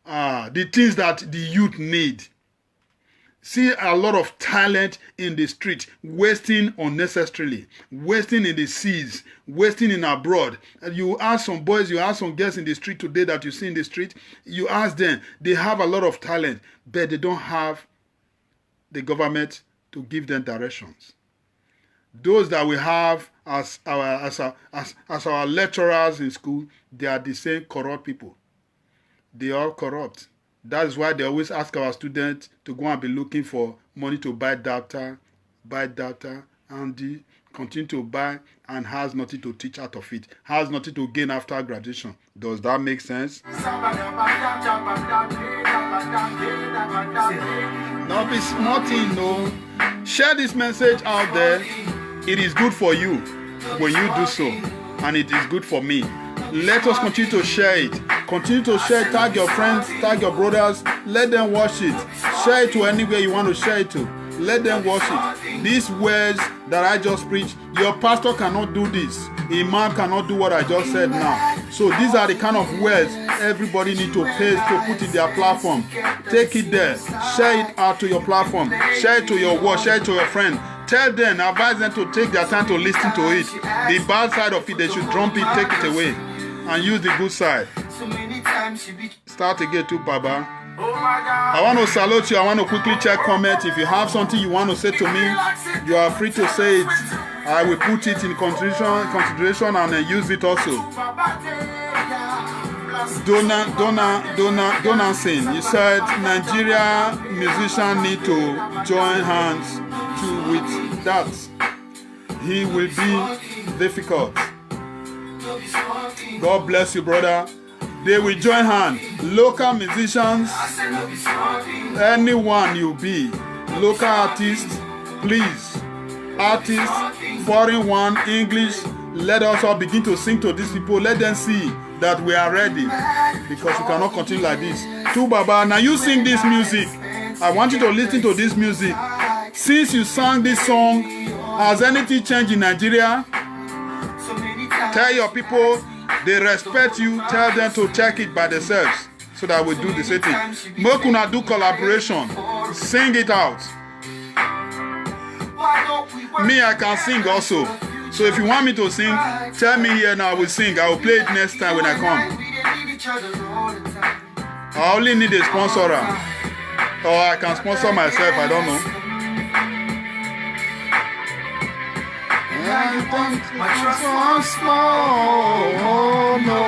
the things that the youth need. See a lot of talent in the street, wasting unnecessarily, wasting in the seas, wasting in abroad. And you ask some boys, you ask some girls in the street today that you see in the street, you ask them, they have a lot of talent, but they don't have the government to give them directions. Those that we have as our lecturers in school, they are the same corrupt people. They are corrupt. That is why they always ask our students to go and be looking for money to buy data, and continue to buy and has nothing to teach out of it, has nothing to gain after graduation. Does that make sense? Not be smarting, no. Share this message out there. It is good for you when you do so, and it is good for me. Let us continue to share it. Continue to share it. Tag your friends, tag your brothers. Let them watch it. Share it to anywhere you want to share it to. Let them watch it. These words that I just preached, your pastor cannot do this. Imam cannot do what I just said now. So these are the kind of words everybody need to pay to put in their platform. Take it there. Share it out to your platform. Share it to your work. Share it to your friend. Tell them, advise them to take their time to listen to it. The bad side of it, they should drop it, take it away, and use the good side. Start again too, Baba. I want to salute you. I want to quickly check comment. If you have something you want to say to me, you are free to say it. I will put it in consideration and use it also. Donaldson, you said Nigeria musicians need to join hands with that. He will be difficult. God bless you, brother. They will join hands. Local musicians, anyone you be, local artists, please. Artists, foreign one, English, let us all begin to sing to these people. Let them see that we are ready, because we cannot continue like this. Tu Baba, now you sing this music. I want you to listen to this music. Since you sang this song, has anything changed in Nigeria? Tell your people they respect you. Tell them to check it by themselves so that we do the same thing. Mokuna do collaboration. Sing it out. Me, I can sing also. So if you want me to sing, tell me here now. I will sing. I will play it next time when I come. I only need a sponsor, or I can sponsor myself. I don't know. My trust was small, oh no.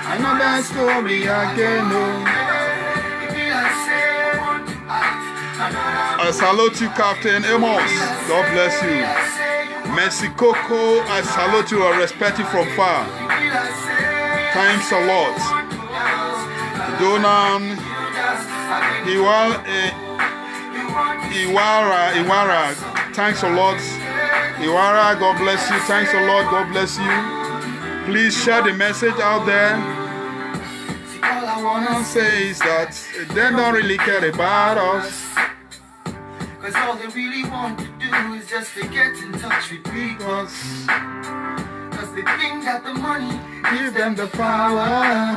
I know that story again, no. I salute you, Captain Amos. God bless you. Mercy Coco, I salute you. I respect you from far. Thanks a lot. Donan, Iwara, thanks a lot. Iwara, God bless you. Thanks a lot. God bless you. Please share the message out there. All I wanna say is that they don't really care about us. Cause all they really want to do is just to get in touch with people. Cause they think that the money Give them the power.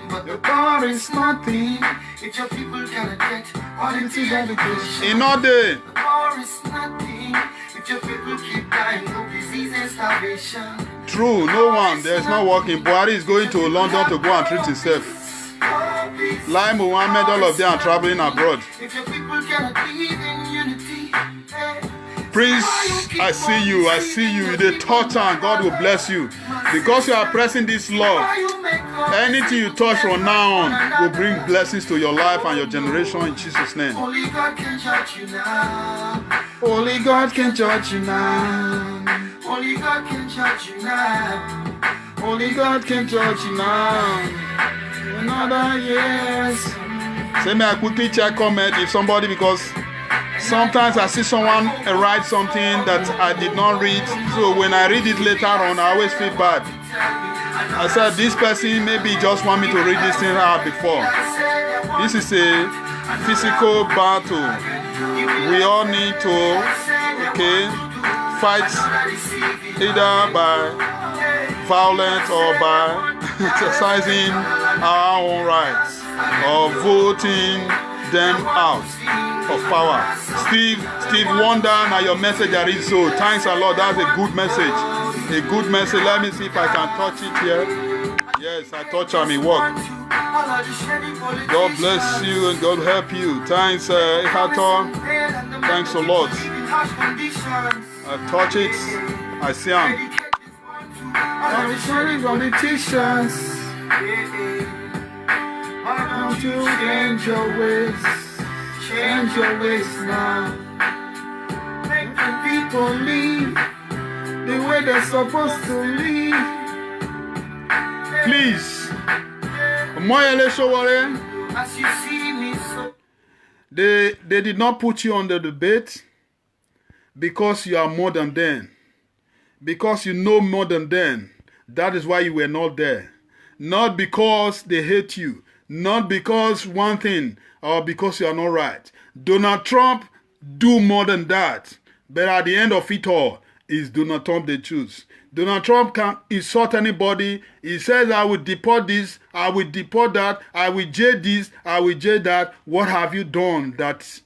but the power is nothing if your people cannot get quality education. In all day, The power is nothing if your people keep dying of disease and starvation. true, no one. There's no working. Buhari is going to London to go and treat himself. Lai Mohammed, all of them are traveling abroad. If your people cannot live in unity, Prince, I see you. I see you. The touch and God will bless you. Because you are pressing this love, anything you touch from now on will bring blessings to your life and your generation in Jesus' name. only God can judge you now. Only God can judge you now. Only God can judge you now. Only God can judge you now. Another yes. Say me I quickly check comment if somebody, because sometimes I see someone write something that I did not read. So when I read it later on, I always feel bad. I said this person maybe just want me to read this thing out before. This is a physical battle. We all need to, fight either by violence or by exercising our own rights or voting them out of power. Steve Wonder, now your message I read so. Thanks a lot. That's a good message. A good message. Let me see if I can touch it here. Yes, I touch on it work. God bless you and God help you. Thanks, Hathor. Thanks a lot. I touch it. I see him. I'm sharing politicians. Why don't you change your ways? Change your ways now. Make the people live the way they're supposed to live. Please. As you see me so. They did not put you on the debate because you are more than them. Because you know more than them. That is why you were not there. Not because they hate you. Not because one thing or because you are not right. Donald Trump do more than that. But at the end of it all, is Donald Trump they choose. Donald Trump can insult anybody. He says, I will deport this, I will deport that, I will jail this, I will jail that. What have you done that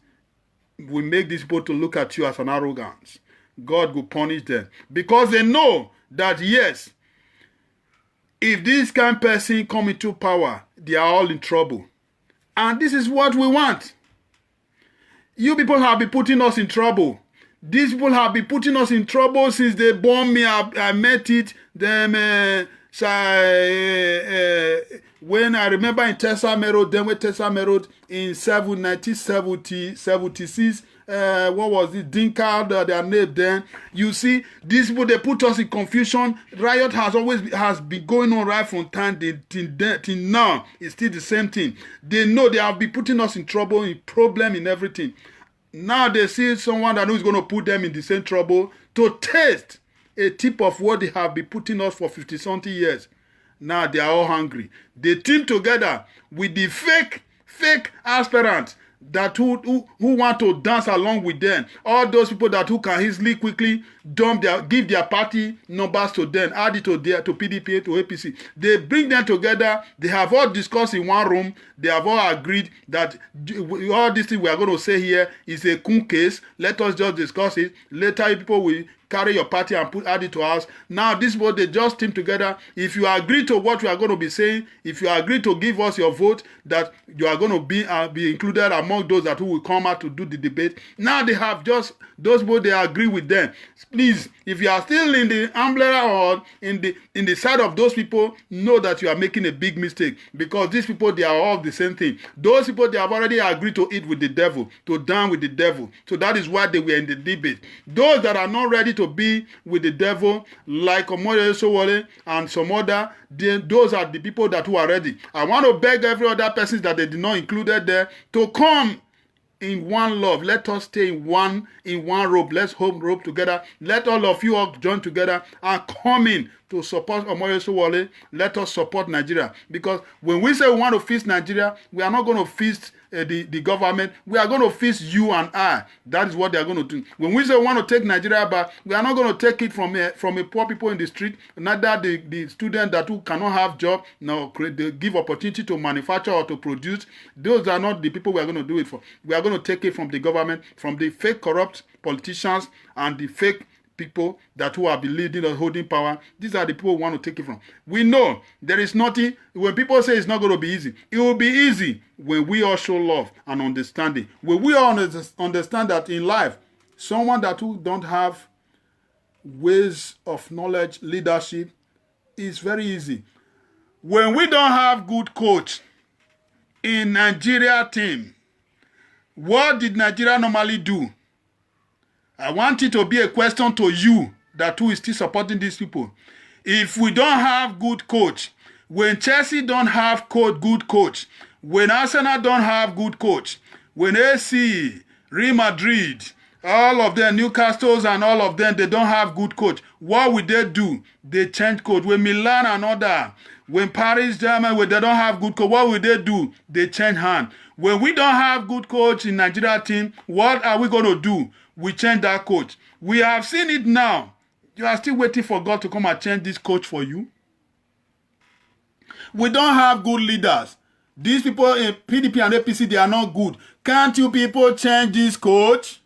will make these people to look at you as an arrogance? God will punish them. Because they know that, yes, if this kind of person come into power, they are all in trouble. And this is what we want. You people have been putting us in trouble. These people have been putting us in trouble since they born me. I met it. Them, when I remember in Tessa Road, then with Tessa Road in 1976, what was it? Dinka, their name then. You see, these people, they put us in confusion. Riot has been going on right from time till now. It's still the same thing. They know they have been putting us in trouble, in problem, in everything. Now they see someone that is going to put them in the same trouble to taste a tip of what they have been putting us for 50-something years. Now they are all hungry. They team together with the fake aspirants that who want to dance along with them. All those people that who can easily quickly give their party numbers to them, add it to PDP, to APC. They bring them together. They have all discussed in one room. They have all agreed that all this thing we are going to say here is a cool case. Let us just discuss it. Later, people will carry your party and add it to us. Now, this is what they just team together. If you agree to what we are going to be saying, if you agree to give us your vote, that you are going to be included among those that who will come out to do the debate. Now they have just those people, they agree with them. Please, if you are still in the umbrella or in the side of those people, know that you are making a big mistake, because these people, they are all the same thing. Those people, they have already agreed to eat with the devil, to dine with the devil. So that is why they were in the debate. Those that are not ready to be with the devil, like Omole Sowore and some other, those are the people that who are ready. I want to beg every other person that they did not included there to come in one love. Let us stay in one rope. Let's hold rope together. Let all of you all join together and come in to support Omole Sowore. Let us support Nigeria, because when we say we want to feast Nigeria, we are not going to feast the government. We are going to feast you and I. That is what they are going to do. When we say we want to take Nigeria back, we are not going to take it from a poor people in the street, neither the student that who cannot have job, no, they give opportunity to manufacture or to produce. Those are not the people we are going to do it for. We are going to take it from the government, from the fake corrupt politicians and the fake people that who are leading or holding power. These are the people we want to take it from. We know there is nothing. When people say it's not going to be easy, it will be easy when we all show love and understanding. When we all understand that in life, someone that who don't have ways of knowledge, leadership, is very easy. When we don't have good coach in Nigeria team, what did Nigeria normally do? I want it to be a question to you that who is still supporting these people. If we don't have good coach, when Chelsea don't have good coach, when Arsenal don't have good coach, when AC, Real Madrid, all of them, Newcastle and all of them, they don't have good coach, what will they do? They change coach. When Milan and other, when Paris, Germany, when they don't have good coach, what will they do? They change hand. When we don't have good coach in Nigeria team, what are we going to do? We change that coach. We have seen it now. You are still waiting for God to come and change this coach for you. We don't have good leaders. These people in PDP and APC, they are not good. Can't you people change this coach?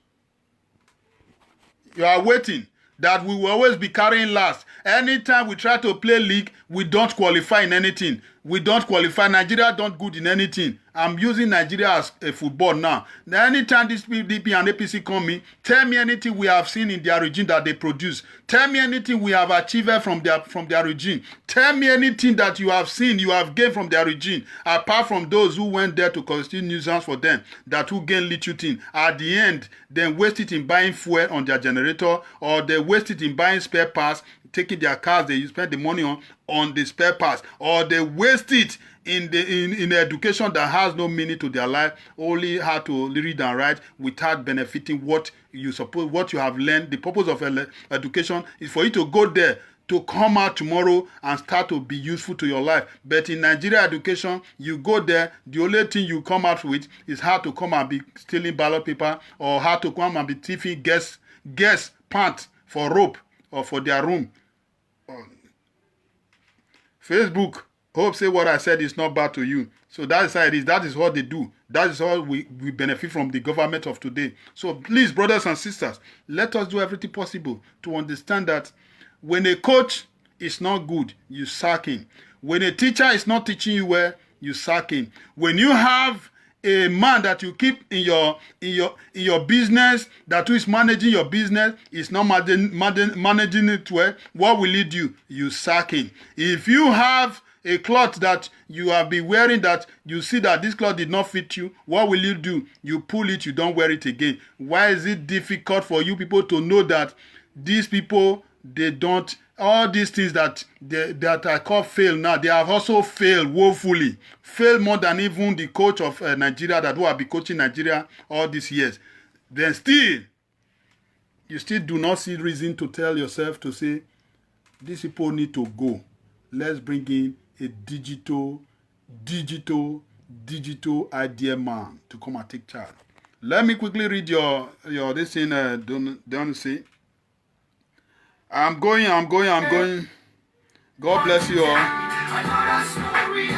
You are waiting that we will always be carrying last. Anytime we try to play league, we don't qualify in anything. We don't qualify. Nigeria don't good in anything. I'm using Nigeria as a football now. Anytime this PDP and APC come in, tell me anything we have seen in their regime that they produce. Tell me anything we have achieved from their regime. Tell me anything that you have seen, you have gained from their regime, apart from those who went there to constitute nuisance for them, that who gain little thing. At the end, then waste it in buying fuel on their generator, or they waste it in buying spare parts, taking their cars they spend the money on the spare parts, or they waste it in education that has no meaning to their life, only how to read and write without benefiting what you have learned. The purpose of education is for you to go there to come out tomorrow and start to be useful to your life. But in Nigeria education, you go there, the only thing you come out with is how to come and be stealing ballot paper, or how to come and be thieving guest pants for rope or for their room. Facebook, hope say what I said is not bad to you. So that is how it is. That is what they do. That is how we benefit from the government of today. So please, brothers and sisters, let us do everything possible to understand that when a coach is not good, you sack him. When a teacher is not teaching you well, you sack him. When you have a man that you keep in your business, that who is managing your business, is not managing it well, what will he do? You sack him. If you have a cloth that you have been wearing that you see that this cloth did not fit you, what will you do? You pull it, you don't wear it again. Why is it difficult for you people to know that these people, they don't, all these things that I call fail now, they have also failed woefully. Failed more than even the coach of Nigeria that who have been coaching Nigeria all these years. Then still, you still do not see reason to tell yourself to say, these people need to go. Let's bring in a digital idea man to come and take charge. Let me quickly read your this thing, don't see. I'm going. God bless you all.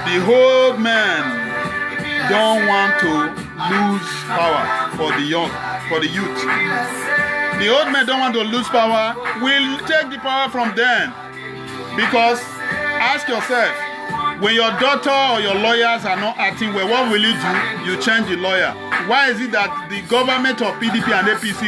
The old man don't want to lose power for the young, for the youth. The old men don't want to lose power. We'll take the power from them. Because ask yourself, when your daughter or your lawyers are not acting well, what will you do? You change the lawyer. Why is it that the government of PDP and APC,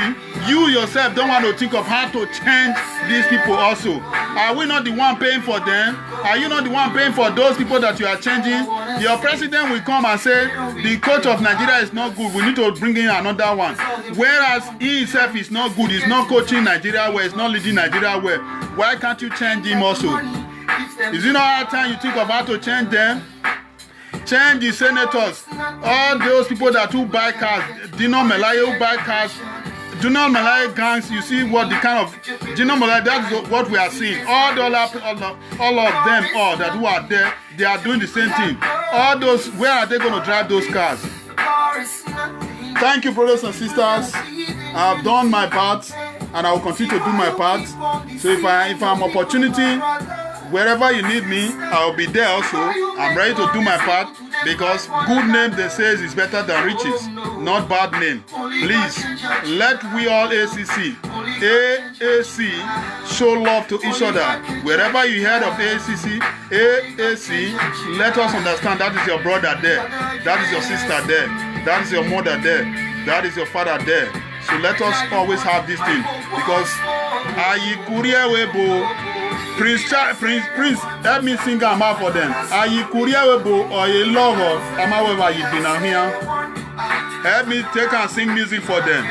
you yourself don't want to think of how to change these people also? Are we not the one paying for them? Are you not the one paying for those people that you are changing? Your president will come and say, the coach of Nigeria is not good. We need to bring in another one. Whereas he himself is not good. He's not coaching Nigeria well. He's not leading Nigeria well. Why can't you change him also? Is it not hard time you think of how to change them? Change the senators. All those people that who buy cars. Dino Melaye who buy cars. Dino Melaye gangs, you see what the kind of Dino Melaye, that's what we are seeing. All of them, all that who are there, they are doing the same thing. All those, where are they going to drive those cars? Thank you, brothers and sisters. I've done my part and I will continue to do my part. So if I'm opportunity, wherever you need me, I'll be there also. I'm ready to do my part because good name, they say, is better than riches, not bad name. Please, let we all AAC show love to each other. Wherever you heard of AAC, let us understand that is your brother there, that is your sister there, that is your mother there, that is your father there. So let us always have this thing because Prince, help me sing a ma for them. Help me take and sing music for them.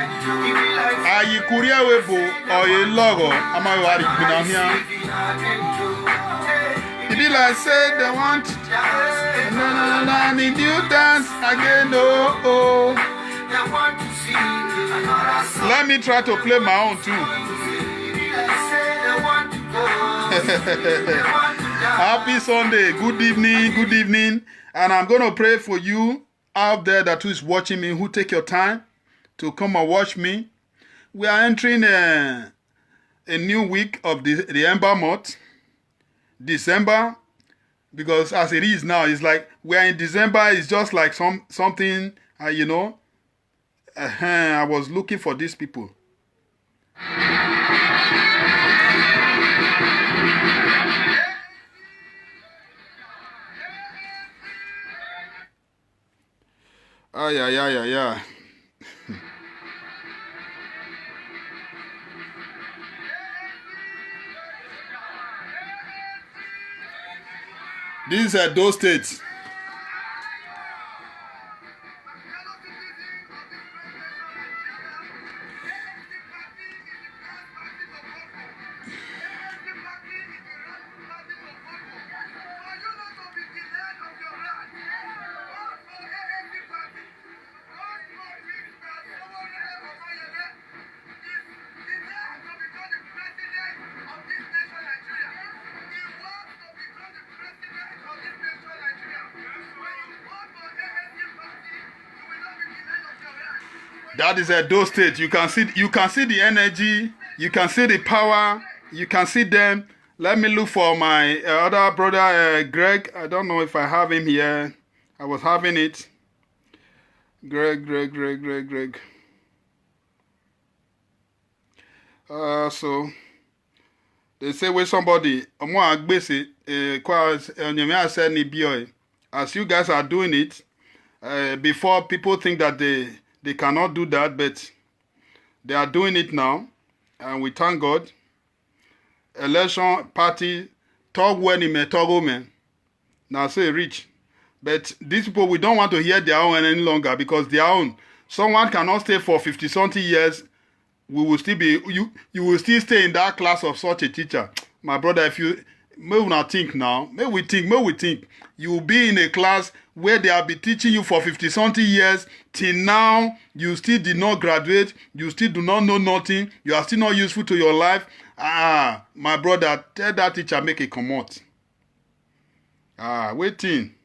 It be like say they want need you dance again. Oh. Let me try to play my own too. Happy Sunday, good evening, and I'm going to pray for you out there that who is watching me, who take your time to come and watch me. We are entering a new week of the Ember month, December, because as it is now, it's like we are in December. It's just like something, you know. I was looking for these people. Yeah. These are those states. That is a Edo State. You can see the energy, you can see the power, you can see them. Let me look for my other brother, Greg. I don't know if I have him here. I was having it. Greg. So they say with somebody, as you guys are doing it, before people think that they cannot do that, but they are doing it now, and we thank God. Election party talk when he may talk man. Now say rich, but these people, we don't want to hear their own any longer because their own. Someone cannot stay for 50-something years. We will still be you will still stay in that class of such a teacher, my brother. If you may we not think now. May we think. You will be in a class where they have been teaching you for 50-something years. Till now, you still did not graduate. You still do not know nothing. You are still not useful to your life. My brother, tell that teacher make a commot. Waiting.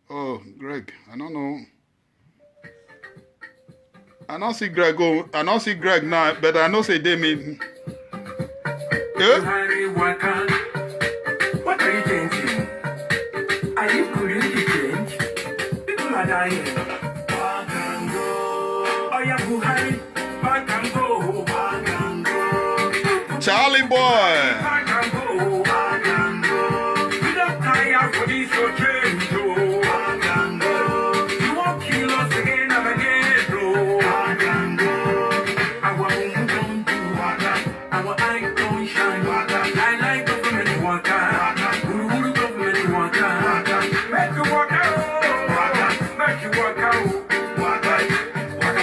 Oh, Greg, I don't know. I don't see Greg go. I don't see Greg now, but I know say they mean. What are you changing? Are you really changed? People are dying. Back and go. Oh yeah, Buhari. Back and go. Back and go. Charlie boy. Back and go. Back and go. We don't tire for this so change. Back and go. You won't kill us again and again, bro. Back and go. Our home don't do water. Our eye don't shine water. I like government water. Guru government water. Make you walk out. Make you walk out. Waka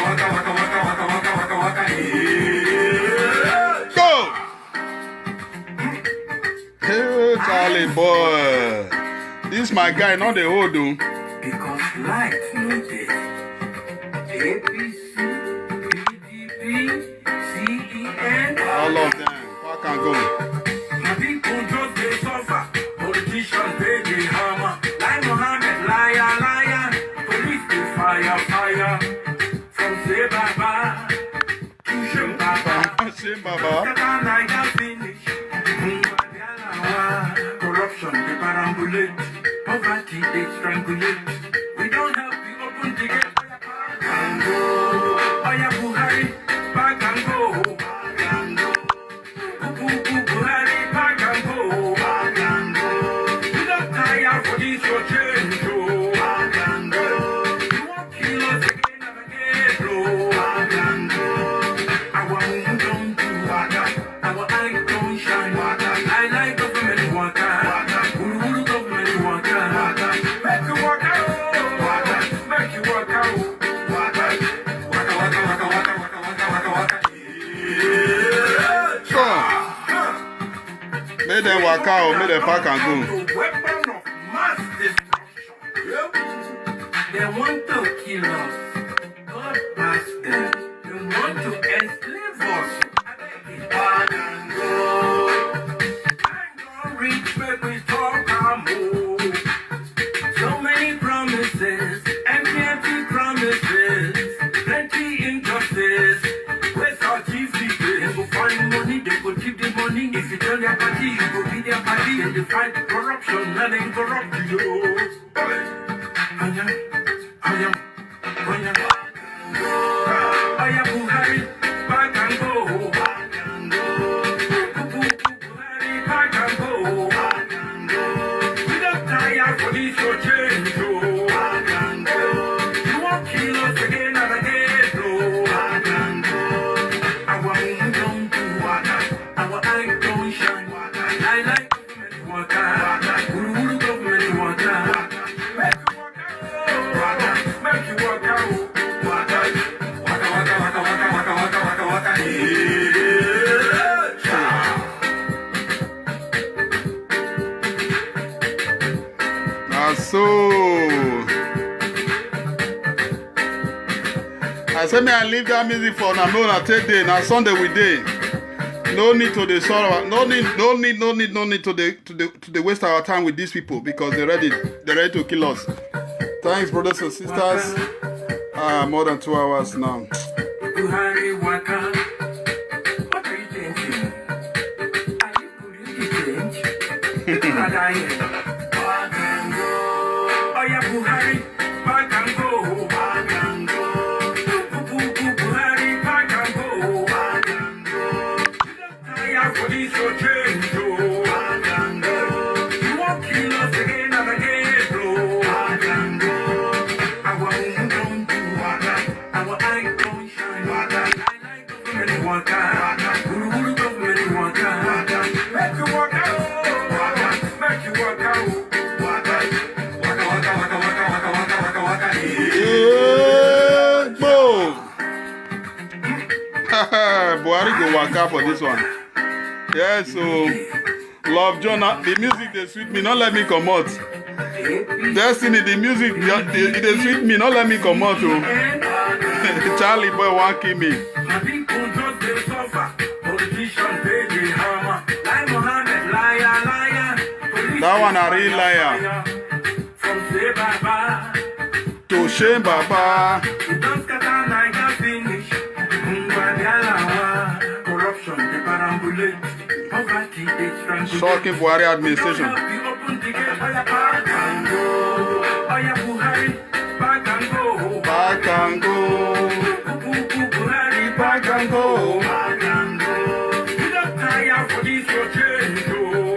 waka waka waka waka waka waka waka. Go. Hey, Charlie boy. This my guy, not the old dude. Because light no day. APC, PDP, CEN. All of them. Fuck and go. My people just they suffer. Politicians they hammer. Like Mohammed, liar. Police they fire. From say baba to shame baba. Shame Baba. That night I finish. Corruption they perambulate. Poverty they strangulate. We don't have the open ticket. And go. Oh yeah, Buhari, back and go. Back and go. Buhari, back and go. Back and go. You don't tire for this your change, bro. Back and go. You won't kill us again and again, bro. Back and go. Our home don't do water. Our eye don't shine water. I like government water. Guru government water. Make you walk out. Make you walk out. Waka waka waka waka waka waka waka. May them walk out, may them pack and go. Weapon of mass destruction. They want to kill us. God bless them. They want to enslave us. Back and go. I'm gonna reach where we talk and move. So many promises, empty promises, plenty injustice. Where's our GCP? They go find money, they go keep the money. If you tell their party, you go be their party. And they fight corruption, and they corrupt you. Aya Buhari, back and go. Back and go. Buhari, back and go. Back and go. We don't tire for this your change, bro. Back and go. You won't kill us again and again, bro. Back and go. Our home don't do water. Our eye don't shine water. I like government water. Guru government water. Make you walk out. Make you walk out. Waka waka waka waka waka waka waka waka. So I say me I leave that music for now. No, take day. Now Sunday we day. No need to the sorrow. No need to the waste our time with these people because they're ready to kill us. Thanks, brothers and sisters. More than 2 hours now. Buhari waka. What are you thinking? Are you really changed? People are dying. Back and go. Oh yeah, Buhari, back and go. Back and go. Buhari, back and go. Back and go. You don't tire for this your change, bro. Back and go. You won't kill us again and again, bro. Back and go. Our home don't do water. Our eye don't shine water. I like government water. Guru government water. Make you walk out. Make you walk out. Buhari go waka for this one. Yeah, so Love Jonah, the music they sweet me, not let me come out. Destiny, the music they sweet me, not let me come out. Oh. Charlie boy won't kill me. That one a real liar. To shame Baba. Shocking Buhari administration. Back and go. Back and go. You don't tire for this your change.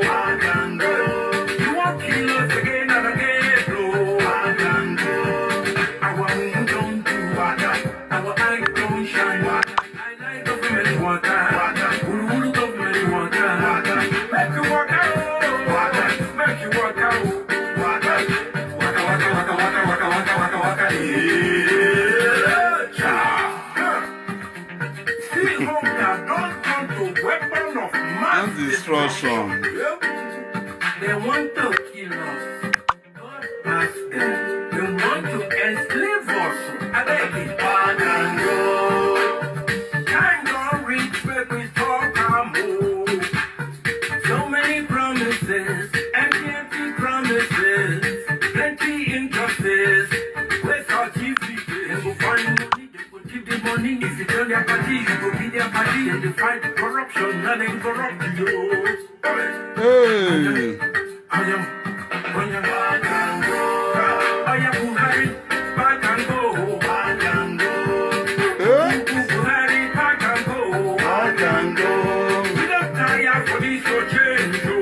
Back and go. You won't kill us again and again. Back and go. Our moon don't do water. Our eyes don't shine water. I like government water. Ulu government water. Make you walk out. Make you walk out. Waka waka waka waka waka waka waka waka. And destruction. They want to kill us. God ask them. They want to enslave us. I beg it. Time don't reach where we talk and move. So many promises, empty promises, plenty injustice. Where's our TV? They will find money, they will give the money. If you tell their party, you will be their party, and they fight corruption and they corrupt you. Hey. I am Buhari, back and go. Buhari, back and go. We don't tire for this your change. You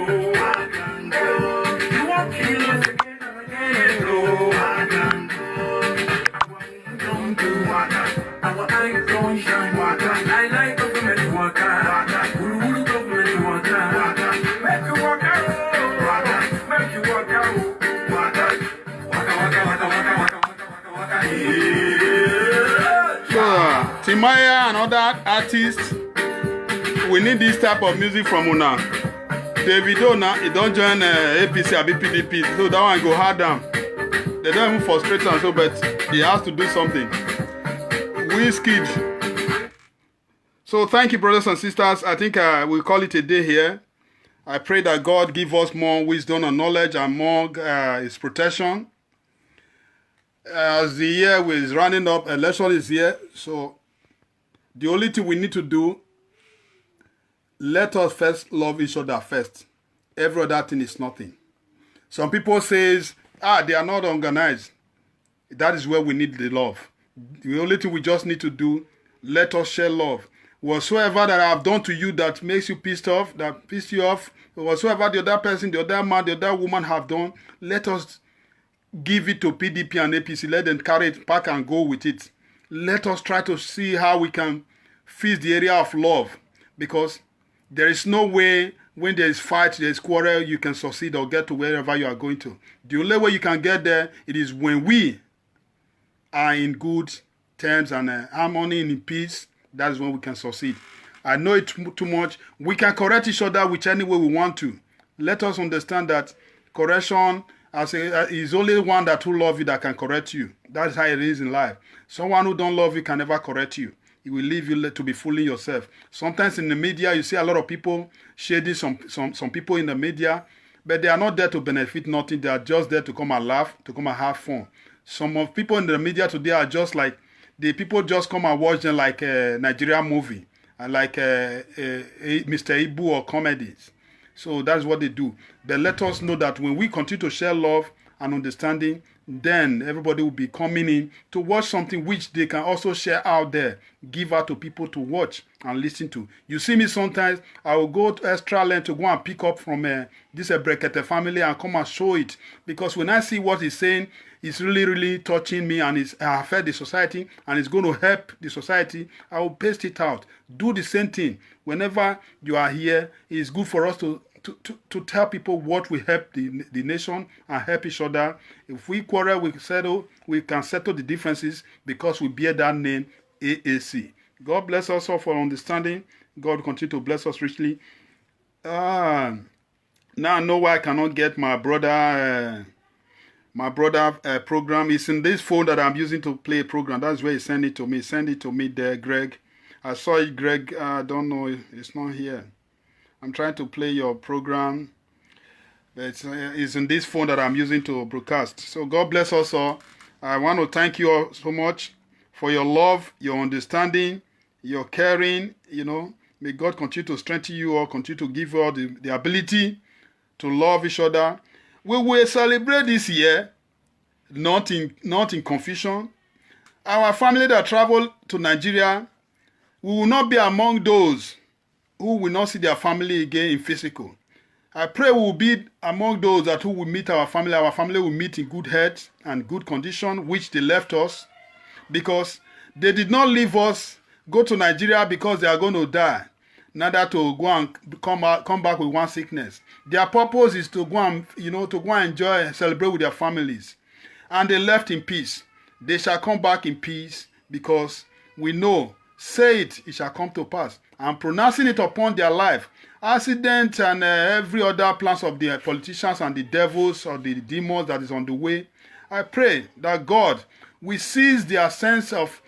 won't kill us again and again. Don't do water. Our eyes don't shine water. I like government water. Ulu government water. Make you walk out. Make you walk out. Waka waka waka waka waka waka. So, Timaya and other artists, we need this type of music from Una. Davido now, he don't join APC or PDP, so that one go hard down. They don't even frustrate him, so but he has to do something. Wizkid. So thank you, brothers and sisters. I think we'll call it a day here. I pray that God give us more wisdom and knowledge and more His protection. As the year is running up, election is here. So the only thing we need to do, let us first love each other first. Every other thing is nothing. Some people says, they are not organized. That is where we need the love. The only thing we just need to do, let us share love. Whatsoever that I have done to you that makes you pissed off, that pissed you off, whatsoever the other person, the other man, the other woman have done, let us give it to PDP and APC. Let them carry it back and go with it. Let us try to see how we can fix the area of love. Because there is no way when there is fight, there is quarrel, you can succeed or get to wherever you are going to. The only way you can get there, it is when we are in good terms and harmony and in peace. That is when we can succeed. I know it too much. We can correct each other which any way we want to. Let us understand that correction is only one that will love you that can correct you. That's how it is in life. Someone who don't love you can never correct you. It will leave you to be fooling yourself. Sometimes in the media, you see a lot of people shading some people in the media, but they are not there to benefit nothing. They are just there to come and laugh, to come and have fun. Some of people in the media today are just like, the people just come and watch them like a Nigerian movie, and like Mr. Ibu or comedies. So that's what they do. But let us know that when we continue to share love and understanding, then everybody will be coming in to watch something which they can also share out there, give out to people to watch and listen to. You see me sometimes, I will go to extra length to go and pick up from this Brekete family and come and show it. Because when I see what he's saying, it's really, really touching me and it's affect the society and it's going to help the society. I will paste it out. Do the same thing. Whenever you are here, it's good for us to tell people what will help the nation and help each other. If we quarrel, we can settle the differences because we bear that name, AAC. God bless us all for understanding. God will continue to bless us richly. Now I know why I cannot get my brother program. It's in this phone that I'm using to play a program. That's where he sent it to me. Send it to me there, Greg. I saw it, Greg. I don't know. It's not here. I'm trying to play your program. But it's in this phone that I'm using to broadcast. So God bless us all. I want to thank you all so much for your love, your understanding, your caring. May God continue to strengthen you all, continue to give you all the ability to love each other. We will celebrate this year, not in confusion. Our family that travel to Nigeria, we will not be among those who will not see their family again in physical. I pray we will be among those that who will meet our family. Our family will meet in good health and good condition, which they left us, because they did not leave us, go to Nigeria because they are going to die, neither to go and come back with one sickness. Their purpose is to go and enjoy, celebrate with their families, and they left in peace. They shall come back in peace, because we know, say it shall come to pass. I'm pronouncing it upon their life. Accident and every other plans of the politicians and the devils or the demons that is on the way. I pray that God will seize their sense of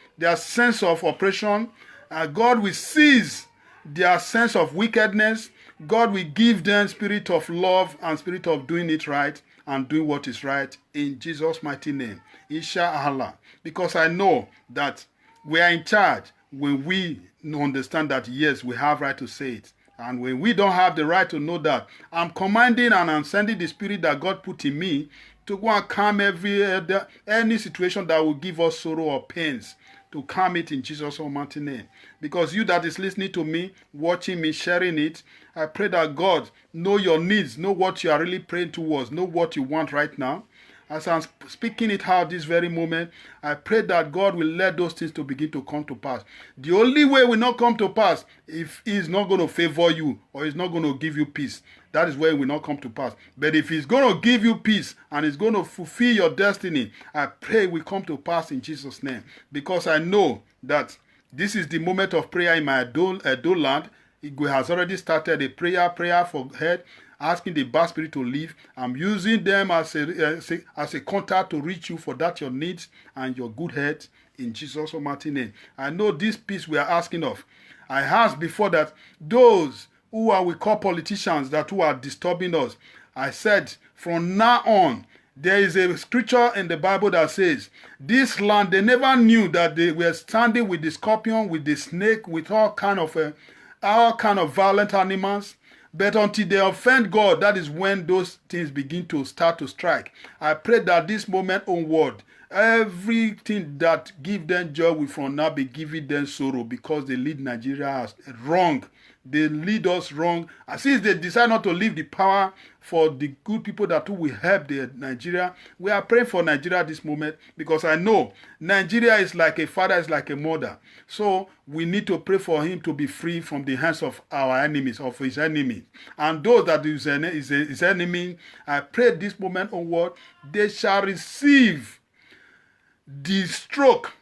oppression. God will seize their sense of wickedness. God will give them spirit of love and spirit of doing it right and doing what is right, in Jesus' mighty name. Inshallah. Because I know that we are in charge when we understand that, yes, we have right to say it. And when we don't have the right to know that, I'm commanding and I'm sending the spirit that God put in me to go and calm any situation that will give us sorrow or pains, to calm it in Jesus' almighty name. Because you that is listening to me, watching me, sharing it, I pray that God know your needs, know what you are really praying towards, know what you want right now. As I'm speaking it out this very moment, I pray that God will let those things to begin to come to pass. The only way will not come to pass if He's not going to favor you or He's not going to give you peace. That is where it will not come to pass. But if He's going to give you peace and He's going to fulfill your destiny, I pray it will come to pass in Jesus' name. Because I know that this is the moment of prayer in my Edo land. It has already started a prayer for head, asking the bad spirit to leave. I'm using them as a contact to reach you for that your needs and your good health in Jesus' almighty name. I know this peace we are asking of. I asked before that those who we call politicians who are disturbing us, I said from now on, there is a scripture in the Bible that says, this land, they never knew that they were standing with the scorpion, with the snake, with all kind of violent animals. But until they offend God, that is when those things begin to start to strike. I pray that this moment onward, everything that give them joy will from now be giving them sorrow, because they lead Nigeria wrong. They lead us wrong. And since they decide not to leave the power for the good people that will help Nigeria, we are praying for Nigeria at this moment, because I know Nigeria is like a father, is like a mother. So we need to pray for him to be free from the hands of our enemies, of his enemies. And those that is his enemy, I pray this moment onward, they shall receive the stroke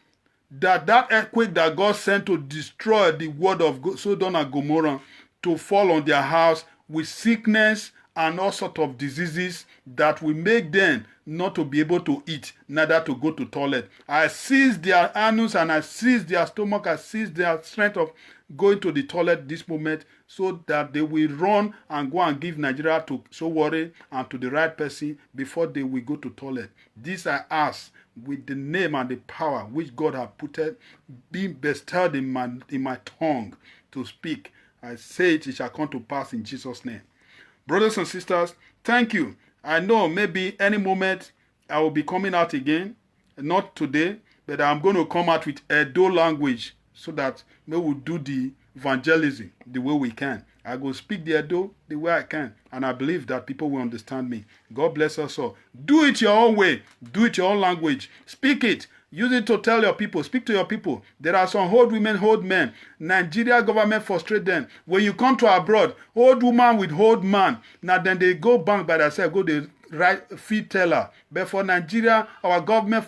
that earthquake that God sent to destroy the word of Sodom and Gomorrah, to fall on their house with sickness and all sorts of diseases that will make them not to be able to eat, neither to go to toilet. I seize their anus and I seize their stomach, I seize their strength of going to the toilet this moment, so that they will run and go and give Nigeria to Sowore and to the right person before they will go to toilet. This I ask with the name and the power which God has put it, being bestowed in my tongue to speak. I say it shall come to pass in Jesus' name. Brothers and sisters, thank you. I know maybe any moment I will be coming out again, not today, but I'm going to come out with Edo language, so that we will do the evangelism the way we can. I go speak the Edo the way I can, and I believe that people will understand me. God bless us all. Do it your own way. Do it your own language. Speak it. Use it to tell your people. Speak to your people. There are some old women, old men. Nigeria government frustrate them. When you come to abroad, old woman with old man. Now then they go bank by themselves, go the right feed teller. But for Nigeria, our government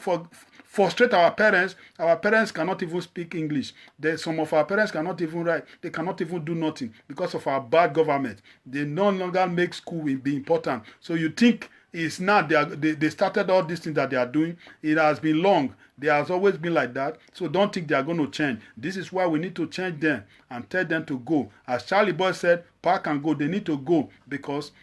frustrate our parents. Our parents cannot even speak English. Some of our parents cannot even write. They cannot even do nothing because of our bad government. They no longer make school be important. So you think it's not they started all these things that they are doing. It has been long. There has always been like that. So don't think they are going to change. This is why we need to change them and tell them to go. As Charlie Boy said, pack and go. They need to go because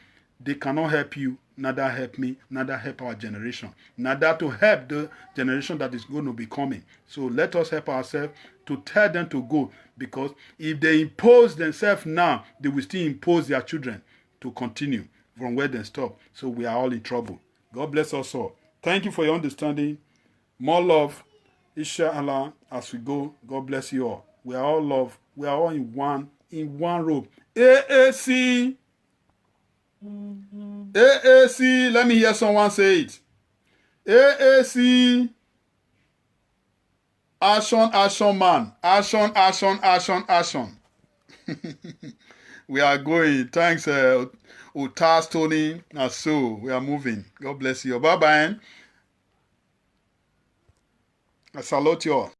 they cannot help you, neither help me, neither help our generation, neither to help the generation that is going to be coming. So let us help ourselves to tell them to go, because if they impose themselves now, they will still impose their children to continue from where they stop. So we are all in trouble. God bless us all. Thank you for your understanding. More love, inshallah, as we go. God bless you all. We are all love. We are all in one rope. AAC. AAC, let me hear someone say it. AAC. Action, action, man. Action, action, action, action. We are going. Thanks, Utas, Tony. And so, we are moving. God bless you. Bye-bye. I salute you all.